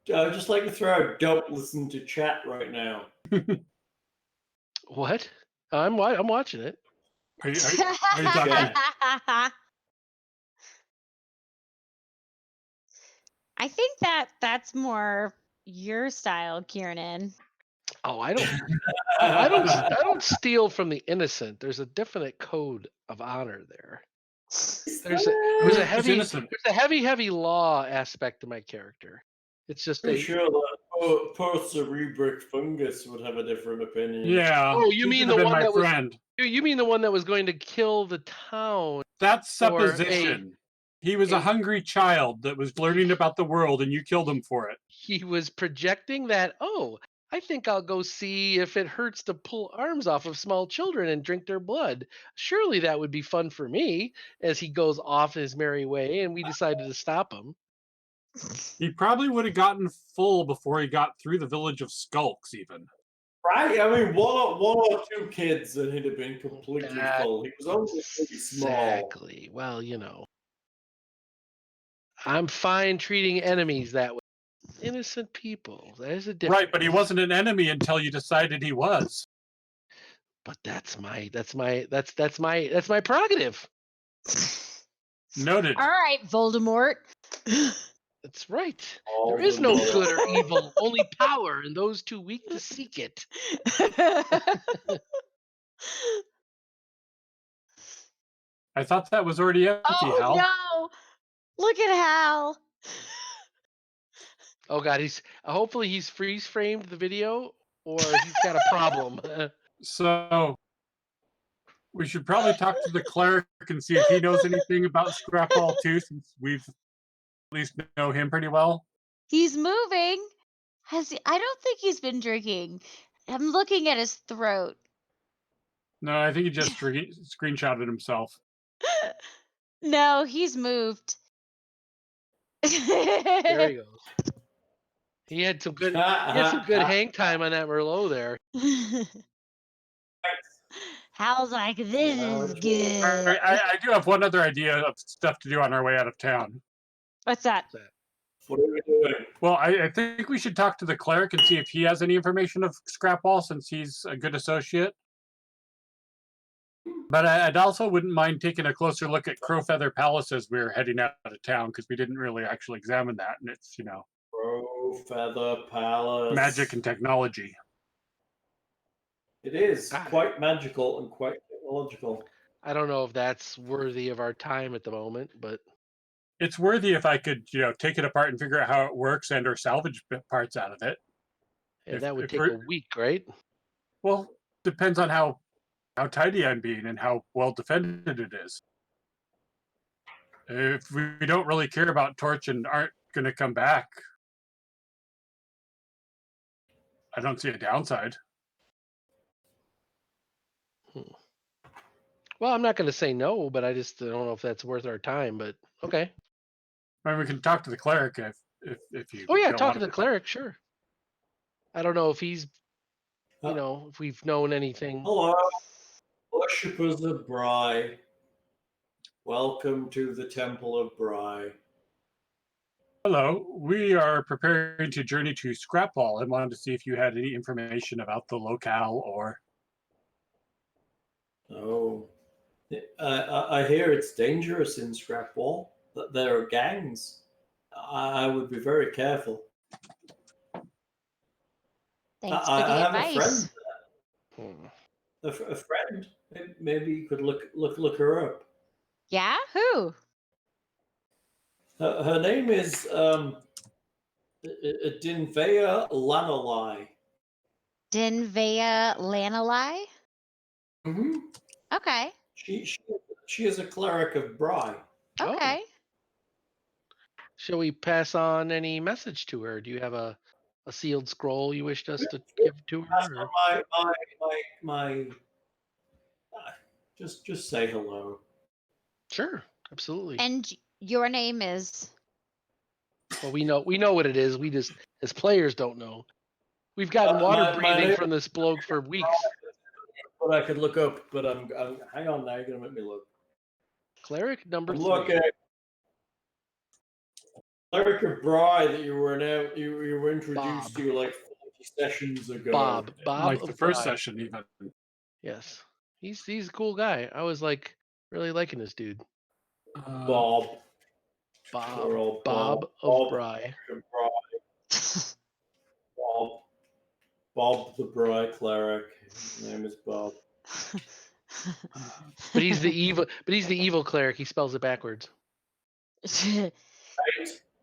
to. I would just like to throw out, don't listen to chat right now. What? I'm watching it. Are you talking? Yeah. I think that's more your style, Kiernan. Oh, I don't steal from the innocent. There's a definite code of honor there. There's Who's a innocent? heavy law aspect to my character. It's just Pretty sure that poor cerebric fungus would have a different opinion. Yeah. Oh, you he mean could the have been one my that was- friend? You mean the one that was going to kill the town? That's or a- supposition. He was a- a hungry child that was learning about the world, and you killed him for it. He was projecting that, oh, I think I'll go see if it hurts to pull arms off of small children and drink their blood. Surely that would be fun for me, as he goes off his merry way, and we decided to stop him. He probably would have gotten full before he got through the village of Skulks, even. Right? I mean, one or two kids and he'd have been completely That- full. He was only pretty small. Exactly. Well, I'm fine treating enemies that way. Innocent people. There's a difference. Right, but he wasn't an enemy until you decided he was. But that's my prerogative. Noted. All right, Voldemort. That's right. All There is the no more- good or evil, only power, and those too weak to seek it. I thought that was already empty, Hal. Oh no! Look at Hal. Oh God, hopefully he's freeze framed the video, or he's got a problem. So we should probably talk to the cleric and see if he knows anything about Scrapwall too, since we've at least know him pretty well. He's moving. I don't think he's been drinking. I'm looking at his throat. No, I think he just screenshotted himself. No, he's moved. There he goes. He had some good hang time on that Merlot there. Hal's like, this is good. I do have one other idea of stuff to do on our way out of town. What's that? What are we doing? Well, I think we should talk to the cleric and see if he has any information of Scrapwall, since he's a good associate. But I'd also wouldn't mind taking a closer look at Crowfeather Palace as we're heading out of town, because we didn't really actually examine that, and it's, Crowfeather Palace. magic and technology. It is Ah. quite magical and quite technological. I don't know if that's worthy of our time at the moment, but It's worthy if I could, take it apart and figure out how it works and or salvage parts out of it. yeah, If- that would if take we're- a week, right? Well, depends on how tidy I'm being and how well defended it is. If we don't really care about Torch and aren't going to come back, I don't see a downside. Well, I'm not going to say no, but I just don't know if that's worth our time. But okay. I mean, we can talk to the cleric if you. Oh yeah, don't talk want to the cleric, sure. I don't know if he's, Uh, if we've known anything. Hello, worshippers of Bry. Welcome to the Temple of Bry. Hello, we are preparing to journey to Scrapwall and wanted to see if you had any information about the locale or. Oh, I hear it's dangerous in Scrapwall. That there are gangs. I would be very careful. Thanks for I the have a friend. advice. A friend. Maybe you could look her up. Yeah, who? Her name is Dinvea Lanolai. Dinvea Lanalai? Mm-hmm. Okay. She is a cleric of Bry. Okay. Shall we pass on any message to her? Do you have a sealed scroll you wished us to give to That's her? my just say hello. Sure, absolutely. And your name is? Well, we know what it is. We just, as players, don't know. We've gotten water my breathing name- from this bloke for weeks. But I could look up, but I'm hang on now, you're gonna make me look. Cleric number I'm 3. looking. Cleric of Bry that you were introduced Bob. to like 40 sessions ago. Bob Like of the first Bry. session, even. Yes, he's a cool guy. I was like really liking this dude. Bob. Bob. We're all Bob of Bob Bry. of Bry. Bob the Bry cleric. His name is Bob. But he's the evil. But he's the evil cleric. He spells it backwards. Right?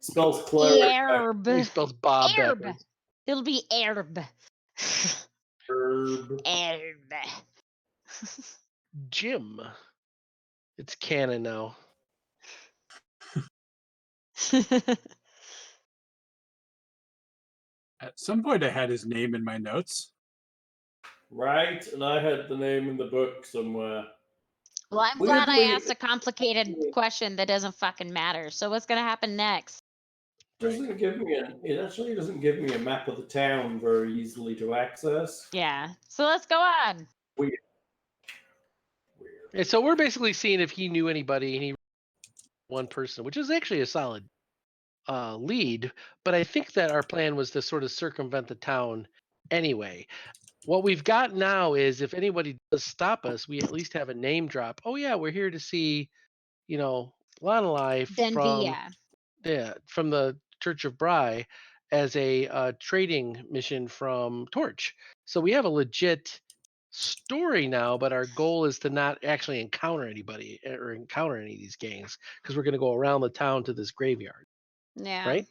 Spells cleric. Herb. He spells Bob Herb. backwards. It'll be herb. Herb. Herb. Jim. It's canon now. At some point, I had his name in my notes. Right, and I had the name in the book somewhere. Well, I'm glad I Weirdly- asked a complicated question that doesn't fucking matter. So what's gonna happen next? Doesn't give me it actually doesn't give me a map of the town very easily to access. Yeah. So let's go on. Weird. And so we're basically seeing if he knew anybody, and he one person, which is actually a solid lead. But I think that our plan was to sort of circumvent the town anyway. What we've got now is if anybody does stop us, we at least have a name drop. Oh yeah, we're here to see, Lanalai from the Church of Bry as a trading mission from Torch. So we have a legit story now, but our goal is to not actually encounter anybody or encounter any of these gangs because we're going to go around the town to this graveyard, Yeah. right?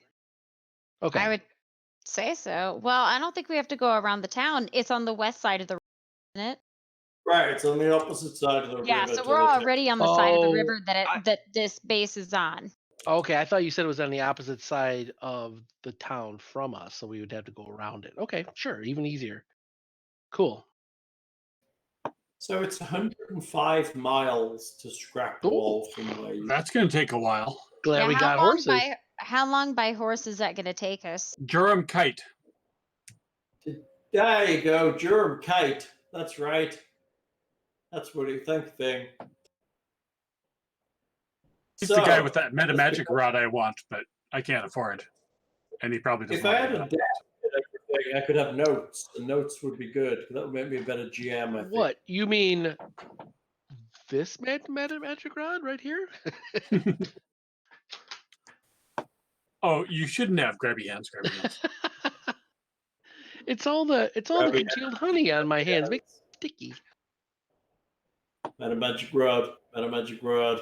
Okay. I would say so. Well, I don't think we have to go around the town. It's on the west side of the river, isn't it? Right, it's on the opposite side of the Yeah, river. so to we're the already on the side of the Oh, river that this base is on. Okay, I thought you said it was on the opposite side of the town from us, so we would have to go around it. Okay, sure, even easier. Cool. So it's 105 miles to Scrapwall from where you. That's going to take a while. Glad Yeah, we got how long horses. how long by horse is that going to take us? Durham Kite. There you go, Durham Kite. That's right. That's what you think thing. He's the guy with that meta magic rod I want, but I can't afford. And he probably doesn't. If I had a deck and everything, I could have notes. The notes would be good. That would make me a better GM, I think. What? You mean this magic rod right here? Oh, you shouldn't have grabby hands. Grabby hands. It's all the Grabby congealed honey on my hands. Make it sticky. Meta magic rod. Meta magic rod.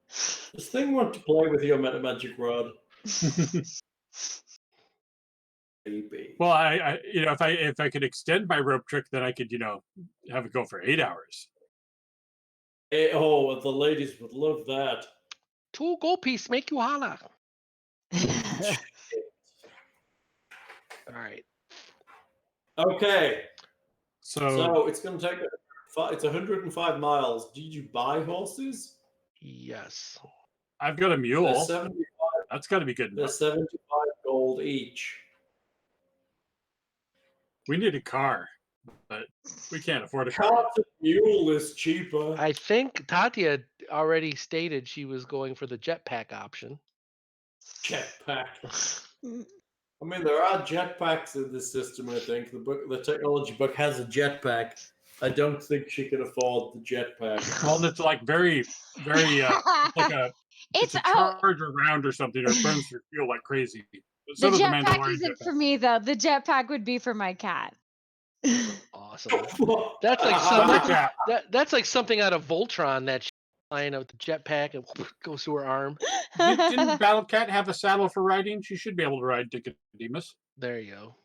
Does Thing want to play with your meta magic rod? Maybe. Well, I if I could extend my rope trick, then I could have it go for 8 hours. Oh, the ladies would love that. 2 gold piece make you holla. All right. Okay. So it's going to take. It's 105 miles. Did you buy horses? Yes. I've got a They're mule. 75 That's got to be good They're enough. 75 gold each. We need a car, but we can't afford a car. Cart and mule is cheaper. I think Tatia already stated she was going for the jetpack option. Jetpack. I mean, there are jetpacks in this system. I think the technology book has a jetpack. I don't think she can afford the jetpack. Well, it's like very, very, like it's a charger round or something, or it burns through fuel like crazy. So the does the jetpack Mandalorian isn't jetpack. for me though. The jetpack would be for my cat. Awesome. That's like Love something. cat. That's like something out of Voltron. That flying out with the jetpack and goes to her arm. Didn't Battle Cat have a saddle for riding? She should be able to ride Nicodemus. There you go.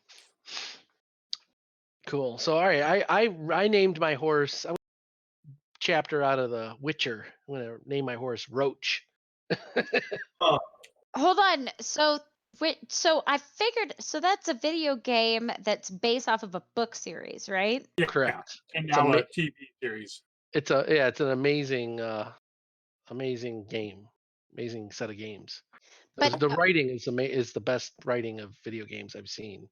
Cool. So all right, I named my horse. Chapter out of The Witcher. I'm gonna name my horse Roach. Hold on. So I figured. So that's a video game that's based off of a book series, right? Yeah, Correct. and It's now ama- a TV series. It's an amazing game, amazing set of games. But The writing is the best writing of video games I've seen.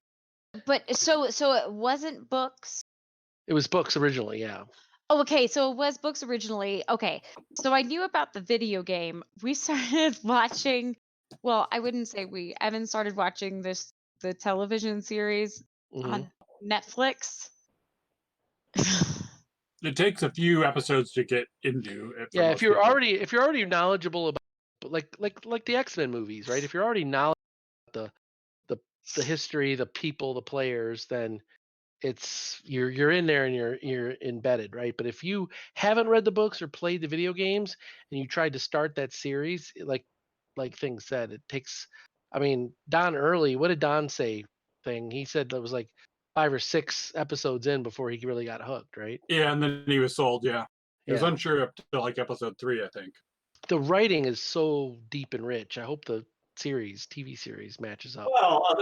so it wasn't books. It was books originally, yeah. Oh, okay. So it was books originally. Okay. So I knew about the video game. We started watching. Well, I wouldn't say we. Evan started watching the television series on Netflix. It takes a few episodes to get into it. Yeah, if you're already knowledgeable about like the X-Men movies, right? If you're already knowledgeable about the history, the people, the players, then it's you're in there and you're embedded, right? But if you haven't read the books or played the video games and you tried to start that series, like things said, it takes. I mean, Don Early, what did Don say? He said that was like 5 or 6 episodes in before he really got hooked, right? Yeah, and then he was sold. Yeah, he was Yeah. unsure up to like episode 3, I think. The writing is so deep and rich. I hope the TV series matches up. Well, I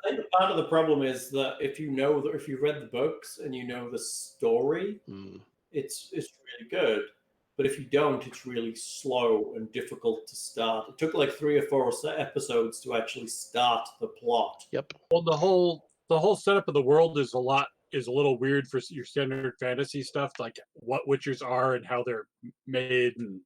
think part of the problem is that if you've read the books and you know the story, it's really good. But if you don't, it's really slow and difficult to start. It took like 3 or 4 episodes to actually start the plot. Yep. Well, the whole setup of the world is a little weird for your standard fantasy stuff, like what witchers are and how they're made and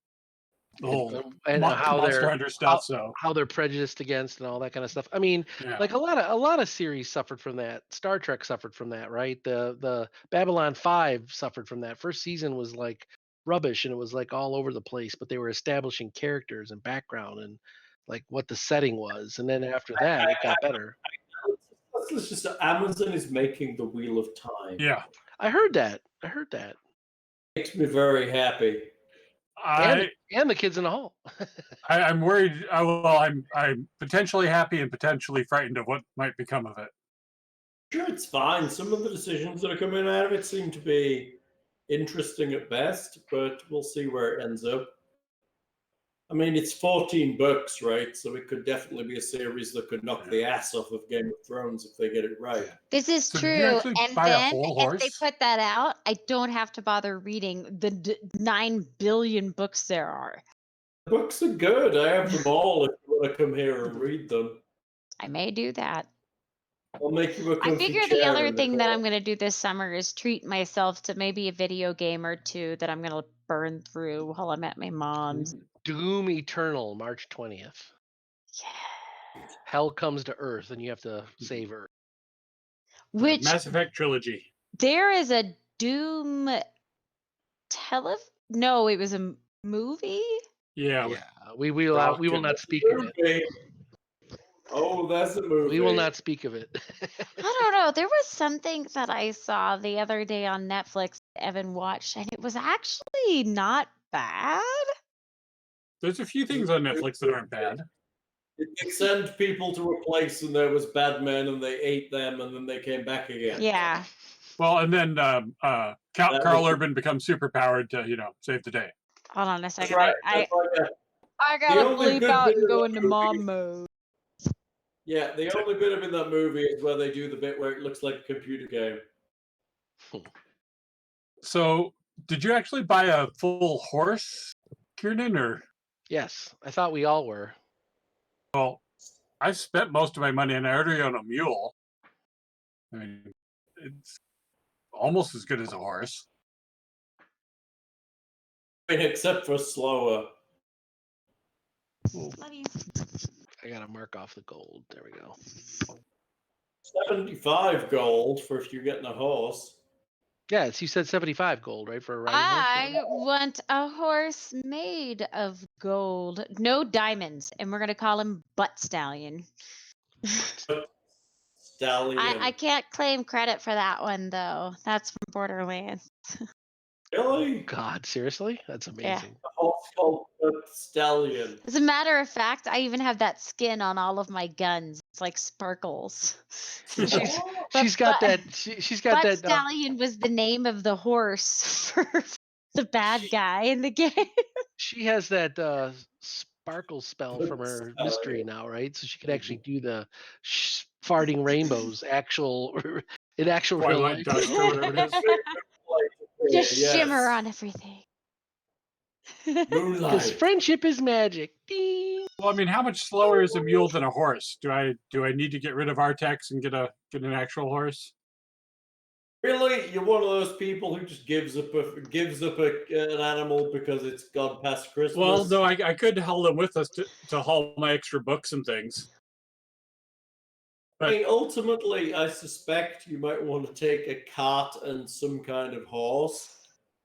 the whole how Monster they're Hunter stuff. how they're prejudiced against and all that kind of stuff. I mean, Yeah. like a lot of series suffered from that. Star Trek suffered from that, right? The Babylon 5 suffered from that. First season was like rubbish and it was like all over the place, but they were establishing characters and background and like what the setting was, and then after that it got better. It's just Amazon is making the Wheel of Time. Yeah, I heard that. Makes me very happy. And the kids in the hall. I'm worried. I'm potentially happy and potentially frightened of what might become of it. Sure, it's fine. Some of the decisions that are coming out of it seem to be interesting at best, but we'll see where it ends up. I mean, it's 14 books, right? So it could definitely be a series that could knock the ass off of Game of Thrones if they get it right. This is So true. did you actually And buy a then whole if horse? they put that out, I don't have to bother reading the 9 billion books there are. The books are good. I have them all if you want to come here and read them. I may do that. I'll make you a I comfy figure the chair other in thing that corner. I'm going to do this summer is treat myself to maybe a video game or two that I'm going to burn through while I'm at my mom's. Doom Eternal, March 20th. Yeah. Hell comes to Earth and you have to save Earth. Which Mass Effect trilogy. there is a Doom No, it was a movie. Yeah. We will not speak of it. Oh, that's a movie. We will not speak of it. I don't know. There was something that I saw the other day on Netflix Evan watched, and it was actually not bad. There's a few things on Netflix that aren't bad. They sent people to a place and there was bad men and they ate them and then they came back again. Yeah. Well, and then Carl Urban becomes superpowered to save the day. Hold on a That's second. right. I The gotta only bleep good out bit and of go that into movie- mom mode. Yeah, the only bit of in that movie is where they do the bit where it looks like a computer game. So, did you actually buy a full horse, Kiernan, or? Yes, I thought we all were. Well, I've spent most of my money and I already own a mule. I mean, it's almost as good as a horse. I mean, except for slower. Love you. I gotta mark off the gold. There we go. 75 gold for if you're getting a horse. Yes, you said 75 gold, right, for a riding horse? I want a horse made of gold, no diamonds, and we're gonna call him Butt Stallion. Stallion. I can't claim credit for that one though. That's from Borderlands. Really? God, seriously? That's amazing. A horse called Stallion. As a matter of fact, I even have that skin on all of my guns. It's like sparkles. She's got that. She's got Butt that. Stallion was the name of the horse for the bad guy in the game. She has that sparkle spell from her mystery now, right? So she could actually do the farting rainbows in actual real Twilight life. dust or whatever it is. Just Yes. shimmer on everything. Because Moonlight. friendship is magic. Ding. Well, I mean, how much slower is a mule than a horse? Do I need to get rid of Artex and get an actual horse? Really, you're one of those people who just gives up an animal because it's gone past Christmas. Well, no, I could haul them with us to haul my extra books and things. I mean, ultimately, I suspect you might want to take a cart and some kind of horse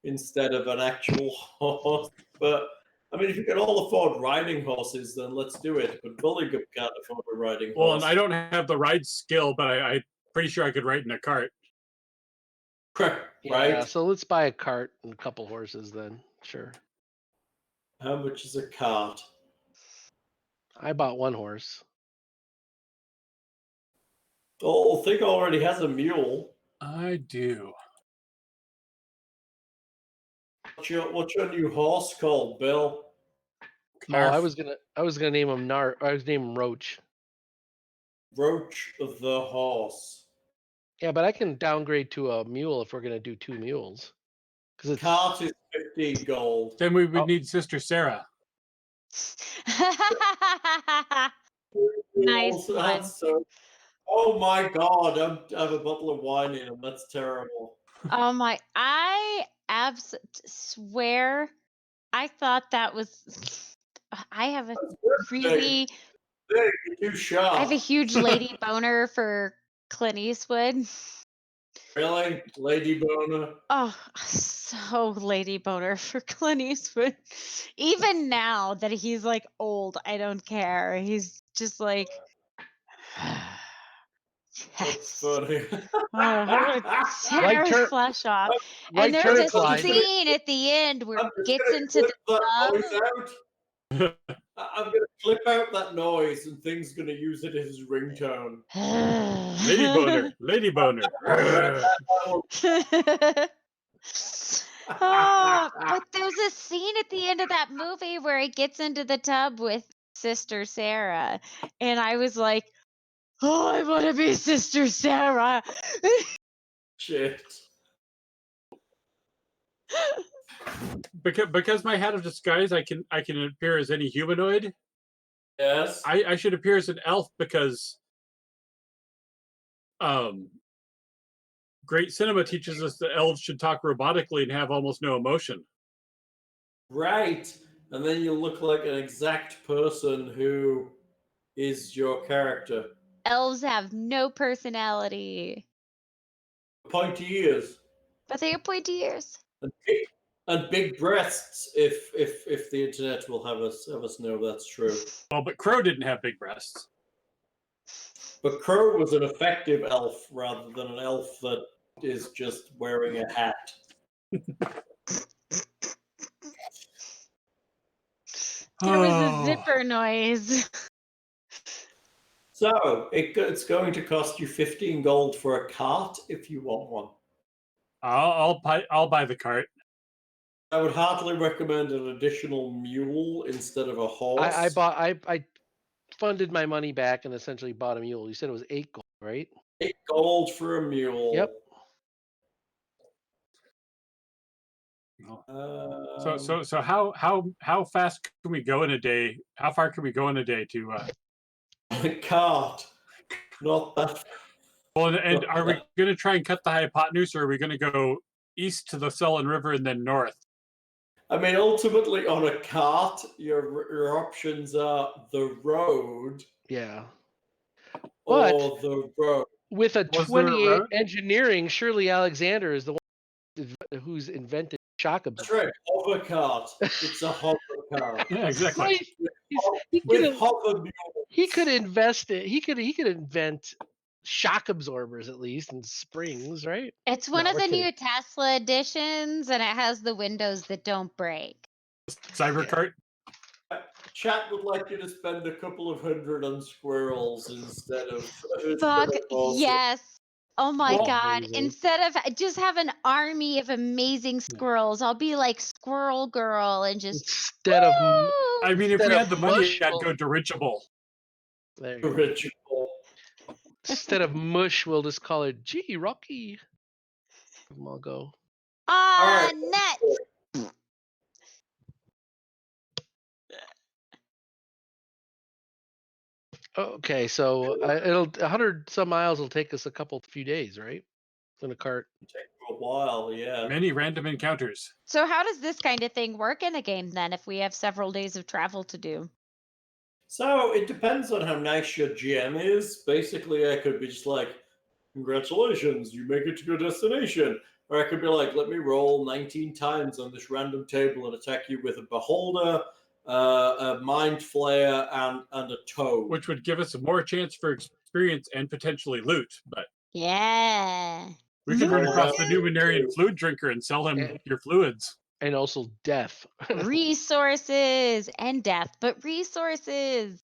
instead of an actual horse. But I mean, if you can all afford riding horses, then let's do it. But Buligup can't afford a riding horse. Well, and I don't have the ride skill, but I'm pretty sure I could ride in a cart. Right? Yeah, so let's buy a cart and a couple horses then. Sure. How much is a cart? I bought one horse. Oh, Thing already has a mule. I do. What's your new horse called, Bill? Oh, I was gonna name him I was name him Roach. Roach of the horse. Yeah, but I can downgrade to a mule if we're gonna do 2 mules. Because it's Cart is 15 gold. Then we would need Sister Sarah. Nice one. Oh my god, I have a bottle of wine in them. That's terrible. Oh my! I swear, I thought that was. I have a really. Hey, you're too sharp. I have a huge lady boner for Clint Eastwood. Really? Lady boner? Oh, so lady boner for Clint Eastwood. Even now that he's like old, I don't care. He's just like. That's Yes. funny. Tear his flesh off. right And there's turn, a Clyde. scene at the end where I'm it just gets gonna into the clip that tub. noise out. I'm gonna clip out that noise and Thing's gonna use it as his ringtone. Lady boner. Lady boner. Oh, but there's a scene at the end of that movie where he gets into the tub with Sister Sarah. And I was like, oh, I want to be Sister Sarah. Shit. Because my hat of disguise, I can appear as any humanoid. Yes. I should appear as an elf because great cinema teaches us that elves should talk robotically and have almost no emotion. Right. And then you look like an exact person who is your character. Elves have no personality, Pointy ears. but they have pointy ears. And big breasts, if the internet will have us know that's true. Well, but Crow didn't have big breasts. But Crow was an effective elf rather than an elf that is just wearing a hat. There was a zipper noise. So it's going to cost you 15 gold for a cart if you want one. I'll buy the cart. I would heartily recommend an additional mule instead of a horse. I funded my money back and essentially bought a mule. You said it was 8 gold, right? 8 gold for a mule. Yep. So how fast can we go in a day? How far can we go in a day to On a cart. Not that. Well, and are we going to try and cut the hypotenuse, or are we going to go east to the Sullen River and then north? I mean, ultimately, on a cart, your options are the road Yeah. or But the road. with a Was there a 28 road? engineering, surely Alexander is the one who's invented shock That's absorbers. right, hover cart. It's a hover cart. Yeah, exactly. Right. He With could hover mules. he could invest it. He could invent shock absorbers at least and springs, right? It's one No, of we're the kidding. new Tesla editions, and it has the windows that don't break. Cybercart. Chat would like you to spend a couple of $100 on squirrels instead of Fuck horses. yes. Oh my Well, god. amazing. Instead of just have an army of amazing squirrels, I'll be like Squirrel Girl and just Instead of woo! I mean, if Instead we of had the money, mush, I'd we'll- go dirigible. there you go. Original. Instead of mush, we'll just call it Gee Rocky. I'll go. Ah, right. net. Okay, so it'll 100 some miles will take us a few days, right? In a cart. Take a while, yeah. Many random encounters. So how does this kind of thing work in a game then if we have several days of travel to do? So it depends on how nice your GM is. Basically, I could be just like, congratulations, you make it to your destination. Or I could be like, let me roll 19 times on this random table and attack you with a beholder, a mind flayer, and a toe. Which would give us more chance for experience and potentially loot. But Yeah. we could run Loot. across the Numenarian fluid drinker and sell him your fluids. And also death. Resources and death, but resources.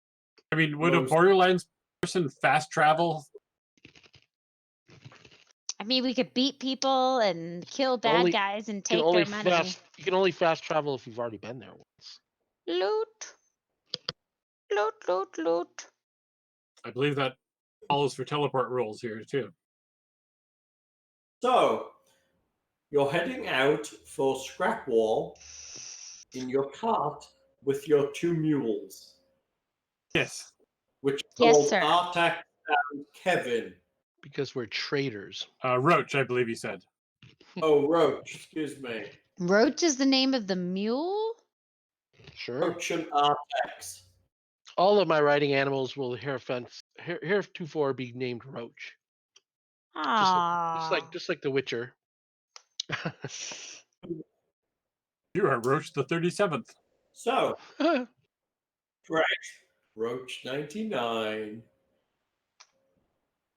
I mean, would a Most- Borderlands person fast travel? I mean, we could beat people and kill bad Only- guys and You can take only their money. you can only fast travel if you've already been there once. Loot. Loot, loot, loot. I believe that follows for teleport rules here too. So you're heading out for Scrapwall in your cart with your two mules, Yes. which are Yes, called sir. Artak and Kevin. Because we're traders. Roach, I believe he said. Oh, Roach, excuse me. Roach is the name of the mule? Sure. Roach and Artax. All of my riding animals will heretofore be named Roach. Aww. Just like the Witcher. You are Roach the 37th. So, right, Roach 99.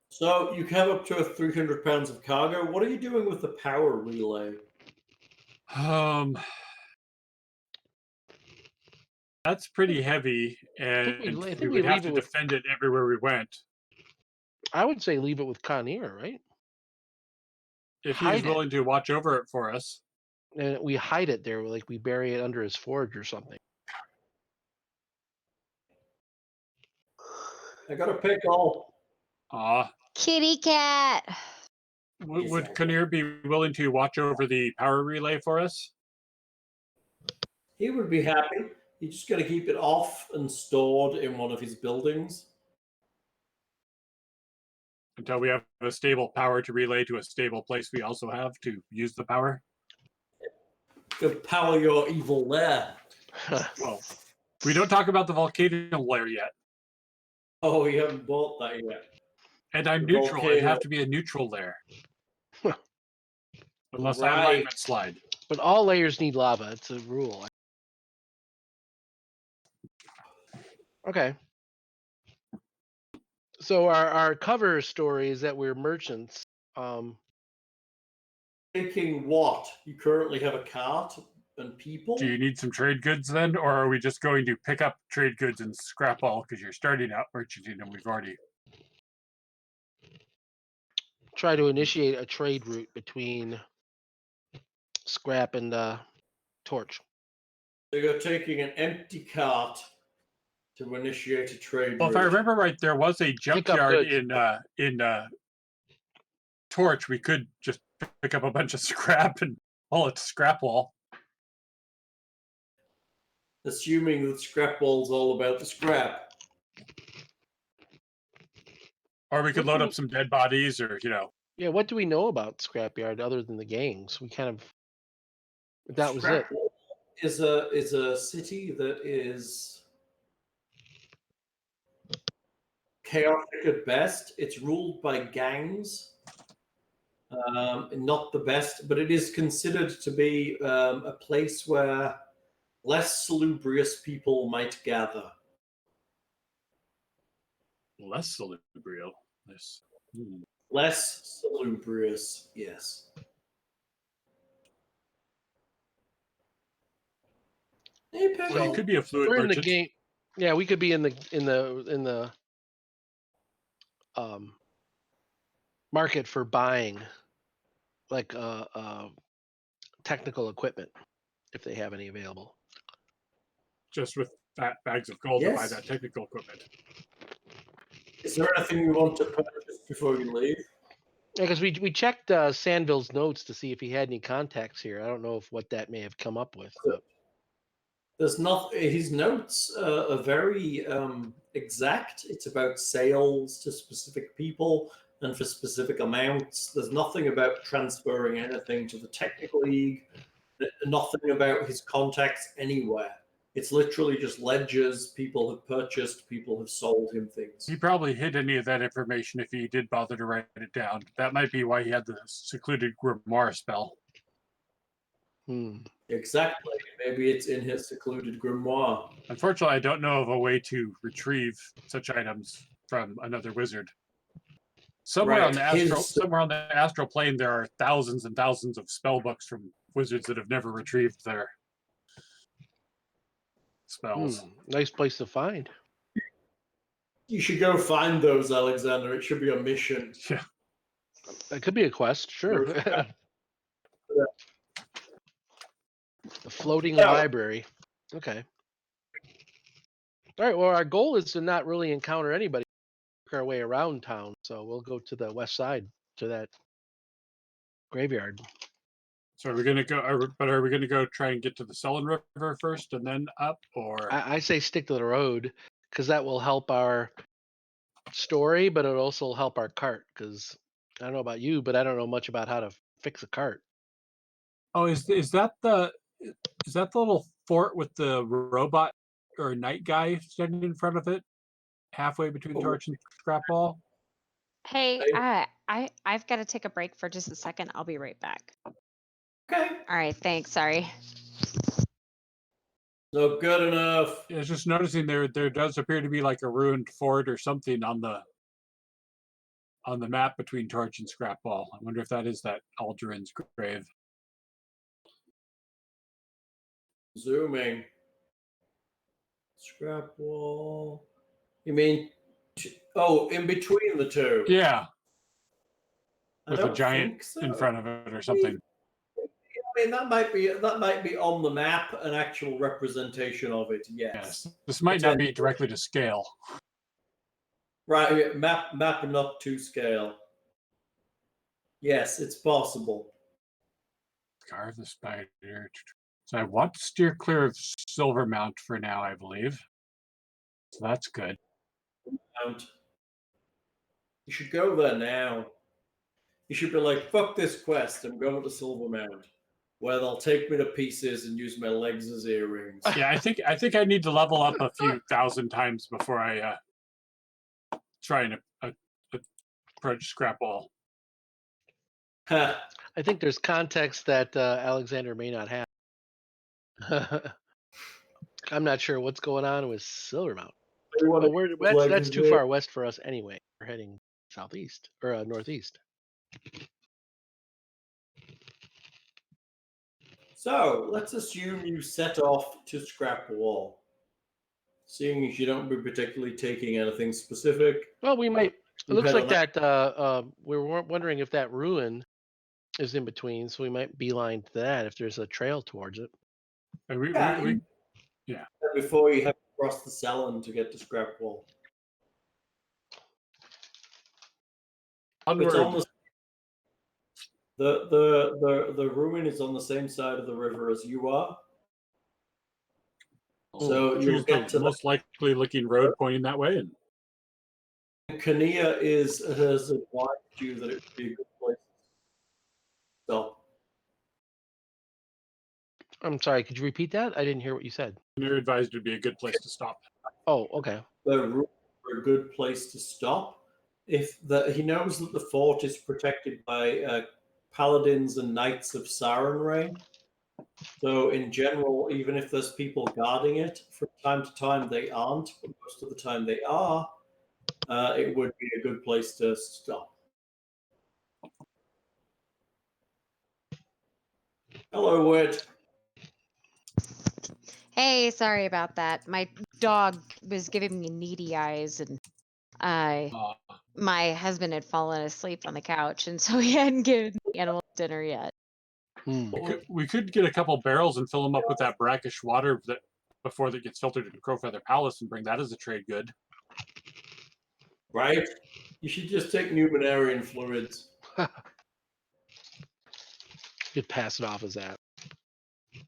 So you have up to 300 pounds of cargo. What are you doing with the power relay? That's pretty heavy, I think and we we would have leave to it with- defend it everywhere we went. I would say leave it with Conir, right? If Hide he's it. willing to watch over it for us. And we hide it there, like we bury it under his forge or something. I got a pickle. Kitty cat. Would Conir be willing to watch over the power relay for us? He would be happy. You just got to keep it off and stored in one of his buildings. Until we have a stable power to relay to a stable place we also have to use the power? To power your evil lair. Well, we don't talk about the volcano lair yet. Oh, you haven't bought that yet. And I'm The neutral. It'd volcano. have to be a neutral lair. Unless I Right. alignment slide. But all layers need lava. It's a rule. Okay. So our cover story is that we're merchants. Thinking what? You currently have a cart and people? Do you need some trade goods then? Or are we just going to pick up trade goods and Scrapwall because you're starting out merchanting and we've already... Try to initiate a trade route between Scrap and Torch. So you're taking an empty cart to initiate a trade Well, if I route. remember right, there was a junkyard goods. in Torch. We could just pick up a bunch of scrap and haul it to Scrapwall. Assuming that Scrapwall's all about the scrap. Or we could What load do up some dead bodies, or Yeah, what do we know about Scrapyard other than the gangs? We kind of that was it. Scrapwall is a city that is chaotic at best. It's ruled by gangs. Not the best, but it is considered to be a place where less salubrious people might gather. less salubrious. Yes. Less salubrious, yes. Hey, Or Peggy. you could be a fluid We're in the merchant. game. Yeah, we could be in the market for buying like technical equipment if they have any available. Just with fat bags of gold to buy Yes. that technical equipment. Is there anything you want to purchase before you leave? Yeah, because we checked Sandville's notes to see if he had any contacts here. I don't know if what that may have come up with. But... There's not. His notes are very exact. It's about sales to specific people and for specific amounts. There's nothing about transferring anything to the technical league. Nothing about his contacts anywhere. It's literally just ledgers. People have purchased. People have sold him things. He probably hid any of that information if he did bother to write it down. That might be why he had the secluded grimoire spell. Exactly. Maybe it's in his secluded grimoire. Unfortunately, I don't know of a way to retrieve such items from another wizard. Somewhere on the astral plane, there are thousands and thousands of spell books from wizards that have never retrieved their spells. Nice place to find. You should go find those, Alexander. It should be a mission. Yeah. That could be a quest, sure. The floating library. Okay. All right. Well, our goal is to not really encounter anybody. Work our way around town, so we'll go to the west side to that graveyard. So are we gonna go? Are we gonna go try and get to the Sullen River first, and then up, or? I say stick to the road because that will help our story, but it'll also help our cart. Because I don't know about you, but I don't know much about how to fix a cart. Oh, is that the little fort with the robot or night guy standing in front of it, halfway between Torch and Scrapwall? Hey, I've got to take a break for just a second. I'll be right back. Okay. All right, thanks. Sorry. Not good enough. I was just noticing there does appear to be like a ruined fort or something on the map between Torch and Scrapwall. I wonder if that is that Aldrin's grave. Zooming. Scrapwall. You mean? In between the two. Yeah. I With a don't giant think so. in front of it or something. I mean, that might be on the map an actual representation of it. Yes. This might not be directly to scale. Right. Map not to scale. Yes, it's possible. Carve the spider. So I want to steer clear of Silvermount for now, I believe. So that's good. You should go there now. You should be like, fuck this quest. I'm going to Silvermount, where they'll take me to pieces and use my legs as earrings. Yeah, I think I need to level up a few thousand times before I try and approach Scrapwall. Ha. I think there's context that Alexander may not have. I'm not sure what's going on with Silvermount. But that's too far west for us anyway. We're heading southeast or northeast. So let's assume you set off to Scrapwall, seeing as you don't be particularly taking anything specific. Well, we might. It looks like that. We're wondering if that ruin is in between, so we might beeline to that if there's a trail towards it. Yeah. Before you have to cross the Sullen to get to Scrapwall. It's on the ruin is on the same side of the river as you are. So you'll get to the most likely looking road pointing that way. Kania has advised you that it would be a good place to stop. I'm sorry, could you repeat that? I didn't hear what you said. You're advised it'd be a good place to stop. Oh, okay. The room for a good place to stop. He knows that the fort is protected by paladins and knights of Sarenrae. So in general, even if there's people guarding it, from time to time they aren't, but most of the time they are. It would be a good place to stop. Hello, Whit. Hey, sorry about that. My dog was giving me needy eyes, and my husband had fallen asleep on the couch, and so he hadn't given the animal dinner yet. We could get a couple barrels and fill them up with that brackish water that before that gets filtered into Crowfeather Palace and bring that as a trade good. Right? You should just take Numenarian fluids. You'd pass it off as that.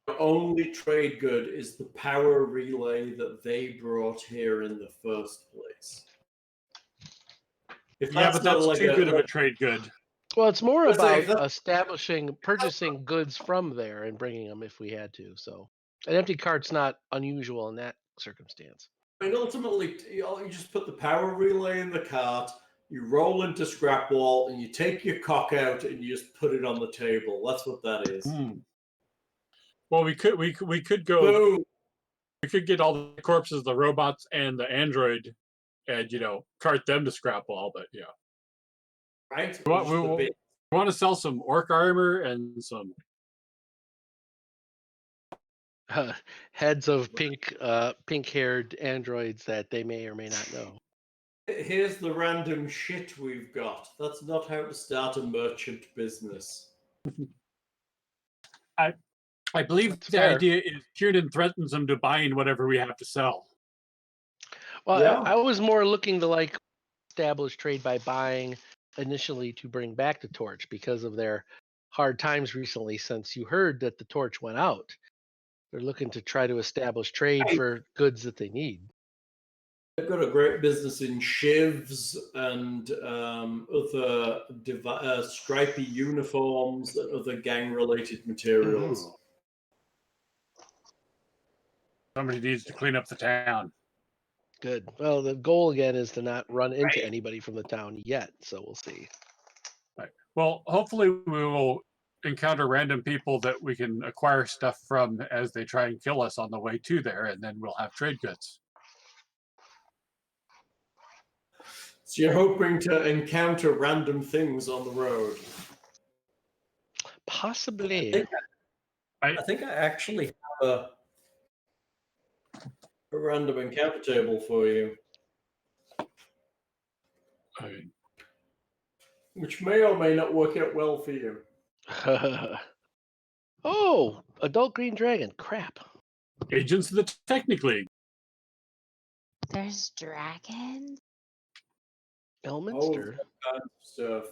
The only trade good is the power relay that they brought here in the first place. If Yeah, but not that's too good of a trade good. Well, it's more Let's say about purchasing goods from there and bringing them if we had to. So an empty cart's not unusual in that circumstance. I mean, ultimately, you just put the power relay in the cart, you roll into Scrapwall, and you take your cock out and you just put it on the table. That's what that is. Well, we could go. Boom. We could get all the corpses, the robots, and the android, and cart them to Scrapwall. But yeah, Right? we want to sell some orc armor and some Heads of pink-haired androids that they may or may not know. Here's the random shit we've got. That's not how to start a merchant business. I believe That's the fair. idea is Kiernan threatens them to buying whatever we have to sell. Well, Yeah. I was more looking to establish trade by buying initially to bring back the torch because of their hard times recently. Since you heard that the torch went out, they're looking to try to establish trade for goods that they need. They've got a great business in shivs and other stripy uniforms and other gang-related materials. Somebody needs to clean up the town. Good. Well, the goal again is to not run into anybody from the town yet, so we'll see. Right. Well, hopefully we will encounter random people that we can acquire stuff from as they try and kill us on the way to there, and then we'll have trade goods. So you're hoping to encounter random things on the road? Possibly. I think I actually have a random encounter table for you, which may or may not work out well for you. Oh, adult green dragon. Crap. Agents of the Technic League. There's dragons? Elminster. Kind of stuff.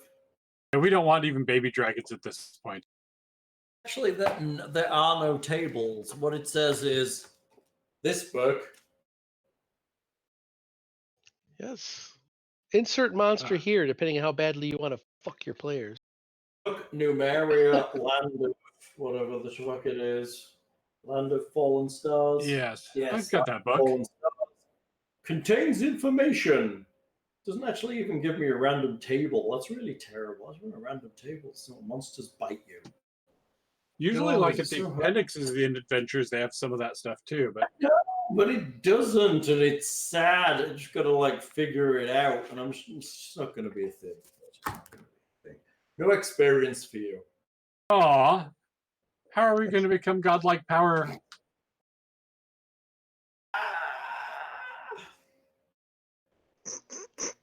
And we don't want even baby dragons at this point. Actually, there are no tables. What it says is this book. Yes. Insert monster here, depending on how badly you want to fuck your players. Book Numeria, Land of whatever the fuck it is. Land of Fallen Stars. Yes. I've got that book. Fallen Stars. Contains information. Doesn't actually even give me a random table. That's really terrible. I just want a random table so monsters bite you. Usually, God, like it's at the so hard. appendix is the adventures, they have some of that stuff too. But it doesn't, and it's sad. I just gotta figure it out, and it's not gonna be a thing. No experience for you. Aw, how are we going to become godlike power?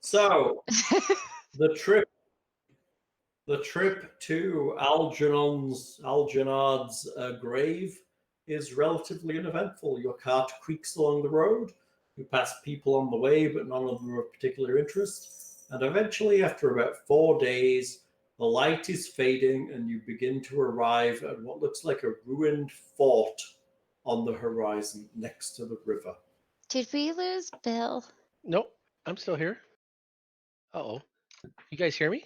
So the trip to Algernard's grave is relatively uneventful. Your cart creaks along the road. You pass people on the way, but none of them are of particular interest. And eventually, after about 4 days, the light is fading, and you begin to arrive at what looks like a ruined fort on the horizon next to the river. Did we lose Bill? Nope. I'm still here. Uh-oh. You guys hear me?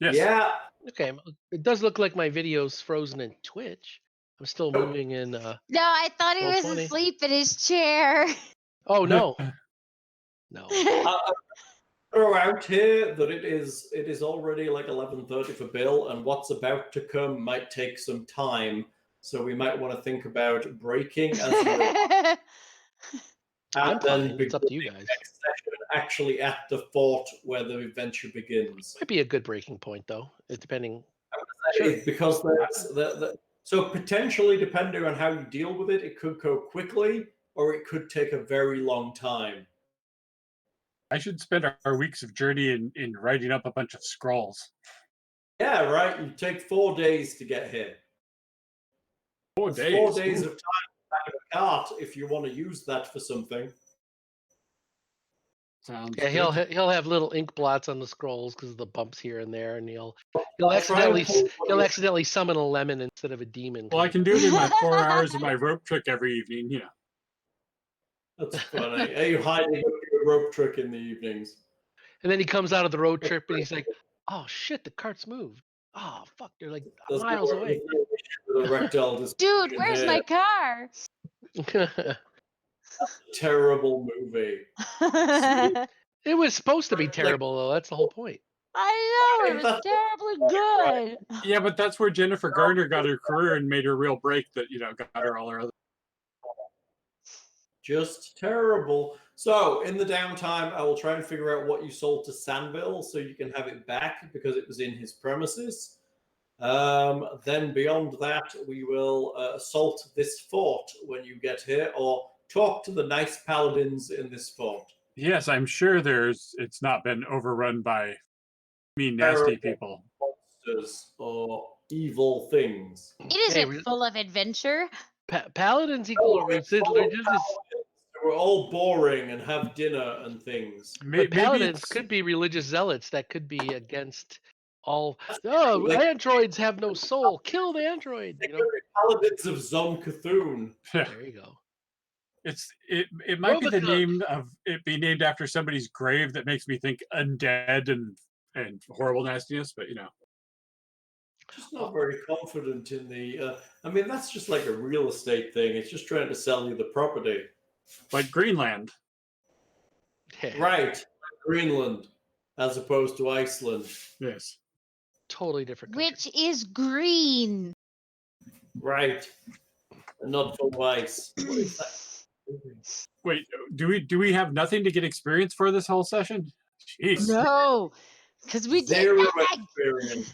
Yes. Yeah. Okay. It does look like my video's frozen in Twitch. I'm still moving in. No, I thought he was 420. asleep in his chair. Oh, no. No. Throw out here that it is already like 11:30 for Bill, and what's about to come might take some time. So we might want to think about breaking as you arrive, I'm and then fine. It's up to you beginning guys. next session actually at the fort where the adventure begins. Might be a good breaking point, though, depending. Because so potentially, depending on how you deal with it, it could go quickly or it could take a very long time. I should spend our weeks of journey in writing up a bunch of scrolls. Yeah, right. You take 4 days to get here. 4 That's days. 4 days Ooh. of time back of a cart if you want to use that for something. Sounds Yeah, good. he'll have little ink blots on the scrolls because of the bumps here and there, and he'll I'll try and accidentally summon a lemon instead of a demon. Well, I can do it in my 4 hours of my rope trick every evening, you know. That's funny. Are you hiding a rope trick in the evenings? And then he comes out of the road trip and he's like, "Oh shit, the cart's moved. Oh fuck, they're like There's miles no away." issue with erectile Dude, dysfunction where's here. my car? Terrible movie. It was supposed to be terrible, though. That's the whole point. I know, it was That's terribly right. good. Yeah, but that's where Jennifer Garner got her career and made her real break that, you know, got her all her other. Just terrible. So, in the downtime, I will try and figure out what you sold to Sanville so you can have it back because it was in his premises. Then, beyond that, we will assault this fort when you get here or talk to the nice paladins in this fort. Yes, I'm sure it's not been overrun by mean, nasty people. Monsters or evil things. Isn't it full of adventure? Paladins equal religious, We're all boring and have dinner and things. but paladins it's- could be religious zealots that could be against all. Oh, androids have no soul. Kill the android. They You could know. be paladins of Zom Cthulhu. There you go. It might be the Robocop. name of it be named after somebody's grave that makes me think undead and horrible nastiness, but you know. Just not very confident in the. I mean, that's just like a real estate thing. It's just trying to sell you the property. Like Greenland. Right. Like Greenland, as opposed to Iceland. Yes. Totally different country. Which is green. Right. And not full of ice. What is that? Wait, do we have nothing to get experience for this whole session? Jeez. No, because we did Zero that. experience.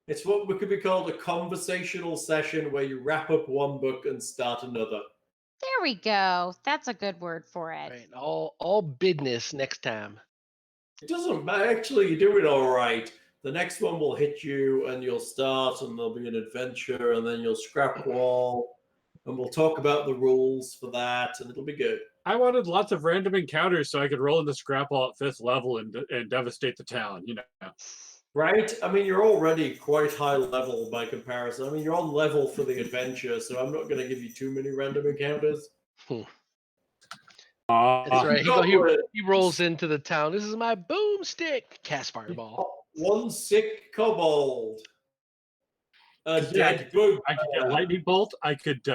It's what could be called a conversational session where you wrap up one book and start another. There we go. That's a good word for it. Right. All business next time. It doesn't matter. Actually, you do it all right. The next one will hit you, and you'll start, and there'll be an adventure, and then you'll Scrapwall, and we'll talk about the rules for that, and it'll be good. I wanted lots of random encounters so I could roll into Scrapwall at 5th level and devastate the town, you know. Right? I mean, you're already quite high level by comparison. I mean, you're on level for the adventure, so I'm not going to give you too many random encounters. That's right. He rolls into the town. This is my boomstick. Cast fireball. One sick kobold. A dead bug. I could get lightning bolt. I could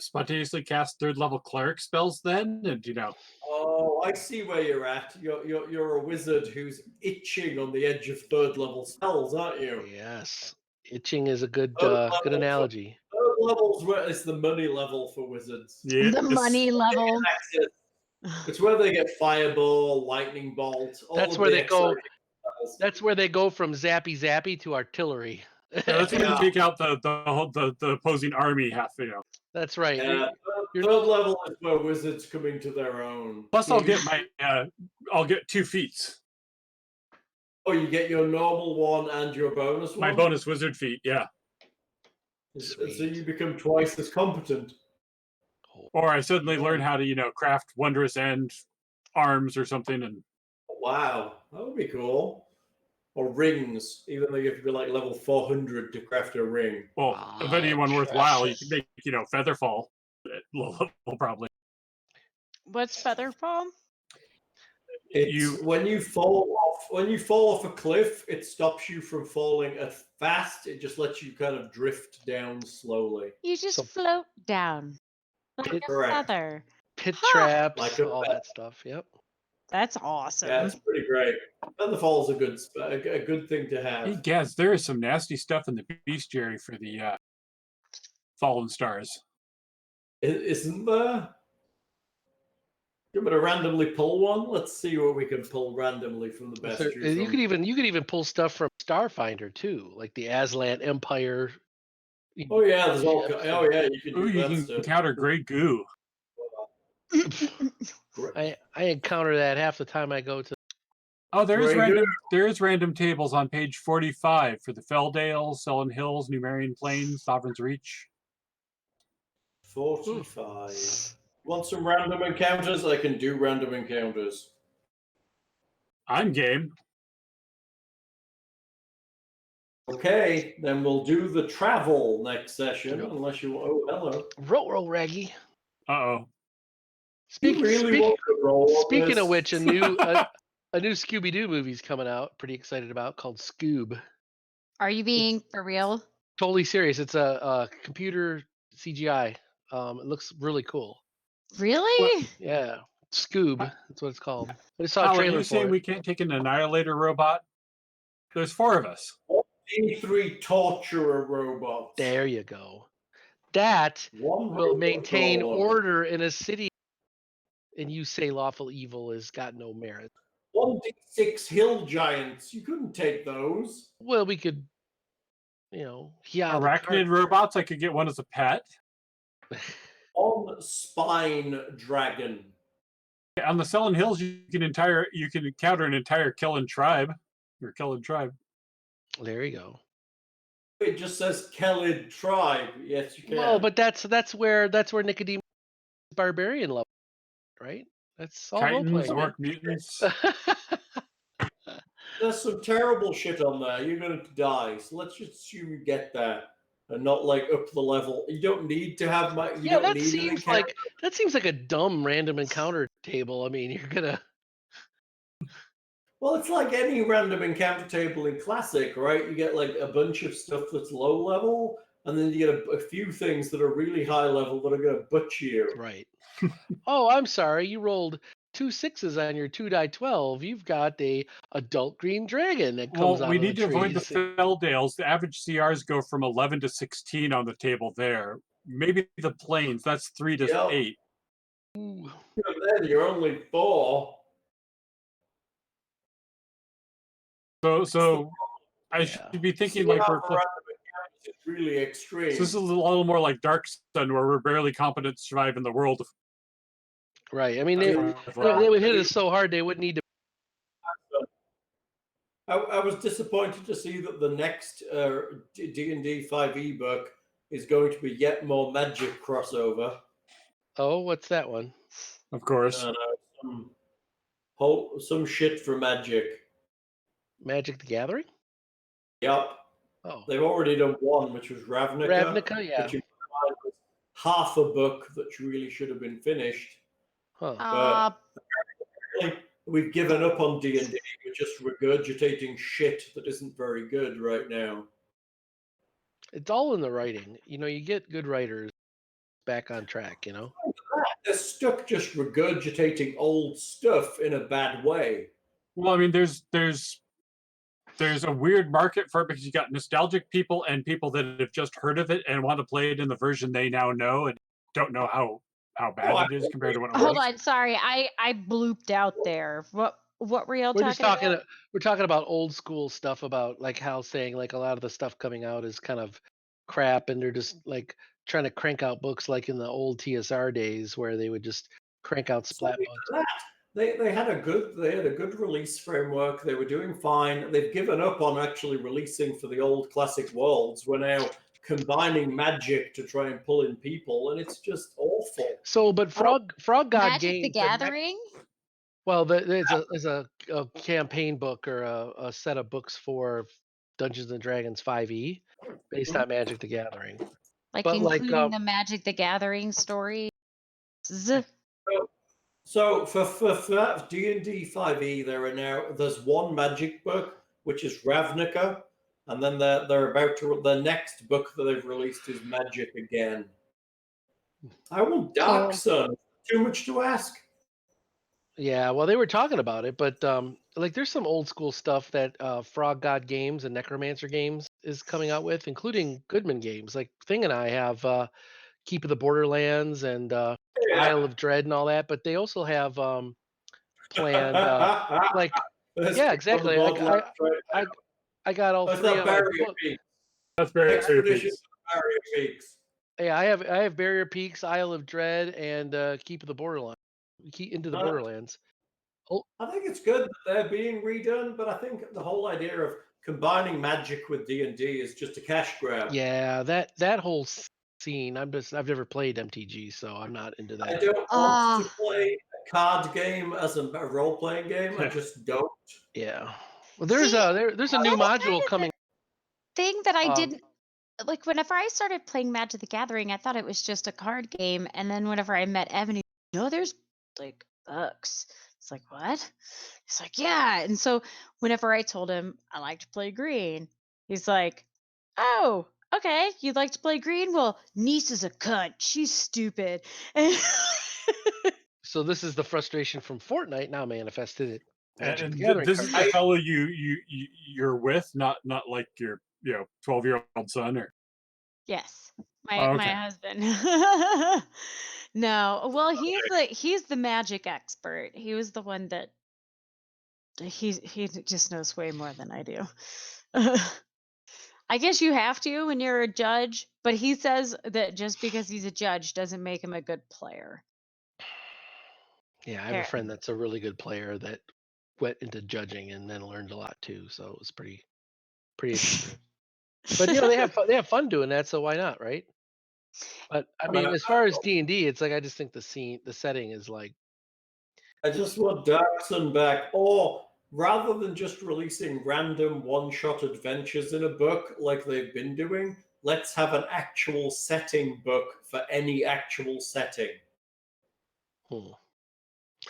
spontaneously cast 3rd level cleric spells then, and you know. Oh, I see where you're at. You're a wizard who's itching on the edge of 3rd level spells, aren't you? Yes. Itching is a good Oh, good analogy. 3rd level's where it's the money level for wizards. Yeah, The money level. It's where they get fireball, lightning bolt. That's where they go. That's where they go from zappy zappy to artillery. That's when you take out the opposing army half, you know. That's right. Yeah, You're 3rd level is where wizards coming to their own. Plus, I'll get 2 feats. Oh, you get your normal one and your bonus one? My bonus wizard feat, yeah. So you become twice as competent. Or I suddenly learn how to, you know, craft wondrous end arms or something, and Wow, that would be cool. Or rings, even though you have to be like level 400 to craft a ring. well, if anyone worthwhile, you can make, you know, Featherfall at low level probably. What's Featherfall? It's when you fall off a cliff, it stops you from falling at fast. It just lets you kind of drift down slowly. You just So- float down like a Correct. feather. Pit Huh. traps, Like a all that stuff. Yep. That's awesome. Yeah, it's pretty great. Feather fall's a good thing to have. Hey, Gaz, there is some nasty stuff in the bestiary for the fallen stars. Isn't there? You want me to randomly pull one? Let's see what we can pull randomly from the best. You could even pull stuff from Starfinder too, like the Aslan Empire. Oh yeah, there's all. ships Oh yeah, you can Ooh, do you that can stuff. encounter gray goo. I encounter that half the time I go to. Oh, there is Gray goo. random tables on page 45 for the Feldale, Sullen Hills, Numerian Plains, Sovereign's Reach. 45. Want some random encounters? I can do random encounters. I'm game. Okay, then we'll do the travel next session, Yep. unless you. Oh, hello. Roll, Raggy. Uh-oh. You really want to roll on Speaking of this? which, a new Scooby-Doo movie's coming out. Pretty excited about, called Scoob. Are you being for real? Totally serious. It's a computer CGI. It looks really cool. Really? Yeah, Scoob. That's what it's called. I just saw a Alan, trailer you for saying it. we can't take an Annihilator robot? There's 4 of us. D3 torturer robots. There you go. That One will robot maintain for all of them. order in a city. And you say lawful evil has got no merit. 1d6 hill giants. You couldn't take those. Well, we could, Arachnid robots, I could get one as a pet. On spine dragon. On the Sullen Hills, you can encounter an entire Killen tribe. Or Killen tribe. There you go. It just says Kellid tribe. Yes, you can. Well, but that's where Nicodemus barbarian level, right? That's all role Titans, playing. orc mutants. There's some terrible shit on there. You're going to die. So let's just assume you get that and not like up the level. You don't need to have my. You don't need an encounter. That seems like a dumb random encounter table. I mean, you're gonna. Well, it's like any random encounter table in Classic, right? You get like a bunch of stuff that's low level, and then you get a few things that are really high level that are going to butcher you. Right. Oh, I'm sorry. You rolled 2 6s on your 2 die 12. You've got a adult green dragon that comes out. We of need to avoid the trees. Feldales. The average CRs go from 11 to 16 on the table there. Maybe the plains, that's 3 to 8. Ooh. And then you're only 4. So I should be thinking like we're. It's really extreme. So this is a little more like Dark Sun, where we're barely competent to survive in the world. Right. I mean, they would hit us so hard they wouldn't need to. I was disappointed to see that the next D&D 5e book is going to be yet more magic crossover. Oh, what's that one? Of course. Some shit for magic. Magic the Gathering? Yep. Oh. They've already done one, which was Ravnica. Ravnica, yeah. Which was half a book that really should have been finished. Huh. But we've given up on D&D. We're just regurgitating shit that isn't very good right now. It's all in the writing. You get good writers back on track, They're stuck just regurgitating old stuff in a bad way. Well, I mean, there's a weird market for it because you got nostalgic people and people that have just heard of it and want to play it in the version they now know and don't know how bad it is compared to what it was. Hold on, sorry, I blooped out there. What were y'all talking about? We're talking about old school stuff about like Hal saying like a lot of the stuff coming out is kind of crap and they're just like trying to crank out books like in the old TSR days where they would just crank out splat books. They had a good release framework. They were doing fine. They've given up on actually releasing for the old classic worlds. We're now combining magic to try and pull in people, and it's just awful. So, but Frog God Magic the Gathering? Well, there's a campaign book or a set of books for Dungeons and Dragons 5e based on Magic the Gathering. Including the Magic the Gathering story. So for D&D 5e, there's one magic book which is Ravnica, and then they're about to the next book that they've released is Magic again. I want Dark Sun. Too much to ask. Yeah, well, they were talking about it, but like there's some old school stuff that Frog God Games and Necromancer Games is coming out with, including Goodman Games. Like Thing and I have Keep of the Borderlands and Isle of Dread and all that, but they also have planned like yeah, exactly. I got all three on my book. That's Barrier Expeditions Peaks. of Barrier Peaks. Yeah, I have Barrier Peaks, Isle of Dread, and Keep of the Borderlands. Keep into the Borderlands. I think it's good that they're being redone, but I think the whole idea of combining magic with D&D is just a cash grab. Yeah, that whole scene. I've never played MTG, so I'm not into that. I don't want to play a card game as a role-playing game. I just don't. Yeah. Well, there's a new module coming. Thing that I didn't like whenever I started playing Magic the Gathering, I thought it was just a card game, and then whenever I met Evan, no, there's like books. It's like, what? He's like, yeah. And so whenever I told him I like to play green, he's like, oh, okay, you'd like to play green? Well, niece is a cunt. She's stupid. So this is the frustration from Fortnite now manifested it. And this is the fellow you're with, not like your 12-year-old son, or Yes, my husband. No, well, he's the magic expert. He was the one that he just knows way more than I do. I guess you have to when you're a judge, but he says that just because he's a judge doesn't make him a good player. Yeah, I have a friend that's a really good player that went into judging and then learned a lot too. So it was pretty interesting. But they have fun doing that, so why not, right? But I mean, as far as D&D, it's like I just think the setting is like. I just want Dark Sun back, or rather than just releasing random one-shot adventures in a book like they've been doing, let's have an actual setting book for any actual setting. There's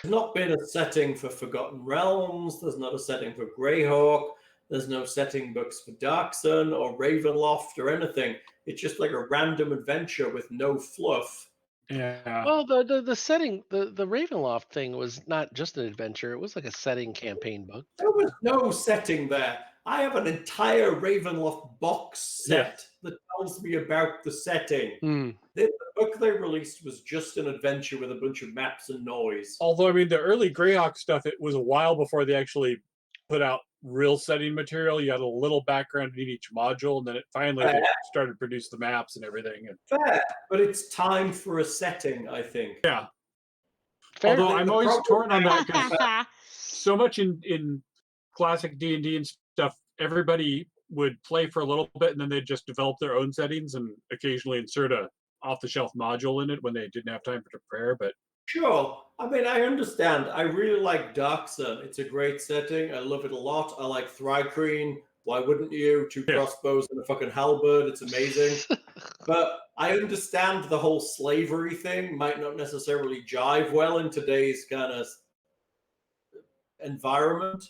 not been a setting for Forgotten Realms. There's not a setting for Greyhawk. There's no setting books for Dark Sun or Ravenloft or anything. It's just like a random adventure with no fluff. Yeah. Well, the setting, the Ravenloft thing was not just an adventure. It was like a setting campaign book. There was no setting there. I have an entire Ravenloft box set that tells me about the setting. The book they released was just an adventure with a bunch of maps and noise. Although, I mean, the early Greyhawk stuff, it was a while before they actually put out real setting material. You had a little background in each module, and then it finally they started to produce the maps and everything. Fair, but it's time for a setting, I think. Yeah. Although I'm always torn on that because so much in classic D&D and stuff, everybody would play for a little bit and then they'd just develop their own settings and occasionally insert a off-the-shelf module in it when they didn't have time to prepare. But sure, I mean, I understand. I really like Dark Sun. It's a great setting. I love it a lot. I like Thrycreen. Why wouldn't you? 2 crossbows and a fucking halberd. It's amazing. But I understand the whole slavery thing might not necessarily jive well in today's kind of environment.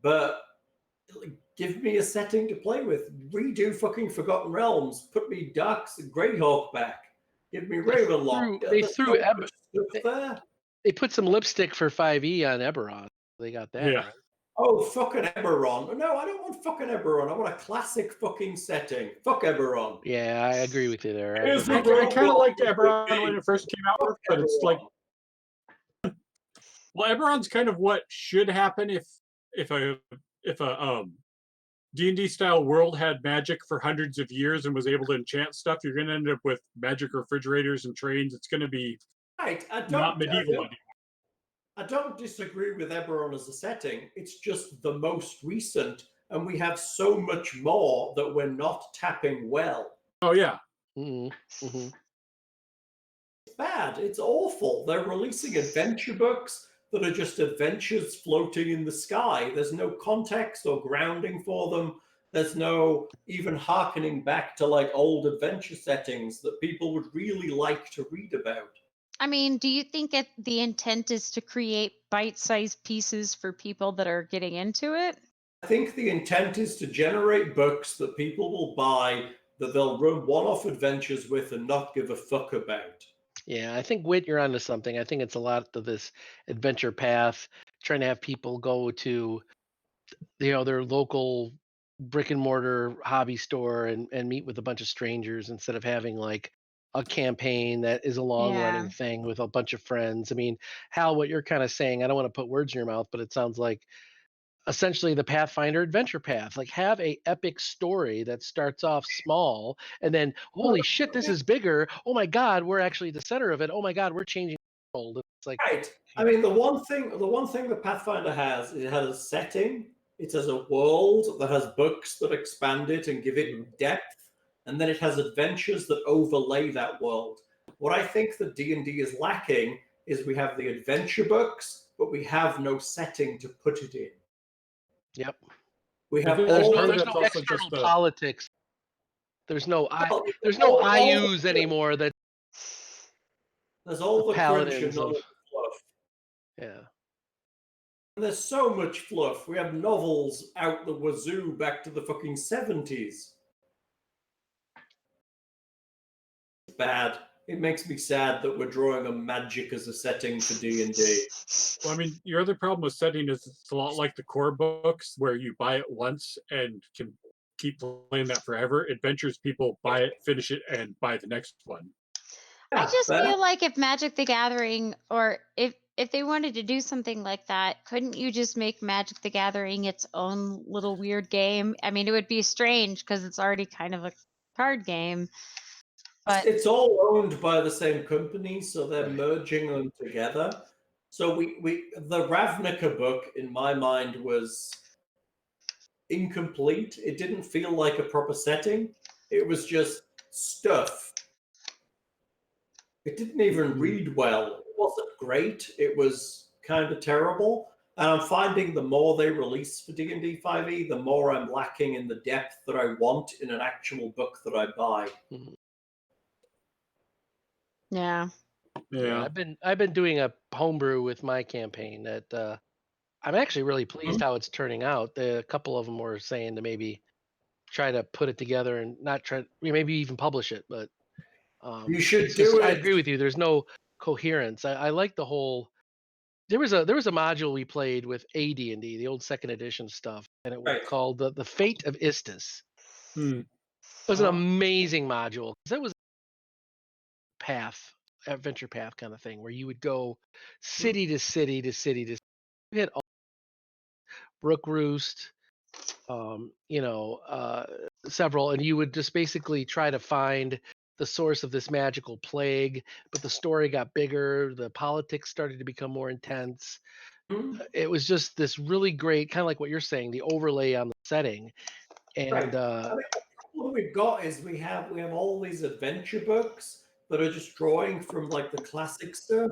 But give me a setting to play with. Redo fucking Forgotten Realms. Put me Greyhawk back. Give me Ravenloft. They put some lipstick for 5e on Eberron. They got that. Yeah. Right? Oh, fucking Eberron. No, I don't want fucking Eberron. I want a classic fucking setting. Fuck Eberron. Yeah, I agree with you there. I kind of liked Eberron when it first came out, but it's like, well, Eberron's kind of what should happen if a D&D style world had magic for hundreds of years and was able to enchant stuff. You're going to end up with magic refrigerators and trains. It's going to be not medieval anymore. I don't disagree with Eberron as a setting. It's just the most recent, and we have so much more that we're not tapping well. Oh, yeah. It's bad. It's awful. They're releasing adventure books that are just adventures floating in the sky. There's no context or grounding for them. There's no even hearkening back to like old adventure settings that people would really like to read about. I mean, do you think the intent is to create bite-sized pieces for people that are getting into it? I think the intent is to generate books that people will buy, that they'll run one-off adventures with and not give a fuck about. Yeah, I think Whit, you're onto something. I think it's a lot of this adventure path, trying to have people go to their local brick and mortar hobby store and meet with a bunch of strangers instead of having like a campaign that is a long running Yeah. thing with a bunch of friends. I mean, Hal, what you're kind of saying, I don't want to put words in your mouth, but it sounds like essentially the Pathfinder adventure path. Like have a epic story that starts off small and then holy shit, this is bigger. Oh my god, we're actually the center of it. Oh my god, we're changing the world. It's like Right. I mean, the one thing that Pathfinder has, it has a setting. It has a world that has books that expand it and give it depth, and then it has adventures that overlay that world. What I think that D&D is lacking is we have the adventure books, but we have no setting to put it in. yep. We have think There's all no part of there's that's no also external just politics. There's no well, there's no IUs anymore that there's the all the crunch and paladins none of of the fluff. yeah. And there's so much fluff. We have novels out the wazoo back to the fucking 70s. It's bad. It makes me sad that we're drawing on magic as a setting for D&D. Well, I mean, your other problem with setting is it's a lot like the core books where you buy it once and can keep playing that forever. Adventures, people buy it, finish it, and buy the next one. I Yeah, just fair. feel like if Magic the Gathering, or if they wanted to do something like that, couldn't you just make Magic the Gathering its own little weird game? I mean, it would be strange because it's already kind of a card game. But It's all owned by the same company, so they're Right. merging them together. So the Ravnica book, in my mind, was incomplete. It didn't feel like a proper setting. It was just stuff. It didn't even read well. It wasn't great. It was kind of terrible. And I'm finding the more they release for D&D 5e, the more I'm lacking in the depth that I want in an actual book that I buy. Mhm. yeah. Yeah. I've been doing a homebrew with my campaign that I'm actually really pleased how it's turning out. A couple of them were saying to maybe try to put it together and not try maybe even publish it, but You should it's just do I it. agree with you. There's no coherence. I like the whole. There was a module we played with AD&D, the old second edition stuff, and it was Right. called the Fate of Istis. Hmm. It was an Uh-huh. amazing module because it was path adventure path kind of thing where you would go city to city to city to you hit Brook Roost, several, and you would just basically try to find the source of this magical plague. But the story got bigger, the politics started to become more intense. Hmm? It was just this really great, kind of like what you're saying, the overlay on the setting, Right. and I think the problem we've got is we have all these adventure books that are just drawing from like the classic stuff,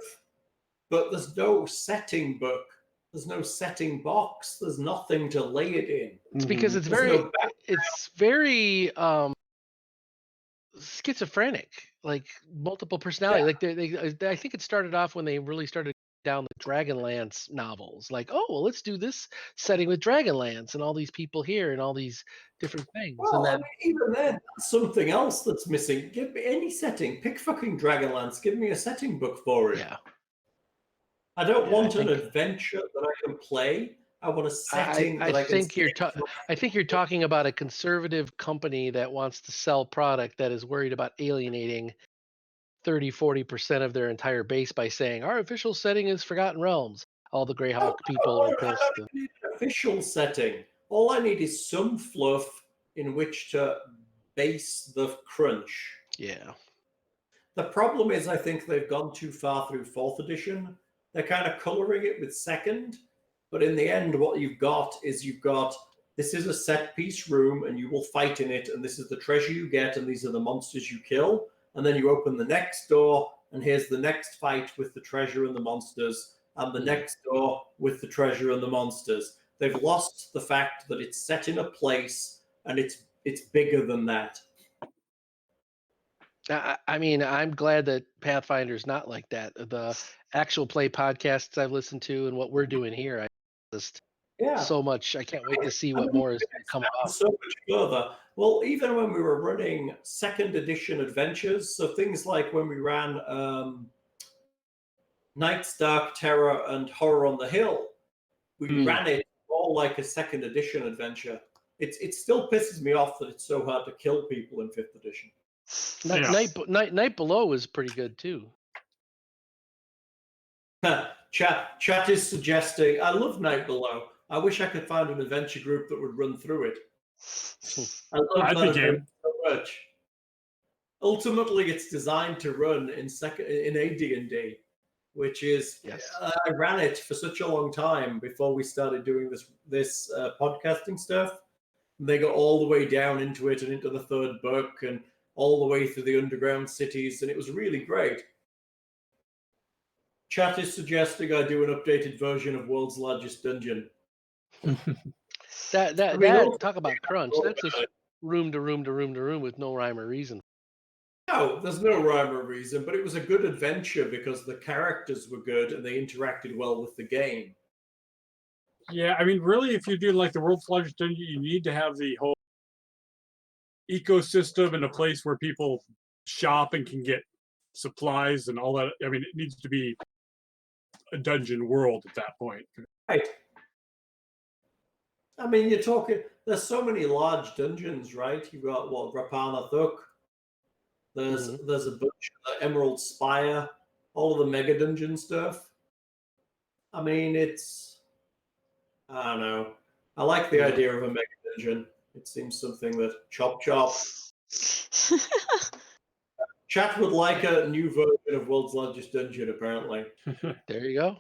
but there's no setting book. There's no setting box. There's nothing to lay it in. it's because There's no back. it's very schizophrenic, like multiple personality. Yeah. Like I think it started off when they really started down the Dragonlance novels. Like, oh well, let's do this setting with Dragonlance and all these people here and all these different things. And Well, I then mean, even then, that's something else that's missing. Give me any setting. Pick fucking Dragonlance. Give me a setting book for it. yeah, I don't yeah, want an adventure that I can play. I want a setting I that I can think stick from. I think you're talking about a conservative company that wants to sell product that is worried about alienating 30-40% of their entire base by saying our official setting is Forgotten Realms. All the Greyhawk people are I don't pissed. even need an official setting. All I need is some fluff in which to base the crunch. Yeah. The problem is, I think they've gone too far through fourth edition. They're kind of coloring it with second, but in the end, what you've got is this is a set piece room, and you will fight in it, and this is the treasure you get, and these are the monsters you kill. And then you open the next door, and here's the next fight with the treasure and the monsters, and the next door with the treasure and the monsters. They've lost the fact that it's set in a place, and it's bigger than that. I mean, I'm glad that Pathfinder's not like that. The actual play podcasts I've listened to and what we're doing here, I just Yeah. so much. I can't wait to see I what mean, more is going to it's come gotten about. so much further. Well, even when we were running second edition adventures, so things like when we ran Night's Dark Terror and Horror on the Hill, we Mm. ran it all like a second edition adventure. It still pisses me off that it's so hard to kill people in fifth edition. Night Below is pretty good too. Chat is suggesting. I love Night Below. I wish I could find an adventure group that would run through it. I love I'd that be adventure game. so much. Ultimately, it's designed to run in AD&D, which is Yes. I ran it for such a long time before we started doing this podcasting stuff. They got all the way down into it and into the third book and all the way through the underground cities, and it was really great. Chat is suggesting I do an updated version of World's Largest Dungeon. That talk about crunch. That's just room to room to room to room with no rhyme or reason. No, there's no rhyme or reason, but it was a good adventure because the characters were good and they interacted well with the game. Yeah, I mean, really, if you do like the world's largest dungeon, you need to have the whole ecosystem and a place where people shop and can get supplies and all that. I mean, it needs to be a dungeon world at that point. Right. I mean, you're talking, there's so many large dungeons, right? You've got, Rapana Thuk. There's a bunch of Emerald Spire, all of the mega dungeon stuff. I mean, I don't know. I like the idea of a mega dungeon. It seems something that Chop. Chat would like a new version of World's Largest Dungeon, apparently. There you go.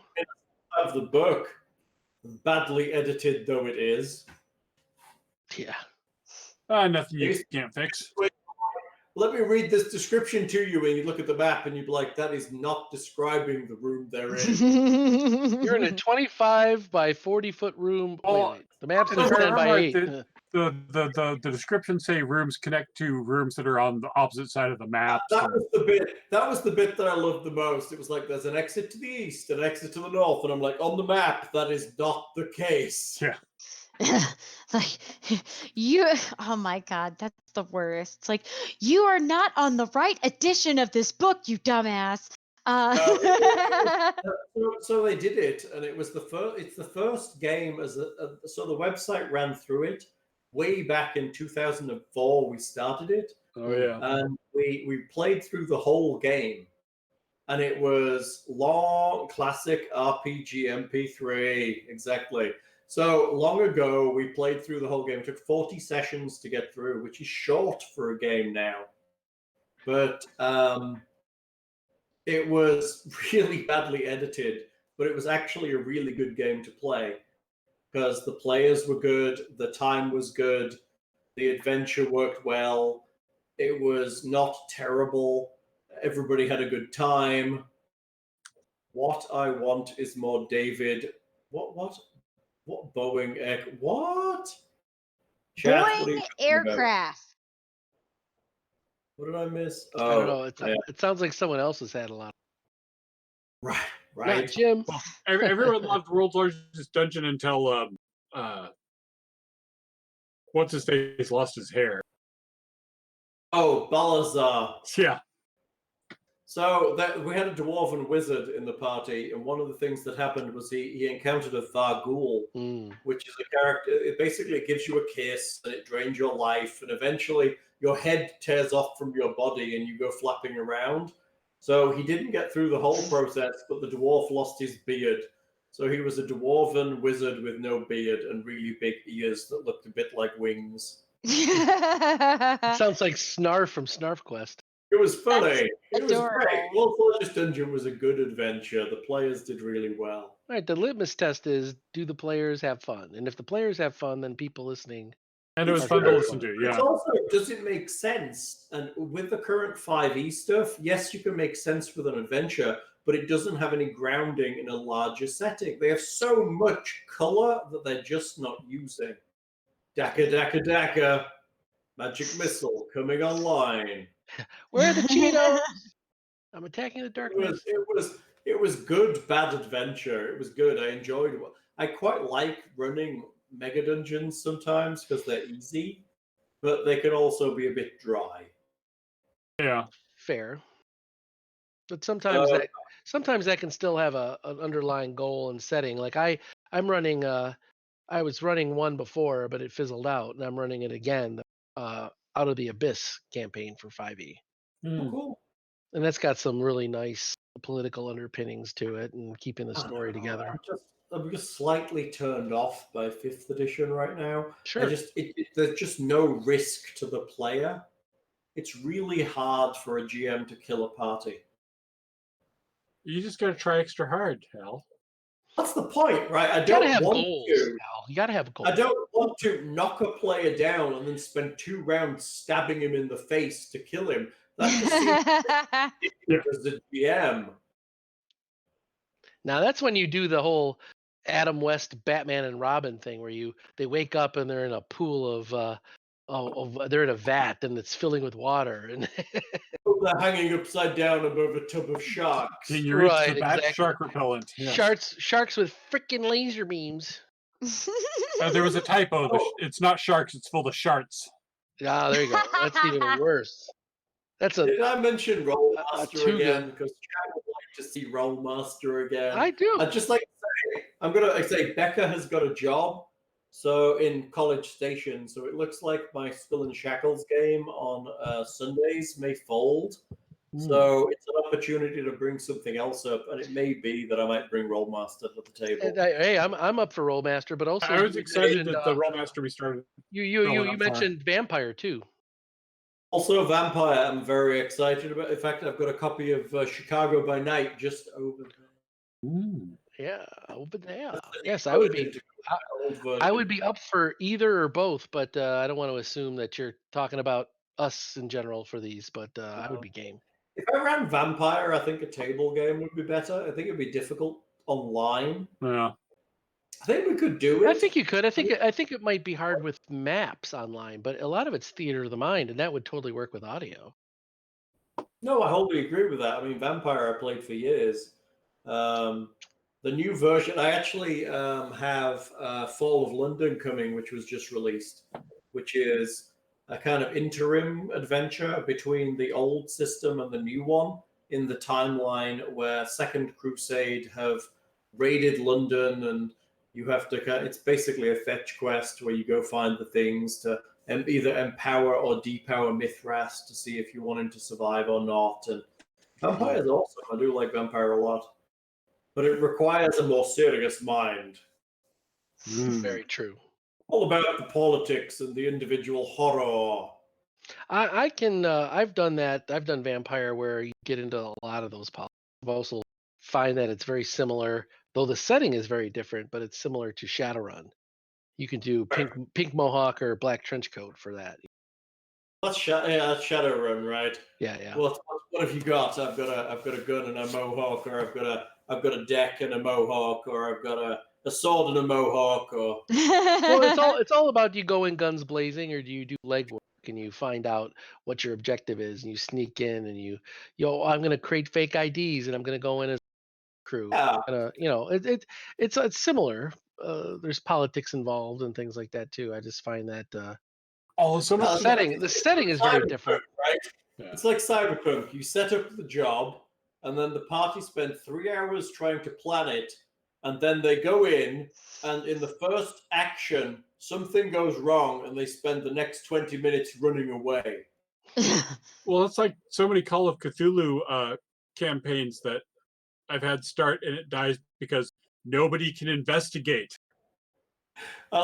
Of the book, badly edited though it is. Yeah. Nothing you can't fix. Let me read this description to you, and you look at the map, and you'd be like, "That is not describing the room they're in." You're in a 25 by 40-foot room. Wait. The map's If I 10 remember by right, 8. the descriptions say rooms connect to rooms that are on the opposite side of the map. That was the bit. That was the bit that I loved the most. It was like there's an exit to the east, an exit to the north, and I'm like, on the map, that is not the case. Yeah. Like oh my god, that's the worst. It's like, you are not on the right edition of this book, you dumbass. So they did it, and it was the first. It's the first game so the website ran through it way back in 2004. We started it. Oh yeah. And we played through the whole game, and it was long, classic RPG MP3, exactly. So long ago, we played through the whole game. It took 40 sessions to get through, which is short for a game now. But it was really badly edited, but it was actually a really good game to play because the players were good, the time was good, the adventure worked well. It was not terrible. Everybody had a good time. What I want is more David. What Boeing air? What? Chat, what are you Boeing talking about? aircraft. What did I miss? I don't know. Yeah. It sounds like someone else has had a lot. Right. Not Jim. Well, everyone loved World's Largest Dungeon until what's his face lost his hair. Oh, Balazar. Yeah. So we had a dwarven wizard in the party, and one of the things that happened was he encountered a Vargul, which is a character. It basically gives you a kiss, and it drains your life, and eventually your head tears off from your body, and you go flapping around. So he didn't get through the whole process, but the dwarf lost his beard. So he was a dwarven wizard with no beard and really big ears that looked a bit like wings. It sounds like Snarf from Snarf Quest. It was funny. It was adorable. great. World's Largest Dungeon was a good adventure. The players did really well. All right, the litmus test is, do the players have fun? And if the players have fun, then people listening. And it was fun to listen to, It's yeah. also, does it make sense? And with the current 5e stuff, yes, you can make sense with an adventure, but it doesn't have any grounding in a larger setting. They have so much color that they're just not using. Daka, daka, daka. Magic missile coming online. Where are the Cheetos? I'm attacking the It darkness. was it was it was good, bad adventure. It was good. I enjoyed it. I quite like running mega dungeons sometimes because they're easy, but they can also be a bit dry. Yeah. Fair. But Uh, sometimes that can still have an underlying goal and setting. Like I'm running I was running one before, but it fizzled out, and I'm running it again. Out of the Abyss campaign for 5e, oh, cool. and that's got some really nice political underpinnings to it, and keeping the story together. I'm just slightly turned off by fifth edition right now. Sure. There's just no risk to the player. It's really hard for a GM to kill a party. You just got to try extra hard, Hal. That's the point, right? You gotta have goals, Al. You gotta have goals. I don't want to knock a player down and then spend 2 rounds stabbing him in the face to kill him. That just seems ridiculous as a GM. Now that's when you do the whole Adam West Batman and Robin thing, where they wake up and they're in a pool of they're in a vat and it's filling with water, and They're hanging upside down above a tub of sharks. Can you reach Right, the bat exactly. shark repellent? Yeah. sharks with freaking laser beams. There was a typo. It's not sharks. It's full of sharts. Ah, there you go. That's even worse. That's a Did I mention Rollmaster too again? good. Because Chad would like to see Rollmaster again. I do. I'd just like to say, I'm going to say Becca has got a job. So in College Station, so it looks like my Skull and Shackles game on Sundays may fold. So it's an opportunity to bring something else up, and it may be that I might bring Rollmaster to the table. And hey, I'm up for Rollmaster, but also I was excited that the Rollmaster restarted. You mentioned Vampire too. Also, Vampire, I'm very excited about. In fact, I've got a copy of Chicago by Night just over there. Yeah, over there. Yes, I would be. I would be up for either or both, but I don't want to assume that you're talking about us in general for these. But I would be game. If I ran Vampire, I think a table game would be better. I think it'd be difficult online. Yeah. I think we could do it. I think you could. I think it might be hard with maps online, but a lot of it's theater of the mind, and that would totally work with audio. No, I wholly agree with that. I mean, Vampire I played for years. The new version, I actually have Fall of London coming, which was just released, which is a kind of interim adventure between the old system and the new one in the timeline where Second Crusade have raided London, and you have to, it's basically a fetch quest where you go find the things to either empower or depower Mithras to see if you want him to survive or not. And Vampire is awesome. I do like Vampire a lot. But it requires a more serious mind. Very true. All about the politics and the individual horror. I can. I've done that. I've done Vampire where you get into a lot of those politics. I've also find that it's very similar, though the setting is very different, but it's similar to Shadowrun. You can do pink mohawk or black trench coat for that. That's Shadowrun, right? Yeah. What have you got? I've got a gun and a mohawk, or I've got a deck and a mohawk, or I've got a sword and a mohawk, or Well, it's all about, do you go in guns blazing, or do you do legwork and you find out what your objective is, and you sneak in and I'm gonna create fake IDs and I'm gonna go in as a crew. yeah. It's similar. There's politics involved and things like that too. I just find that so the setting is very different. Right? Yeah. It's like Cyberpunk. You set up the job, and then the party spend 3 hours trying to plan it, and then they go in, and in the first action, something goes wrong, and they spend the next 20 minutes running away. Well, it's like so many Call of Cthulhu campaigns that I've had start and it dies because nobody can investigate. I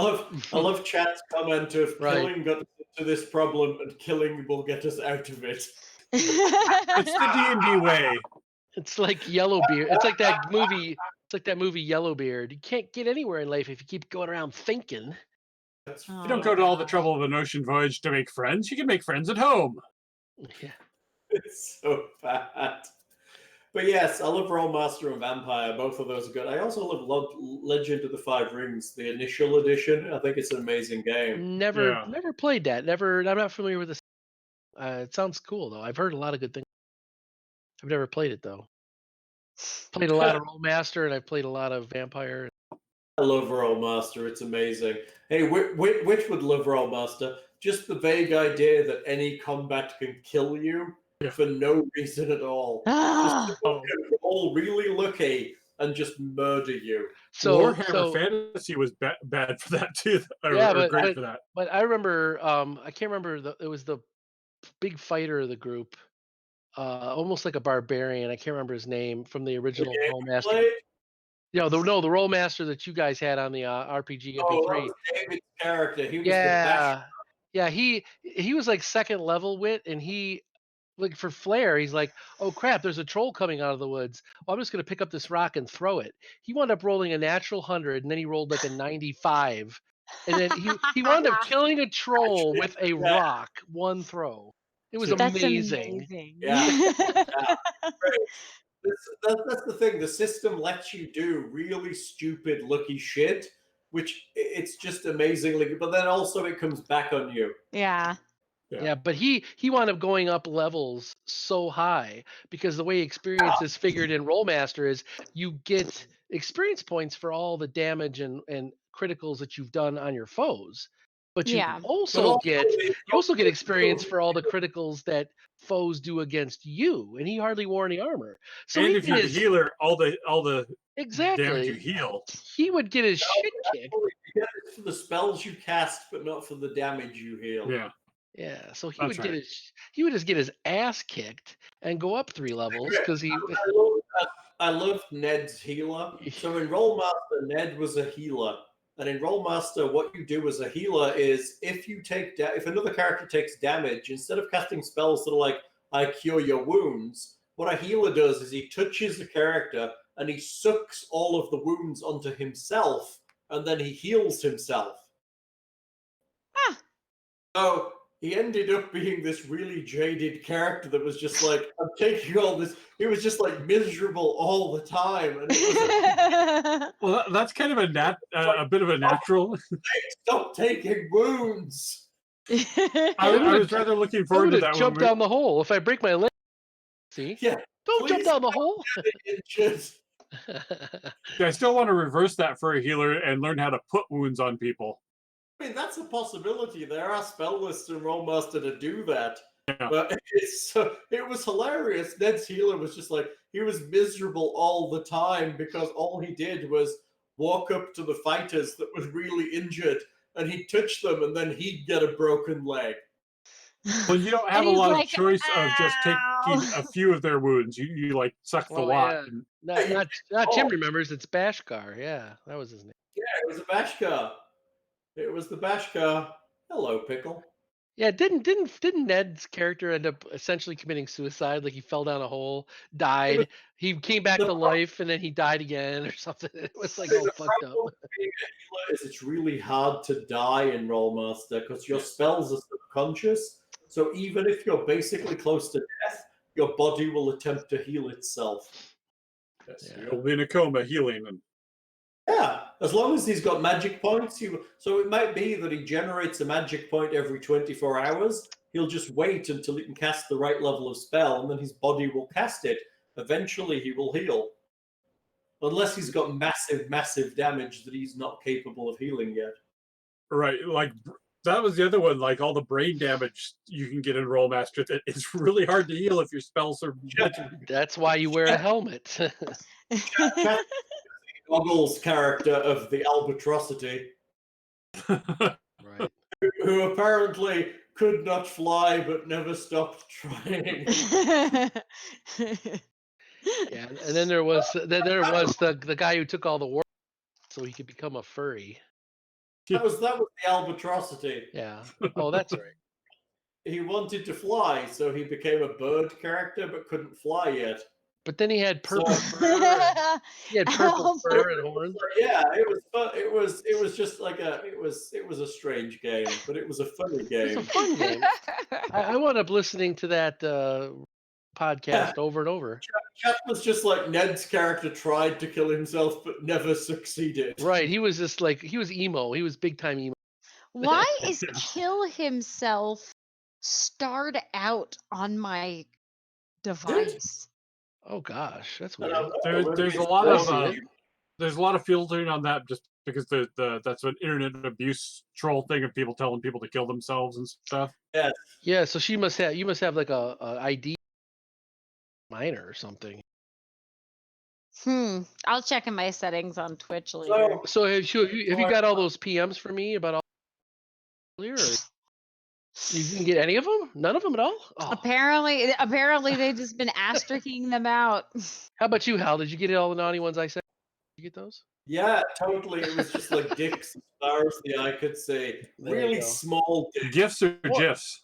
love chat's comment of killing got us into this problem, and killing will get us out of it. It's the D&D way. It's like Yellowbeard. It's like that movie. It's like that movie Yellowbeard. You can't get anywhere in life if you keep going around thinking. You don't go to all the trouble of an ocean voyage to make friends. You can make friends at home. Yeah. It's so bad. But yes, I love Rollmaster and Vampire. Both of those are good. I also love Legend of the Five Rings, the initial edition. I think it's an amazing game. Never played that. I'm not familiar with this. It sounds cool though. I've heard a lot of good things. I've never played it though. Played a lot of Rollmaster, and I've played a lot of Vampire. I love Rollmaster. It's amazing. Hey, which would love Rollmaster? Just the vague idea that any combat can kill you for no reason at all. Ah. Just to roll really lucky and just murder you. So Warhammer Fantasy was bad for that too. Great for that. But I remember, I can't remember. It was the big fighter of the group, almost like a barbarian. I can't remember his name from the original Rollmaster. Yeah, the Rollmaster that you guys had on the RPG MP3. Oh, that was David's character. He was the best. Yeah, he was like second level wit, and he, like, for flair, he's like, oh crap, there's a troll coming out of the woods. Well, I'm just gonna pick up this rock and throw it. He wound up rolling a natural 100, and then he rolled like a 95, and then he wound up killing a troll with a rock, one throw. It was amazing. Yeah. That's the thing. The system lets you do really stupid, lucky shit, which it's just amazingly good. But then also it comes back on you. Yeah. Yeah, but he wound up going up levels so high because the way experience is figured in Rollmaster is you get experience points for all the damage and criticals that you've done on your foes. But you also get experience for all the criticals that foes do against you, and he hardly wore any armor. So and if you're the healer, all the damage you heal, he would get his shit kicked. You get it for the spells you cast, but not for the damage you heal. Yeah, so he would just get his ass kicked and go up 3 levels because he. I loved Ned's healer. So in Rollmaster, Ned was a healer. And in Rollmaster, what you do as a healer is if another character takes damage, instead of casting spells that are like, I cure your wounds, what a healer does is he touches the character and he sucks all of the wounds onto himself, and then he heals himself. So he ended up being this really jaded character that was just like, I'm taking all this. He was just like miserable all the time. And it was well, that's kind of a bit of a natural. Stop taking wounds. I was rather looking forward to that. Jump down the hole if I break my leg. See? Yeah. Don't jump down the hole. I still want to reverse that for a healer and learn how to put wounds on people. I mean, that's a possibility. There are spell lists in Rollmaster to do that. Yeah. But it was hilarious. Ned's healer was just like, he was miserable all the time because all he did was walk up to the fighters that was really injured and he'd touch them and then he'd get a broken leg. Well, you don't have a lot of choice of just taking a few of their wounds. You like suck the lot. Yeah. Not Tim remembers. It's Bashkar. Yeah, that was his name. Yeah, it was a Bashkar. It was the Bashkar. Hello, Pickle. Yeah, didn't Ned's character end up essentially committing suicide? Like he fell down a hole, died. He came back to life, and then he died again, or something. It was like all fucked up. It's really hard to die in Rollmaster because your spells are subconscious. So even if you're basically close to death, your body will attempt to heal itself. Yes, you'll be in a coma healing them. Yeah, as long as he's got magic points. So it might be that he generates a magic point every 24 hours. He'll just wait until he can cast the right level of spell, and then his body will cast it. Eventually, he will heal. Unless he's got massive, massive damage that he's not capable of healing yet. Right, like that was the other one. Like all the brain damage you can get in Rollmaster, that it's really hard to heal if your spells are. That's why you wear a helmet. Goggles character of the Albatrosity, right? Who apparently could not fly but never stopped trying. Yeah, and then there was the guy who took all the work so he could become a furry. That was the Albatrosity. Yeah. Oh, that's right. He wanted to fly, so he became a bird character but couldn't fly yet. But then he had purple fur. He had purple fur and horns. Yeah, it was fun. It was just like it was a strange game, but it was a funny game. It was a fun game. I wound up listening to that podcast over and over. Chat was just like Ned's character tried to kill himself but never succeeded. Right. He was just like he was emo. He was big time emo. Why is kill himself starred out on my device. Oh gosh, that's I weird. don't know, maybe There's a it's lot I of see it. there's a lot of filtering on that just because that's an internet abuse troll thing of people telling people to kill themselves and stuff. Yes. Yeah, so you must have like a ID minor or something. I'll check in my settings on Twitch later. So have you got all those PMs for me about all earlier? Or you didn't get any of them? None of them at all? Oh. Apparently they've just been asterisking them out. How about you, Hal? Did you get all the naughty ones I said? Did you get those? Yeah, totally. It was just like dicks as far as the eye could see. There you Really go. small dicks. Gifts or What? gifs?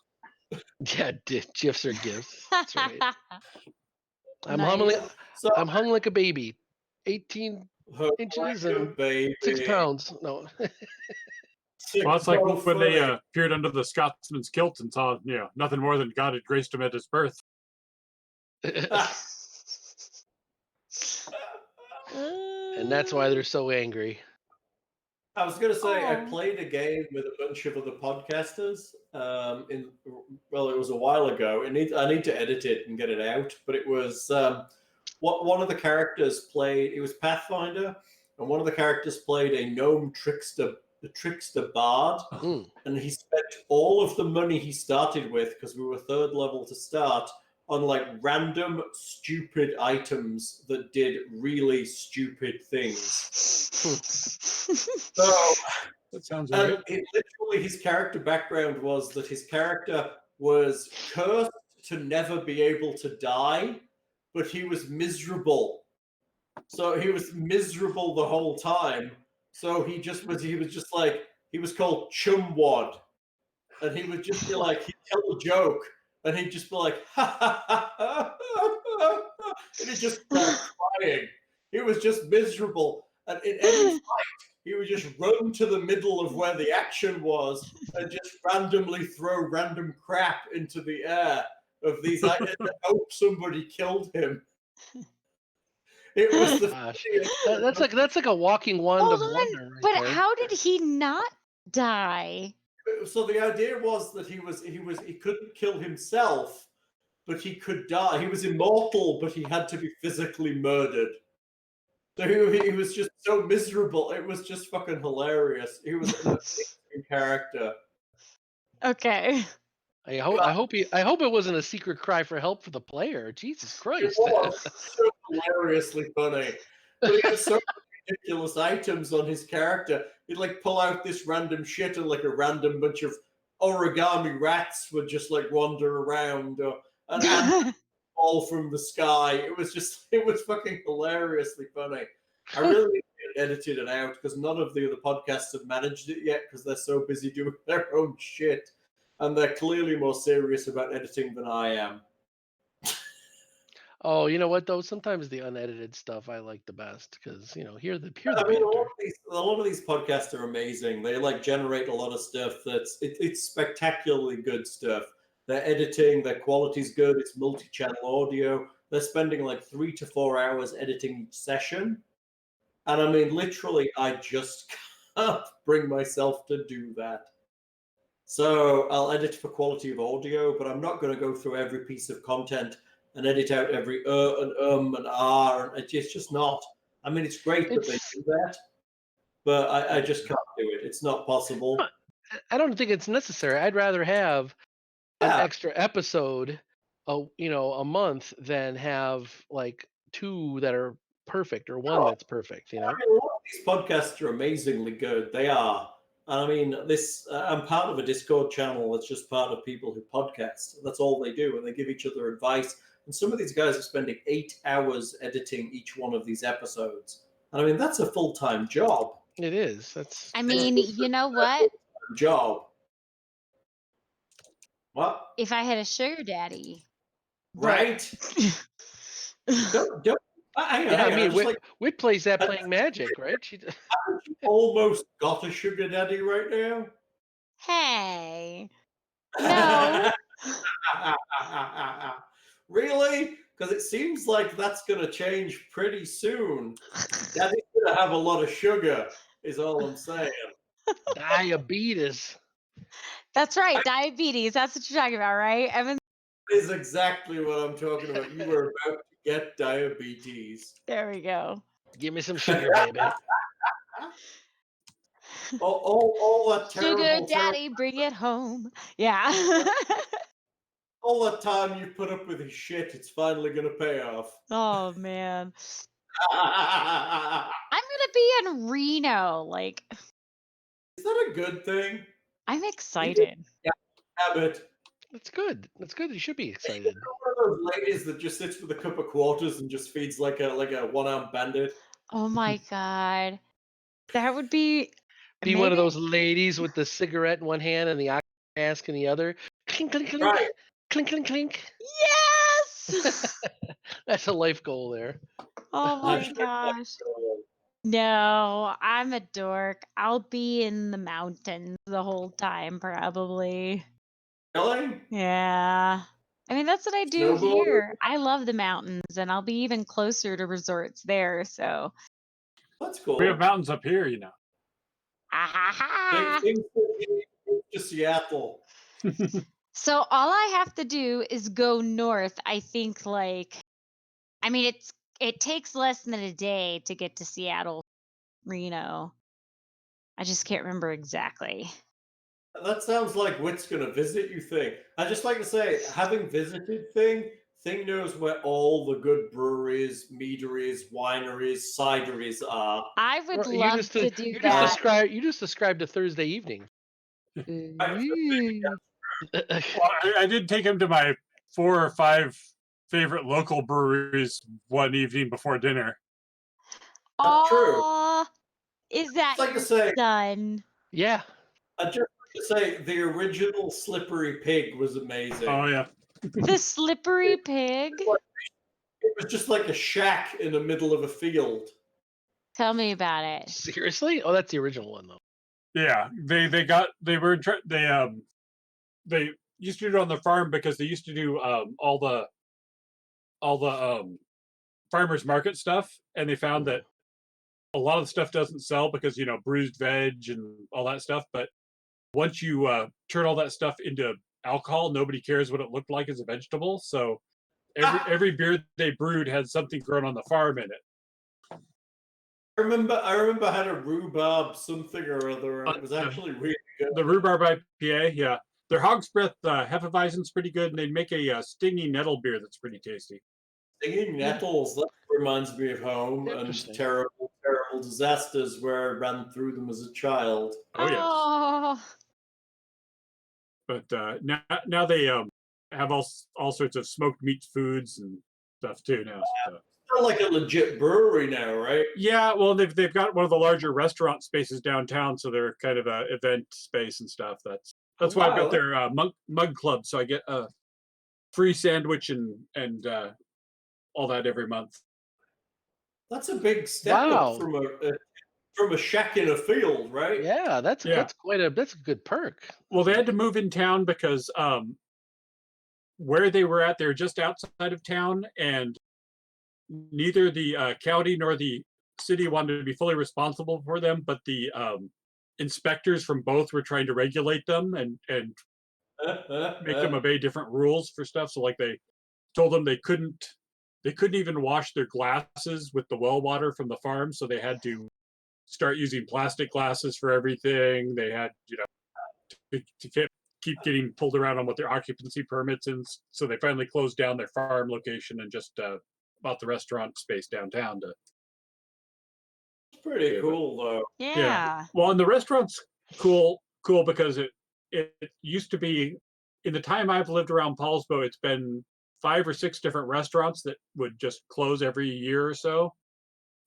Yeah, GIFs are gifts. That's right. I'm Nice. So, I'm hung like a baby, 18 inches and baby. 6 pounds. No. Well, it's like So when they funny. peered under the Scotsman's kilt and saw, nothing more than God had graced him at his birth. And that's why they're so angry. I was going to say, I Oh. played a game with a bunch of other podcasters. Well, it was a while ago. I need to edit it and get it out. But it was one of the characters played. It was Pathfinder, and one of the characters played a gnome trickster, the trickster bard, and he spent all of the money he started with, because we were 3rd level to start, on like random stupid items that did really stupid things. So, That sounds right. literally, his character background was that his character was cursed to never be able to die, but he was miserable. So he was miserable the whole time. So he was called Chumwad. And he would just be like, he'd tell a joke, and he'd just be like, ha ha ha ha ha, ha, and he'd just start crying. He was just miserable. And in any fight, he would just run to the middle of where the action was and just randomly throw random crap into the air of these items and hope somebody killed him. It was the Gosh, that's like a walking wand Hold of on, wonder. Right but there. how did he not die? So the idea was that he couldn't kill himself, but he could die. He was immortal, but he had to be physically murdered. So he was just so miserable. It was just fucking hilarious. He was an amazing character. Okay. I hope it wasn't a secret cry for help for the player. Jesus It Christ. was so hilariously funny. But he had so many ridiculous items on his character. He'd like pull out this random shit, and like a random bunch of origami rats would just like wander around, or an ant fall from the sky. It was fucking hilariously funny. I really need to get edited it out because none of the other podcasts have managed it yet because they're so busy doing their own shit. And they're clearly more serious about editing than I am. Oh, you know what though? Sometimes the unedited stuff I like the best because hear the I mean, banter. a lot of these podcasts are amazing. They like generate a lot of stuff it's spectacularly good stuff. Their editing, their quality's good. It's multi-channel audio. They're spending like 3 to 4 hours editing each session. And I mean, literally, I just can't bring myself to do that. So I'll edit for quality of audio, but I'm not going to go through every piece of content and edit out every and and R. It's just not. I mean, it's great that they do that, but I just can't do it. It's not possible. I don't think it's necessary. I'd rather have an extra episode, a month than have like 2 that are perfect or 1 that's perfect. I mean, a lot of these podcasts are amazingly good. They are. And I mean, I'm part of a Discord channel that's just part of people who podcast. That's all they do, and they give each other advice. And some of these guys are spending 8 hours editing each one of these episodes. And I mean, that's a full-time job. It is. That's. I mean, you know what? Job. What? If I had a sugar daddy. Right? Don't. I mean, Whit plays that playing Magic, right? She almost got a sugar daddy right now. Hey. No. Really? Because it seems like that's going to change pretty soon. Daddy's going to have a lot of sugar, is all I'm saying. Diabetes. That's right, diabetes. That's what you're talking about, right? Evan, Is exactly what I'm talking about. You were about to get diabetes. there we go. Give me some sugar, baby. All that Sugar terrible, daddy, bring it home. Yeah. all that time you put up with his shit, it's finally gonna pay off. Oh man. Is I'm gonna be in Reno. Like, that a good thing? I'm excited. Habit. That's good. That's good. You should be You're excited. one of those ladies that just sits with a cup of quarters and just feeds like a one-armed bandit. Oh my god. That would be Be one of maybe those ladies with the cigarette in one hand and the mask in the other. Clink, clink, clink. Right. Clink, clink, clink. yes. That's a life goal there. Oh my Hashtag gosh. No, I'm a dork. I'll be in the mountains the whole time, probably. Really? Yeah. I mean, that's what I do Snowboard? here. I love the mountains, and I'll be even closer to resorts there. So, That's cool. We have mountains up here, you know. ha ha ha. Things to Seattle. So all I have to do is go north. I think I mean it takes less than a day to get to Seattle, Reno. I just can't remember exactly. That sounds like Wit's gonna visit you, Thing. I just like to say, having visited Thing knows where all the good breweries, meaderies, wineries, cideries are. I would You love just to do you that. you just described a Thursday evening. Well, I did take him to my 4 or 5 favorite local breweries one evening before dinner. That's true. Aw, is that Just like to your say, son? Yeah. I just like to say, the original Slippery Pig was amazing. Oh yeah. The slippery pig? It was just like a shack in the middle of a field. Tell me about it. Seriously? Oh, that's the original one though. Yeah, they used to do it on the farm because they used to do all the farmers market stuff, and they found that a lot of the stuff doesn't sell because bruised veg and all that stuff. But once you turn all that stuff into alcohol, nobody cares what it looked like as a vegetable. So every beer they brewed had something grown on the farm in it. I remember I had a rhubarb something or other, and it was actually really good. The rhubarb IPA, yeah. Their Hog's Breath Hefeweizen's pretty good, and they make a stingy nettle beer that's pretty tasty. Singing nettles, that reminds me of home and Interesting. terrible, terrible disasters where I ran through them as a child. Oh yes. Oh, But now they have all sorts of smoked meat foods and stuff too now. So. They're like a legit brewery now, right? Yeah, well they've got one of the larger restaurant spaces downtown, so they're kind of a event space and stuff. That's why I've got their mug club, so I get a free sandwich and all that every month. That's a big step Wow. up from a shack in a field, right? Yeah, that's a good perk. Well, they had to move in town because where they were at, they were just outside of town, and neither the county nor the city wanted to be fully responsible for them, but the inspectors from both were trying to regulate them and make them obey different rules for stuff. So like they told them they couldn't even wash their glasses with the well water from the farm, so they had to start using plastic glasses for everything. They had to keep getting pulled around on what their occupancy permits, and so they finally closed down their farm location and just bought the restaurant space downtown to. It's pretty cool, though. yeah. Well, and the restaurant's cool because it used to be, in the time I've lived around Paulsbo, it's been 5 or 6 different restaurants that would just close every year or so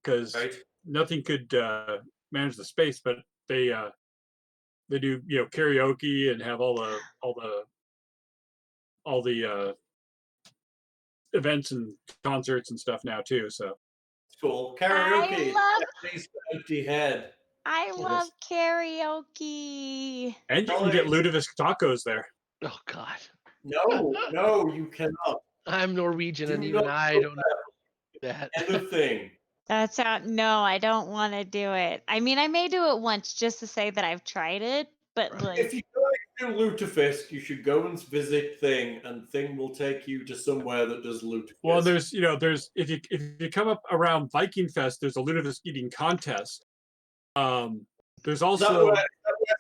because nothing could manage the space. But they do karaoke and have all the events and concerts and stuff now too. So It's cool. Karaoke. I Empty head. love karaoke. And you can get Ludovic tacos there. Oh God. No, you cannot. I'm Norwegian, and Do even not I do don't know that. Anything. That's out. No, I don't want to do it. I mean, I may do it once just to say that I've tried it, but If you go do lutefisk, you should go and visit Thing, and Thing will take you to somewhere that does lutefisk. Well, there's if you come up around Viking Fest, there's a lutefisk eating contest. There's also where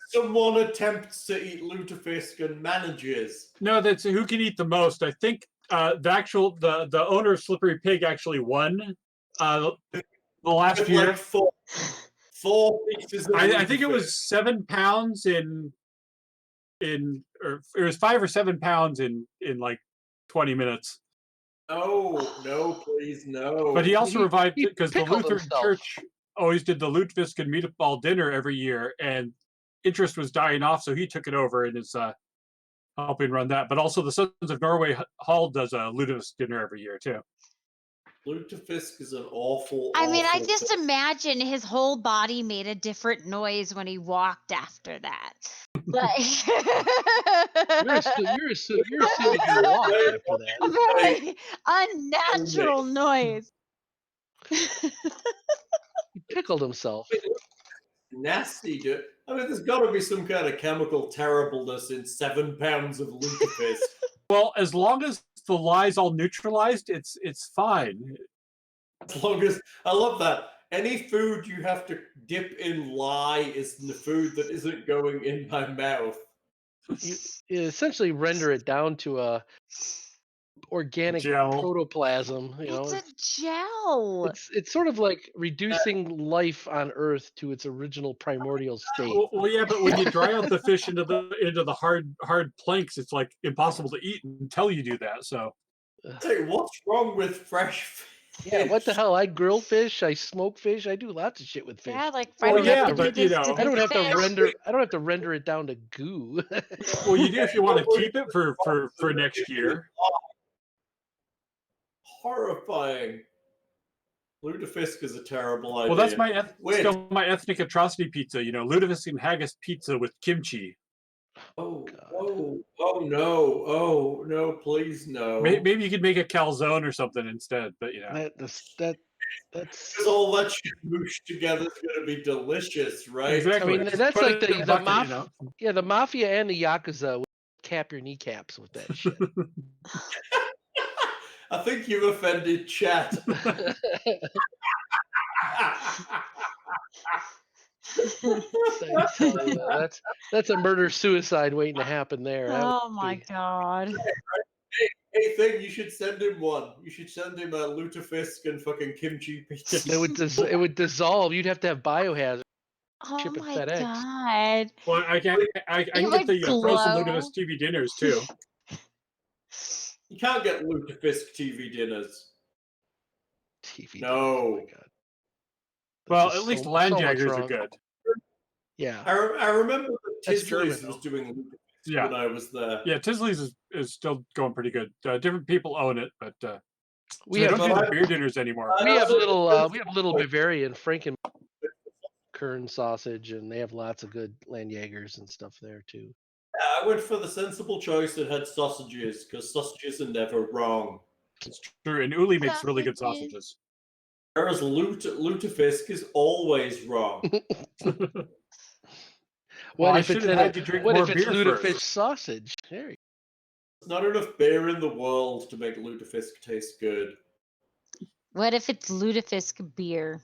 someone attempts to eat lutefisk and manages. no, that's who can eat the most. I think the owner of Slippery Pig actually won the last year. Like four pieces of I think it lutefisk. was 7 pounds or it was 5 or 7 pounds in like 20 minutes. No, please, no. But he also revived it because the pickled Lutheran himself. Church always did the lutefisk and meatball dinner every year, and interest was dying off, so he took it over and is helping run that. But also the Sons of Norway Hall does a lutefisk dinner every year too. Lutefisk is an awful. I mean, I awful just thing. imagine his whole body made a different noise when he walked after that. Like You're assuming you walked after that. a very unnatural noise. He pickled himself. Nasty, dude. I mean, there's got to be some kind of chemical terribleness in 7 pounds of lutefisk. Well, as long as the lie's all neutralized, it's fine. As long as I love that. Any food you have to dip in lye is the food that isn't going in my mouth. You essentially render it down to a organic Gel. protoplasm. You know, It's a gel. it's sort of like reducing life on Earth to its original primordial state. Well, yeah, but when you dry out the fish into the hard planks, it's like impossible to eat until you do that. So, Hey, what's wrong with fresh fish? Yeah, what the hell? I grill fish, I smoke fish, I do lots of shit with fish. Yeah, like Well, Friday yeah, night but, do this to I don't the have to fish. render it down to goo. well, you do if you want to keep it for next year. Horrifying. Lutefisk is a terrible idea. Well, that's Wait. my ethnic atrocity pizza. Lutefisk and haggis pizza with kimchi. Oh, God. oh no, please no. Maybe you could make a calzone or something instead. But That's Because all that shit mooshed together is going to be delicious, right? exactly. I mean, Just that's put like it in a bucket, the mafia and the yakuza would cap your kneecaps with that shit. I think you've offended chat. I tell you, that's a murder suicide waiting to happen there. That Oh would my be- god. Hey, Thing, you should send him one. You should send him a lutefisk and fucking kimchi pizza. it would dissolve. You'd have to have biohazard. Oh Ship it my FedEx. god. Well, I can It get would the frozen glow. lutefisk TV dinners too. You can't get lutefisk TV dinners. TV. No. Oh my god. Well, That's at just least so land much jaggers are wrong. good. Yeah. I remember that That's Tisley's German, was though. doing lutefisk Yeah. when I was there. Yeah, Tisley's is still going pretty good. Different people own it, but We they have don't do but the I- beer dinners anymore. we have little Bavarian Frankenkern sausage, and they have lots of good land jaggers and stuff there too. Yeah, I went for the sensible choice that had sausages, because sausages are never wrong. It's true, and Uli makes really good Sausages. sausages. Whereas lutefisk is always wrong. Well, I if should it's have in had you drink what more if it's beer lutefisk first. sausage? There you There's not enough beer in the world to make lutefisk taste good. What if it's lutefisk beer?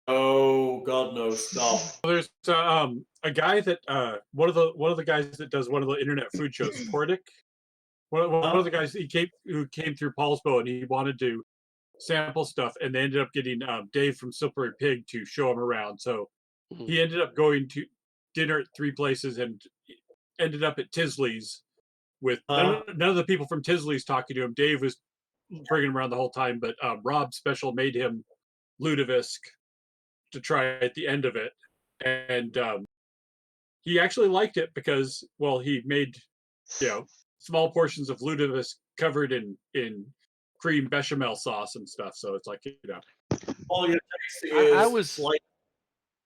Oh God, no! Stop. There's a guy that one of the guys that does one of the internet food shows, Portic. One of the guys who came through Paul's Bow, and he wanted to sample stuff, and they ended up getting Dave from Slippery Pig to show him around. So go. he ended up going to dinner at 3 places and ended up at Tisley's with none of the people from Tisley's talking to him. Dave was bringing him around the whole time, but Rob Special made him lutefisk to try at the end of it, and he actually liked it because, well, he made small portions of lutefisk covered in cream bechamel sauce and stuff. So it's like All you're tasting is I was- slight,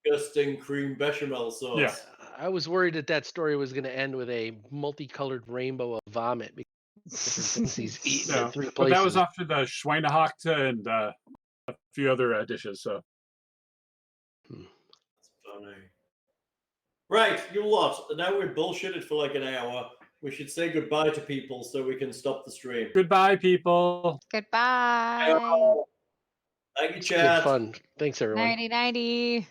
disgusting cream bechamel sauce. Yeah. I was worried that story was going to end with a multicolored rainbow of vomit because of different things he's eaten No, in 3 but places. that was after the Schweinehachte and a few other dishes. So That's funny. Right, you lot. Now we're bullshitted for like an hour. We should say goodbye to people so we can stop the stream. Goodbye, people. Goodbye. Thank you, It's good Chad. fun. Thanks, everyone. 90.